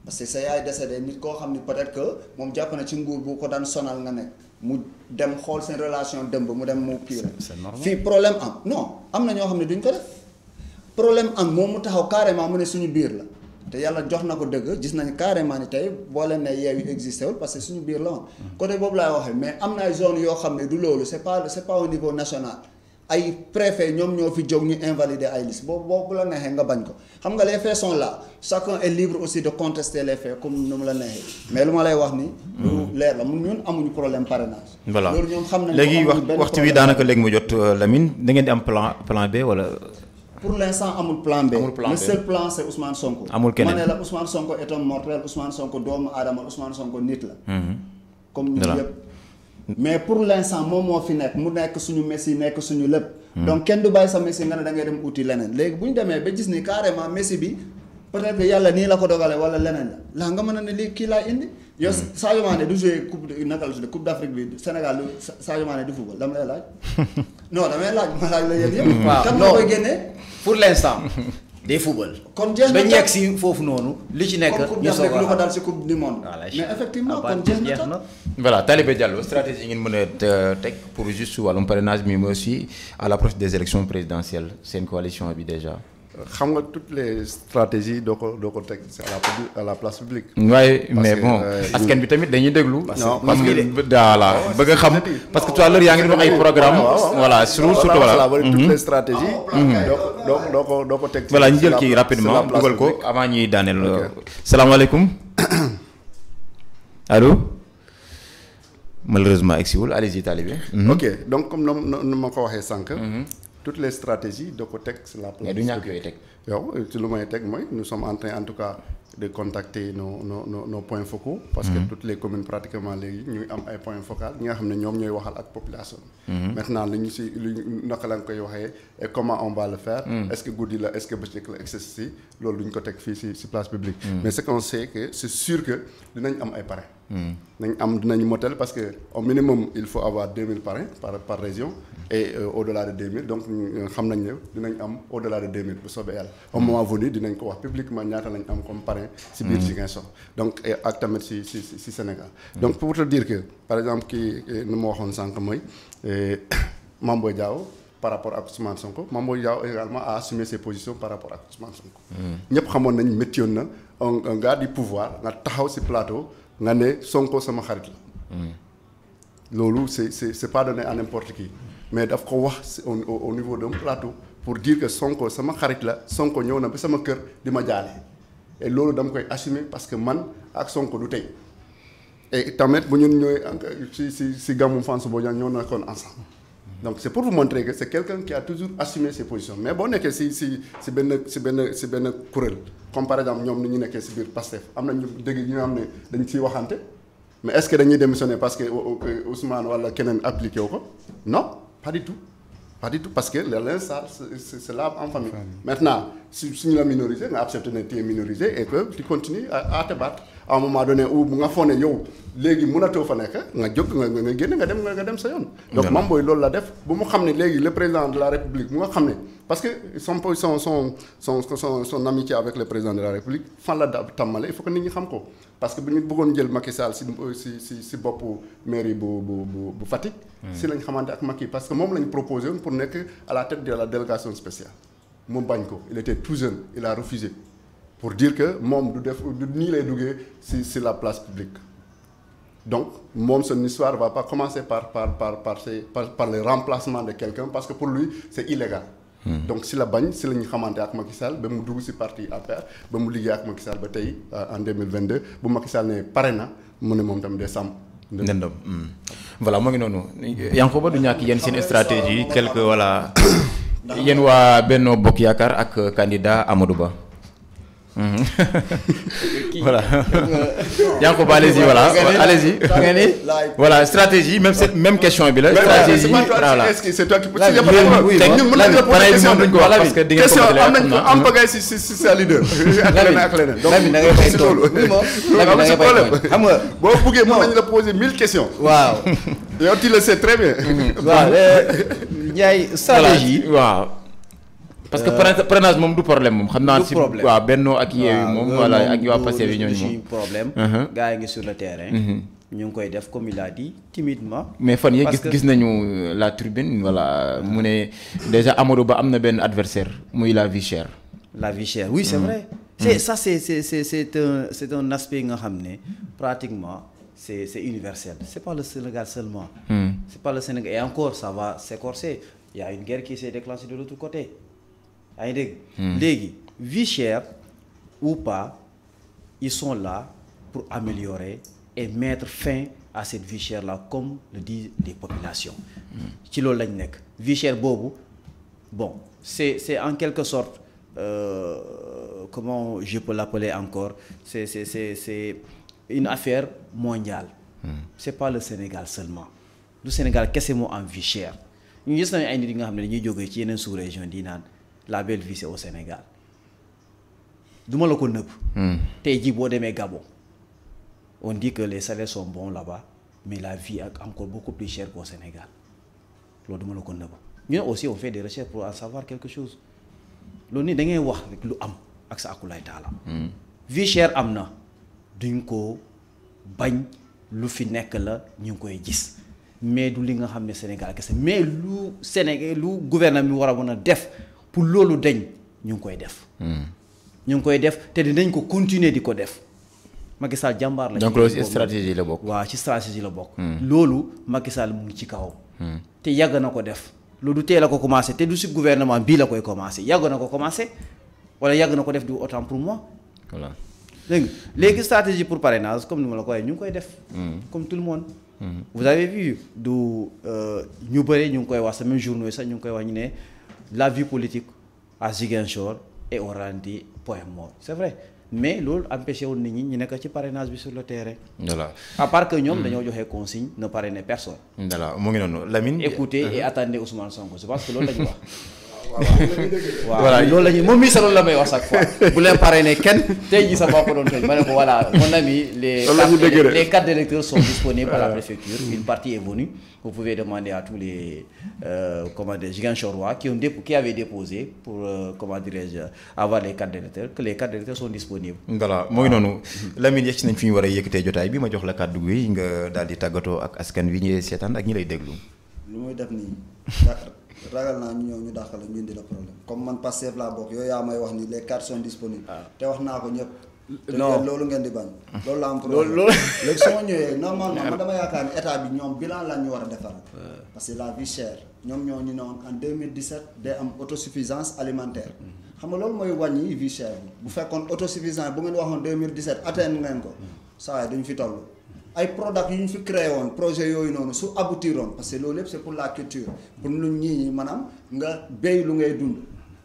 parce que sa yaay décédé nit koo xam ni peut-être que moom jàpp na ci nguur bu ko daan sonal nga nekk mu dem xool seen relation dëmb mu dem mu kii rek fii problème am non am na ñoo xam ne duñ ko def problème am moom mu taxaw carrément mu ne suñu biir la te yàlla jox na ko dëgg gis nañ carrément ni tey boo leen ne yeew yi existé wul parce que suñu biir la woon côté boobu laay waxee mais am na ay zone yoo xam ne du loolu c'est pas au niveau national ay préfet ñoom ñoo fi jóg ñu invalider ay liste boobu la neexee nga bañ ko xam nga les faits sont là chacun est libre aussi de contester les faits comme nu mu la neexee mais lu ma lay wax ni lu leer la mun ñun amuñu problème parrainage voilà loolu ñoom xam nañ léegi waxtu bi daanaka léegi mu jot Lamine da ngeen di am plan B wala pour l'instant amul plan B le seul plan c'est Ousmane Sonko amul keneen ma ne la Ousmane Sonko est un mortel Ousmane Sonko doomu aadama Ousmane Sonko nit la comme ñun yëpp mais pour l'instant moom moo fi nekk mu nekk suñu Messi nekk suñu lépp donc kenn du bàyyi sa Messi nga ne da ngay dem uti leneen léegi bu ñu demee ba gis ni carrément Messi bi peut-être que yàlla nii la ko dogalee wala leneen la nga mën a ne lii kii laa indi yow Sadio Mané du jouer coupe d'Afrique bi Sénégal du Sadio Mané du football dama lay laaj non damay laaj ma laaj la yéen yëpp kan moo koy génnee pour l'instant des football kon jeex na ba ñegg si foofu noonu li ci nekk ñu soog a lu ko dal si coupe du monde mais effectivement kon jeex na voilà Talibé Diallo stratégie ngeen mën a teg pour juste wàllum parrainage mais aussi à l'approche des élections présidentielles seen coalition bi déjà xam nga toutes les stratégies doo ko teg c'est à la place publique. waaye mais bon askan bi tamit dañuy déglu. parce que voilà bëgg a xam parce que tout à l'heure yaa ngi doon ay programme voilà surtout voilà. toutes les stratégies. doo ko teg. voilà ñu jël kii rapidement dugal ko avant ñuy daaneel. salaamaaleykum allo malheureusement egsiwul allez-y Talibé. ok donc comme nu ma ko waxee sànq. toutes les stratégies doo ko teg sur la place. mais du ñàkk yooyu teg. yow ci lu may teg mooy nous sommes en train en tout cas de contacter nos points focaux. parce que toutes les communes pratiquement léegi ñuy am ay points focaux ñi nga xam ne ñoom ñooy waxal ak population maintenant naka la nga koy waxee et comment on va le faire. est-ce que guddi la est-ce que bëccëg la excès loolu duñ ko teg fii si place publique. mais ce qu'on sait que c'est sûr que dinañ am ay parrains. dinañ motel parce que au minimum il faut avoir 2000 parrains par région. et au-delà de 2000 donc xam nañ ne dinañ am au-delà de 2000 bu soobee yàlla au moment venu dinañ ko wax publiquement ñaata lañ am comme parrain si biir Ziguinchor donc ak tamit si Sénégal donc pour te dire que par exemple kii nu ma waxoon sànq mooy Mame Boye Diao par rapport ak Ousmane Sonko Mame Boye Diao également a assumé ses positions par rapport ak Ousmane Sonko ñëpp xamoon nañ méttiwoon na un gars du pouvoir nga taxaw si plateau nga ne Sonko sama xarit la loolu c'est pas donné à n'importe qui mais daf ko wax au niveau d'un plateau pour dire que Sonko sama xarit la Sonko ñëw na ba sama kër di ma jaale et loolu dama koy assumer parce que man ak Sonko du tey et tamit bu ñun ñooy si gàmmu François Bodian ñoo nekkoon ensemble donc c'est pour vous montrer que c'est quelqu'un qui a toujours assumé ses positions mais boo nekkee si benn kuréel comme par exemple ñoom ni ñu nekkee si biir Pastef am na ñu dégg ñu xam ne dañ ciy waxante mais est-ce que dañuy démissionner parce que Ousmane wala keneen appliqué wu ko non pas du tout parce que l'instar c'est là en famille. Maintenant suñu la minoriser nga accepté ne tu es minorisé et que tu continues à te battre à un moment donné où nga foog ne yow léegi mënatoo fa nekk nga jóg nga génn nga dem sa yoon. donc Mame Boye loolu la def bu mu xam ne léegi le président de la République mu nga xam ne parce que son amitié avec le président de la République fan la tàmmale il faut que nit ñi xam ko parce que bu ñu bëggoon jël Macky Sall si boppu mairie bu Fatick. si lañ xamante ak Macky parce que moom lañ proposé woon pour nekk à la tête de la délégation spéciale mu bañ ko il était tout jeune il a refusé pour dire que moom du nii lay duggee si la place publique donc moom son histoire va pas commencer par le remplacement de quelqu'un parce que pour lui c'est illégal donc si la bañ si la ñu xamante ak Macky Sall ba mu dugg si parti APR ba mu liggéey ak Macky Sall ba tey en 2022 bu Macky Sall ne pare na mu ne moom tam day sàmm ndëndam. Voilà moo ngi noonu Yankoba du ñàkk yéen seen stratégie quelque voilà yéen waa Benno Bokk Yaakaar ak candidat Amadou Ba. Voilà. Yankoba allez-y voilà allez-y. Voilà stratégie même question bi la. stratégie voilà c'est toi qui peux parce que di ngeen ko am pagay si sa leader. ak leneen donc Lamine da ngay fay tool xam nga boo buggee mën nañu la poser 1000 questions. waaw yow tu le sais très bien. waaw Ndiaye stratégie waaw. parce que parrainage moom du problème moom xam naa si waaw Benno ak Yewwi moom voilà ak waa Pastef yi ñooñu moom problème gars yi ngi sur le terrain ñu ngi koy def comme il a dit timidement mais fan yee gis nañu la tribune voilà mu ne déjà Amadou Ba am na benn adversaire muy la vie chère oui c'est vrai c'est un aspect nga xam ne pratiquement c'est universel c'est pas le Sénégal seulement c'est pas le Sénégal et encore ça va s'écorcer il y a une guerre qui s'est déclenchée de l'autre côté yaa ngi dégg léegi vie chère ou pas ils sont là pour améliorer et mettre fin à cette vie chère là comme le disent les populations ci loolu lañ nekk vie chère boobu bon c'est en quelque sorte comment je peux l'appeler encore c'est une affaire mondiale c'est pas le Sénégal seulement du Sénégal kese moo am vie chère ñu gis nañu ay nit yi nga xam ne dañuy jógee ci yeneen sous-région di naan la belle vie c'est au Sénégal duma la ko nëbb tey jii boo demee Gabon on dit que les salaires sont bons là-bas mais la vie est encore beaucoup plus chère qu'au Sénégal loolu duma la ko nëbb ñu aussi on fait des recherches pour en savoir quelque chose loolu nii da ngay wax rek lu am ak sa akulaay taala vie chère am na duñ ko bañ lu fi nekk la ñu ngi koy gis mais du li nga xam ne Sénégal kese mais lu Sénégal lu gouvernement bi war a mën a def pour loolu dañ ñu ngi koy def ñu ngi koy def te dinañ ko continuer di ko def Macky Sall jàmbaar la. donc loolu ci stratégie la bokk. waaw ci stratégie la bokk. loolu Macky Sall mu ngi ci kaw. te yàgg na ko def loolu teel a ko commencé te du ci gouvernement bii la koy commencé yàgg na ko commencé wala yàgg na ko def du autant pour moi. voilà dégg nga léegi stratégie pour parrainage comme ni ma la ko waxee ñu ngi koy def. comme tout le monde. vous avez vu du ñu bëri ñu ngi koy wax sa même journaux yi sax ñu ngi koy wax ñu ne la vie politique à Ziguinchor est au ralenti point mort c'est vrai. mais loolu empêché woon nit ñi ñu nekk ci parrainage bi sur le terrain. voilà à part que ñoom dañoo joxe consigne ne parrainer personne. voilà mu ngi noonu Lamine. écoutez et attendez Ousmane Sonko je pense que loolu la ñu wax. voilà loolu la ñuy moom mii sa loolu la may wax chaque fois bu leen parrainer kenn tey jii sa bopp doon tooñ ma ne ko voilà mon ami les cartes d'électeurs sont disponibles à la préfecture une partie est venue vous pouvez demander à tous les comment dire Ziguinchorois qui avaient déposé pour comment dirais-je avoir les cartes d'électeurs que les cartes d'électeurs sont disponibles. voilà mu ngi noonu Lamine yegg si nañ fi ñu war a yëkkatee jotaay bi ma jox la kàddu gi nga daal di tàggatoo ak askan wi ñuy seetaan ak ñi lay déglu. lu muy def nii ragal naa ñu ñëw ñu dàqale ñu indi la problème comme man Pastef laa bokk yooyu yaa may wax ni les cartes sont disponibles. te wax naa ko ñëpp. non loolu ngeen di bañ. loolu la am problème loolu léegi su ma ñëwee normalement man dama yaakaar ni état bi ñoom bilan la ñu war a defaral. parce que la vie chère ñoom ñoo ñu ne woon en 2017 day am autosuffisance alimentaire. xam nga loolu mooy wàññi vie chère bi bu fekkoon autosuffisance bu ngeen waxoon 2017 atteindre ngeen ko saa yi duñ fi toll. ay produits yu ñu fi créé woon projet yooyu noonu su aboutiroon parce que loolu lépp c'est pour la culture pour lu ñii maanaam nga béy lu ngay dund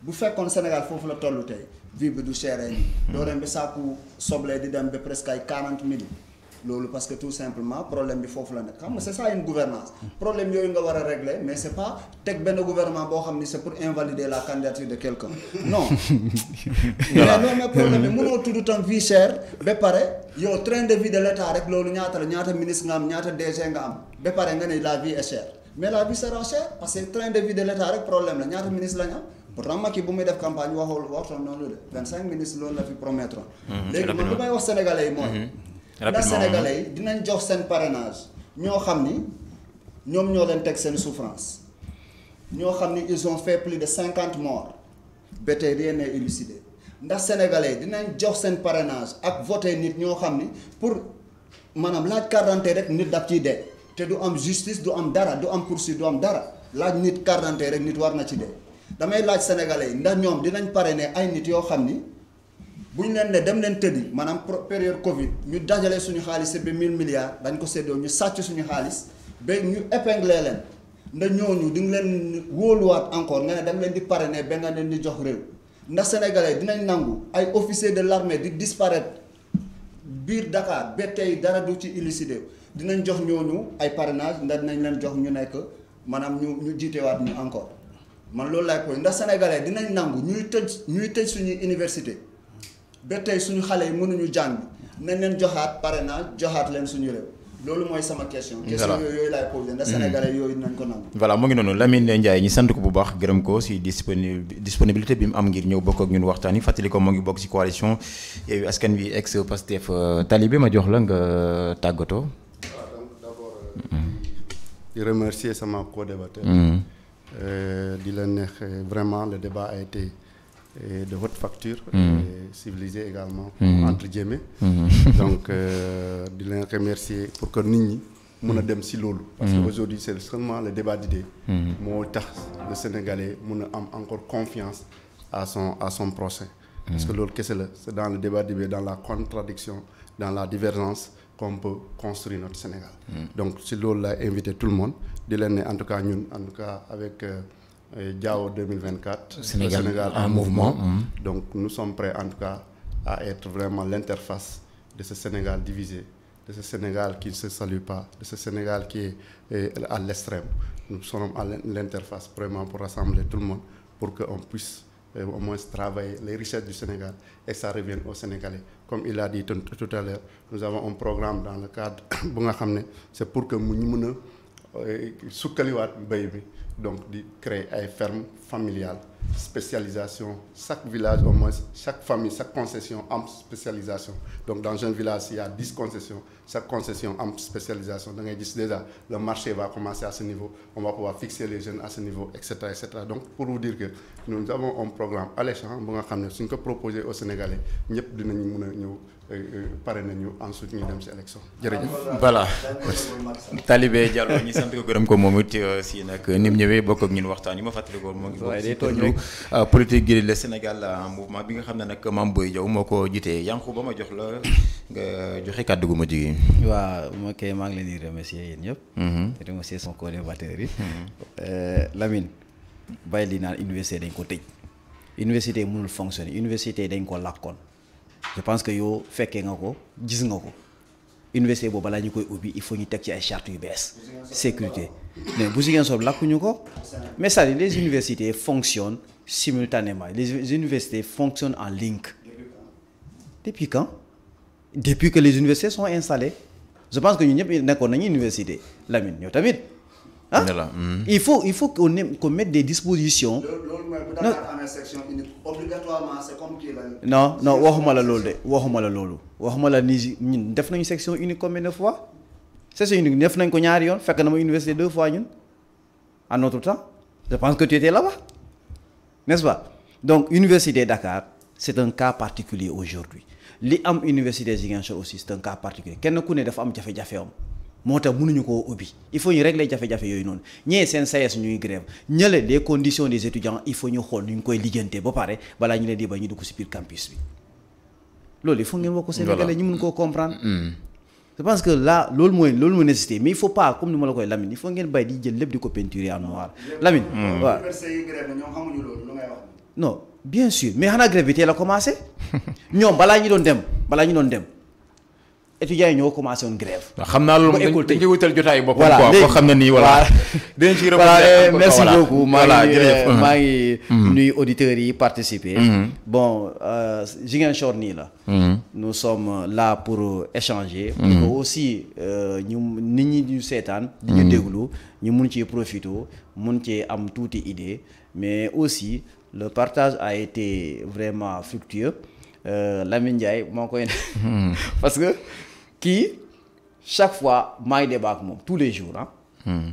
bu fekkoon Sénégal foofu la toll tey vie bi du chéré nii doo dem ba saaku soble di dem ba presque ay 40 000 loolu parce que tout simplement problème bi foofu la nekk xam nga c'est ça une gouvernance problème yooyu nga war a régler mais c'est pas teg benn gouvernement boo xam ni c'est pour invalider la candidature de quelqu'un non mais problème bi mënoo tudd tam vie chère ba pare yow train de vie de l'état rek loolu ñaata la ñaata ministre nga am ñaata DG nga am ba pare nga ne la vie est chère mais la vie sera chère parce que train de vie de l'état rek problème la ñaata ministre la ñu am pourtant Macky bu muy def campagne waxoon noonu de 25 ministres loolu la fi promettre léegi man lu may wax sénégalais yi mooy ndax sénégalais yi dinañ jox seen parrainage ñoo xam ni ñoom ñoo leen teg seen souffrance ñoo xam ni ils ont fait plus de 50 morts ba tey rien n'est élucidé ndax sénégalais yi dinañ jox seen parrainage ak voté nit ñoo xam ni pour maanaam laaj carte d'identité rek nit daf ciy dee te du am justice du am dara du am poursuite du am dara laaj nit carte d'identité rek nit war na ci dee damay laaj sénégalais yi ndax ñoom dinañ parrainer ay nit yoo xam ni bu ñu leen ne dem leen tëddi maanaam période Covid ñu dajale suñu xaalis ba 1000 milliards dañ ko séddoo ñu sàcc suñu xaalis ba ñu épinglé leen ndax ñooñu di nga leen wóoluwaat encore nga ne dem leen di parrainer ba nga leen di jox réew ndax sénégalais dinañ nangu ay officiers de l'armée di disparaître biir Dakar ba tey dara du ci élucidé dinañ jox ñooñu ay parrainage ndax dinañ leen jox ñu nekk maanaam ñu jiitewaat ñu encore man loolu laay koy ndax sénégalais dinañ nangu ñuy tëj suñuy université ba tey suñu xale yi mënuñu jàng nañ leen joxaat parrainage joxaat leen suñu réew loolu mooy sama question. question yooyu laay posé ndax sénégalais yooyu dinañ ko nangu. voilà mu ngi noonu Lamine Ndiaye ñi sant ko bu baax gërëm ko si disponibilité bi mu am ngir ñëw bokk ak ñun waxtaan yi fàttali ko moo ngi bokk si coalition Yewwi Askan Wi ex Pastef Talibé ma jox la nga tàggatoo. di remercier sama co-débatteur. di leen neex vraiment le débat a été de haute facture. civilisé également. entre guillemets. donc di leen remercier pour que nit ñi mun a dem si loolu. parce que aujourd'hui c'est seulement le débat d'idées. moo tax le Sénégalais mun a am encore confiance à son procès. parce que loolu kese la c'est dans le débat d'idées dans la contradiction dans la divergence qu'on peut construire notre Sénégal. donc si loolu la invité tout le monde di leen ne en tout cas ñun en tout cas avec Diao 2024. Sénégal en mouvement. donc nous sommes prêts en tout cas à être vraiment l'interface de ce Sénégal divisé, de ce Sénégal qui ne se salue pas, de ce Sénégal qui est à l'extrême. Nous sommes à l'interface vraiment pour rassembler tout le monde pour qu'on puisse au moins travailler les richesses du Sénégal et ça revienne aux Sénégalais. Comme il a dit tout à l'heure, nous avons un programme dans le cadre bu nga xam ne c'est pour que ñu mën a sukkaliwaat mbéy mi donc di créer ay fermes familiales spécialisation chaque village au moins chaque famille chaque concession am spécialisation donc dans un village s'il y a 10 concessions chaque concession am spécialisation da ngay gis déjà le marché va commencer à ce niveau on va pouvoir fixer les jeunes à ce niveau et cetera donc pour vous dire que nous avons un programme alléchant bu nga xam ne suñ ko proposé aux Sénégalais ñëpp dinañu mën a ñëw pare nañu ensuite ñu dem ci élection jërëjëf. voilà Talibé Diallo ñu sant ko gërëm ko moom it si nag ni mu ñëwee bokk ak ñun waxtaan yi ma fàttali ko moo ngi bokk si tëjlu politique gi le Sénégal mouvement bi nga xam ne nag Mame Boye Diao moo ko jiitee yanqu ba ma jox la nga joxe kàddu gu ma jigéen. waaw ok maa ngi leen di remercier yéen ñëpp. di remercier sama co-débatteur yi. Lamine bàyyi li naan université dañ ko tëj. université mënul fonctionner université dañ ko làkkoon. je pense que yow fekkee nga ko gis nga ko université boobu balaa ñu koy ubbi il faut ñu teg ci ay chartes yu bees sécurité mais bu Ziguinchor làkkuñu ko mais ça les universités fonctionnent simultanément les universités fonctionnent en link depuis quand depuis que les universités sont installées je pense que ñu ñëpp nekkoon nañu université Lamine ñoo tamit ah il faut qu'on mette des dispositions. non waxuma la loolu waxuma la ni ñun def nañu section unique combien de fois section unique def nañ ko ñaari yoon fekk na ma université 2 fois ñun à notre temps je pense que tu étais là-bas n'est-ce pas donc université Dakar c'est un cas particulier aujourd'hui li am université Ziguinchor aussi c'est un cas particulier kenn ku ne dafa am jafe-jafe am moo tax mënuñu koo ubbi il faut ñu régler jafe-jafe yooyu noonu ñee seen SAES ñuy grève ñële les conditions des étudiants il faut ñu xool nu ñu koy lijjantee ba pare balaa ñu leen di ba ñu dugg ci biir campus bi loolu il faut ngeen wax ko Sénégalais ñu mën koo comprendre. je pense que là loolu mooy nécessité mais il faut pas comme ni ma la koy Lamine il faut ngeen bàyyi di jël lépp di ko peinturer en noir Lamine. waaw non bien sûr mais xanaa grève bi teel a commencé ñoom balaa ñu doon dem étudiants yi ñoo commencé woon grève. xam naa loolu dañ ciy wutal jotaay boppam quoi foo xam ne nii voilà. dinañ ci merci beaucoup maa ngi nuyu auditeurs yi participer. bon Ziguinchor nii la. nous sommes là pour échanger. pour que aussi ñu nit ñi ñu seetaan. di ñu déglu ñu mun ci profiter mun ci am tuuti idée mais aussi le partage a été vraiment fructueux. Lamine Ndiaye moo koy parce que kii chaque fois maa ngi débat ak moom tous les jours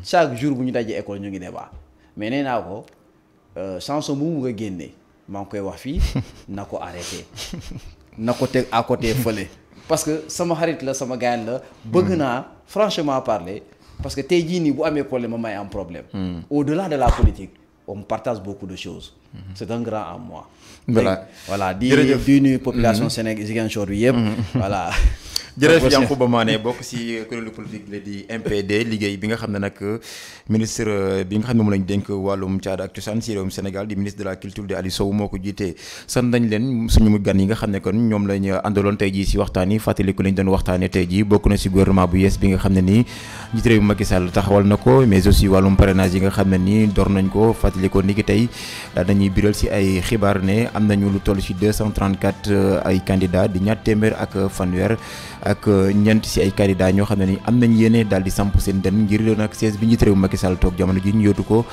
chaque jour bu ñu dajee école ñu ngi débat mais nee naa ko chanson bu mu nga génnee maa ngi koy wax fii na ko arrêté na ko teg à côté fële parce que sama xarit la sama gaañ la bëgg naa franchement parler parce que tey jii nii bu amee problème ma may am problème au-delà de la politique on partage beaucoup de choses. C'est un grand à moi. voilà di nuyu population Sénégal Ziguinchor bi yëpp. voilà. jërëjëf Yankhoba Mané bokk si kuréelu politique la di MPD liggéey bi nga xam ne nag ministre bi nga xam ne moom lañ dénk wàllum caada ak cosaan si réewum Sénégal di ministre de la culture di Ali Sow moo ko jiitee sant nañ leen suñu gan yi nga xam ne kon ñoom lañ àndaloon tey jii si waxtaan yi fàttaliku lañ doon waxtaanee tey jii bokk na si gouvernement bu yees bi nga xam ne nii njiit réew Macky Sall taxawal na ko mais aussi wàllum parrainage yi nga xam ne nii door nañ ko fàttalikoo ni ki tey dañuy biral si ay xibaar ne am nañu lu toll si 234 ay candidats di ñaar téeméer ak fanweer ak ñeent si ay candidats ñoo xam ne ni am nañ yéene daal di samp seen den ngir nag siège bi njiit réew Macky Sall toog jamono ji ñu yóotu ko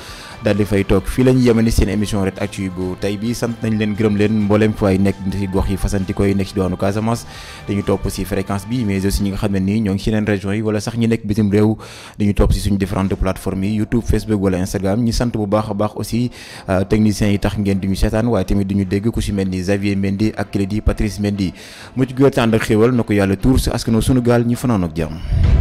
daal di fay toog fii lañ yemani seen émission Red Actu bu tey bi sant nañ leen gërëm leen mbooleem fu ay nekk si gox yi fasanti koy nekk si diwaanu Casamance dañu topp si fréquence bi mais aussi ñi nga xam ne nii ñoo ngi si yeneen régions yi wala sax ñi nekk bitim réew dañu topp si suñu différentes plateformes yi YouTube Facebook wala Instagram ñi sant bu baax a baax aussi techniciens yi tax ngeen di ñu seetaan waaye tamit duñu dégg ku si mel ni Xavier Mendy ak kii di Patrice Mendy mu ci gërëm ànd ak xéewal na ko yàlla tuur si askano sunu gaal ñi fanaan ak jàmm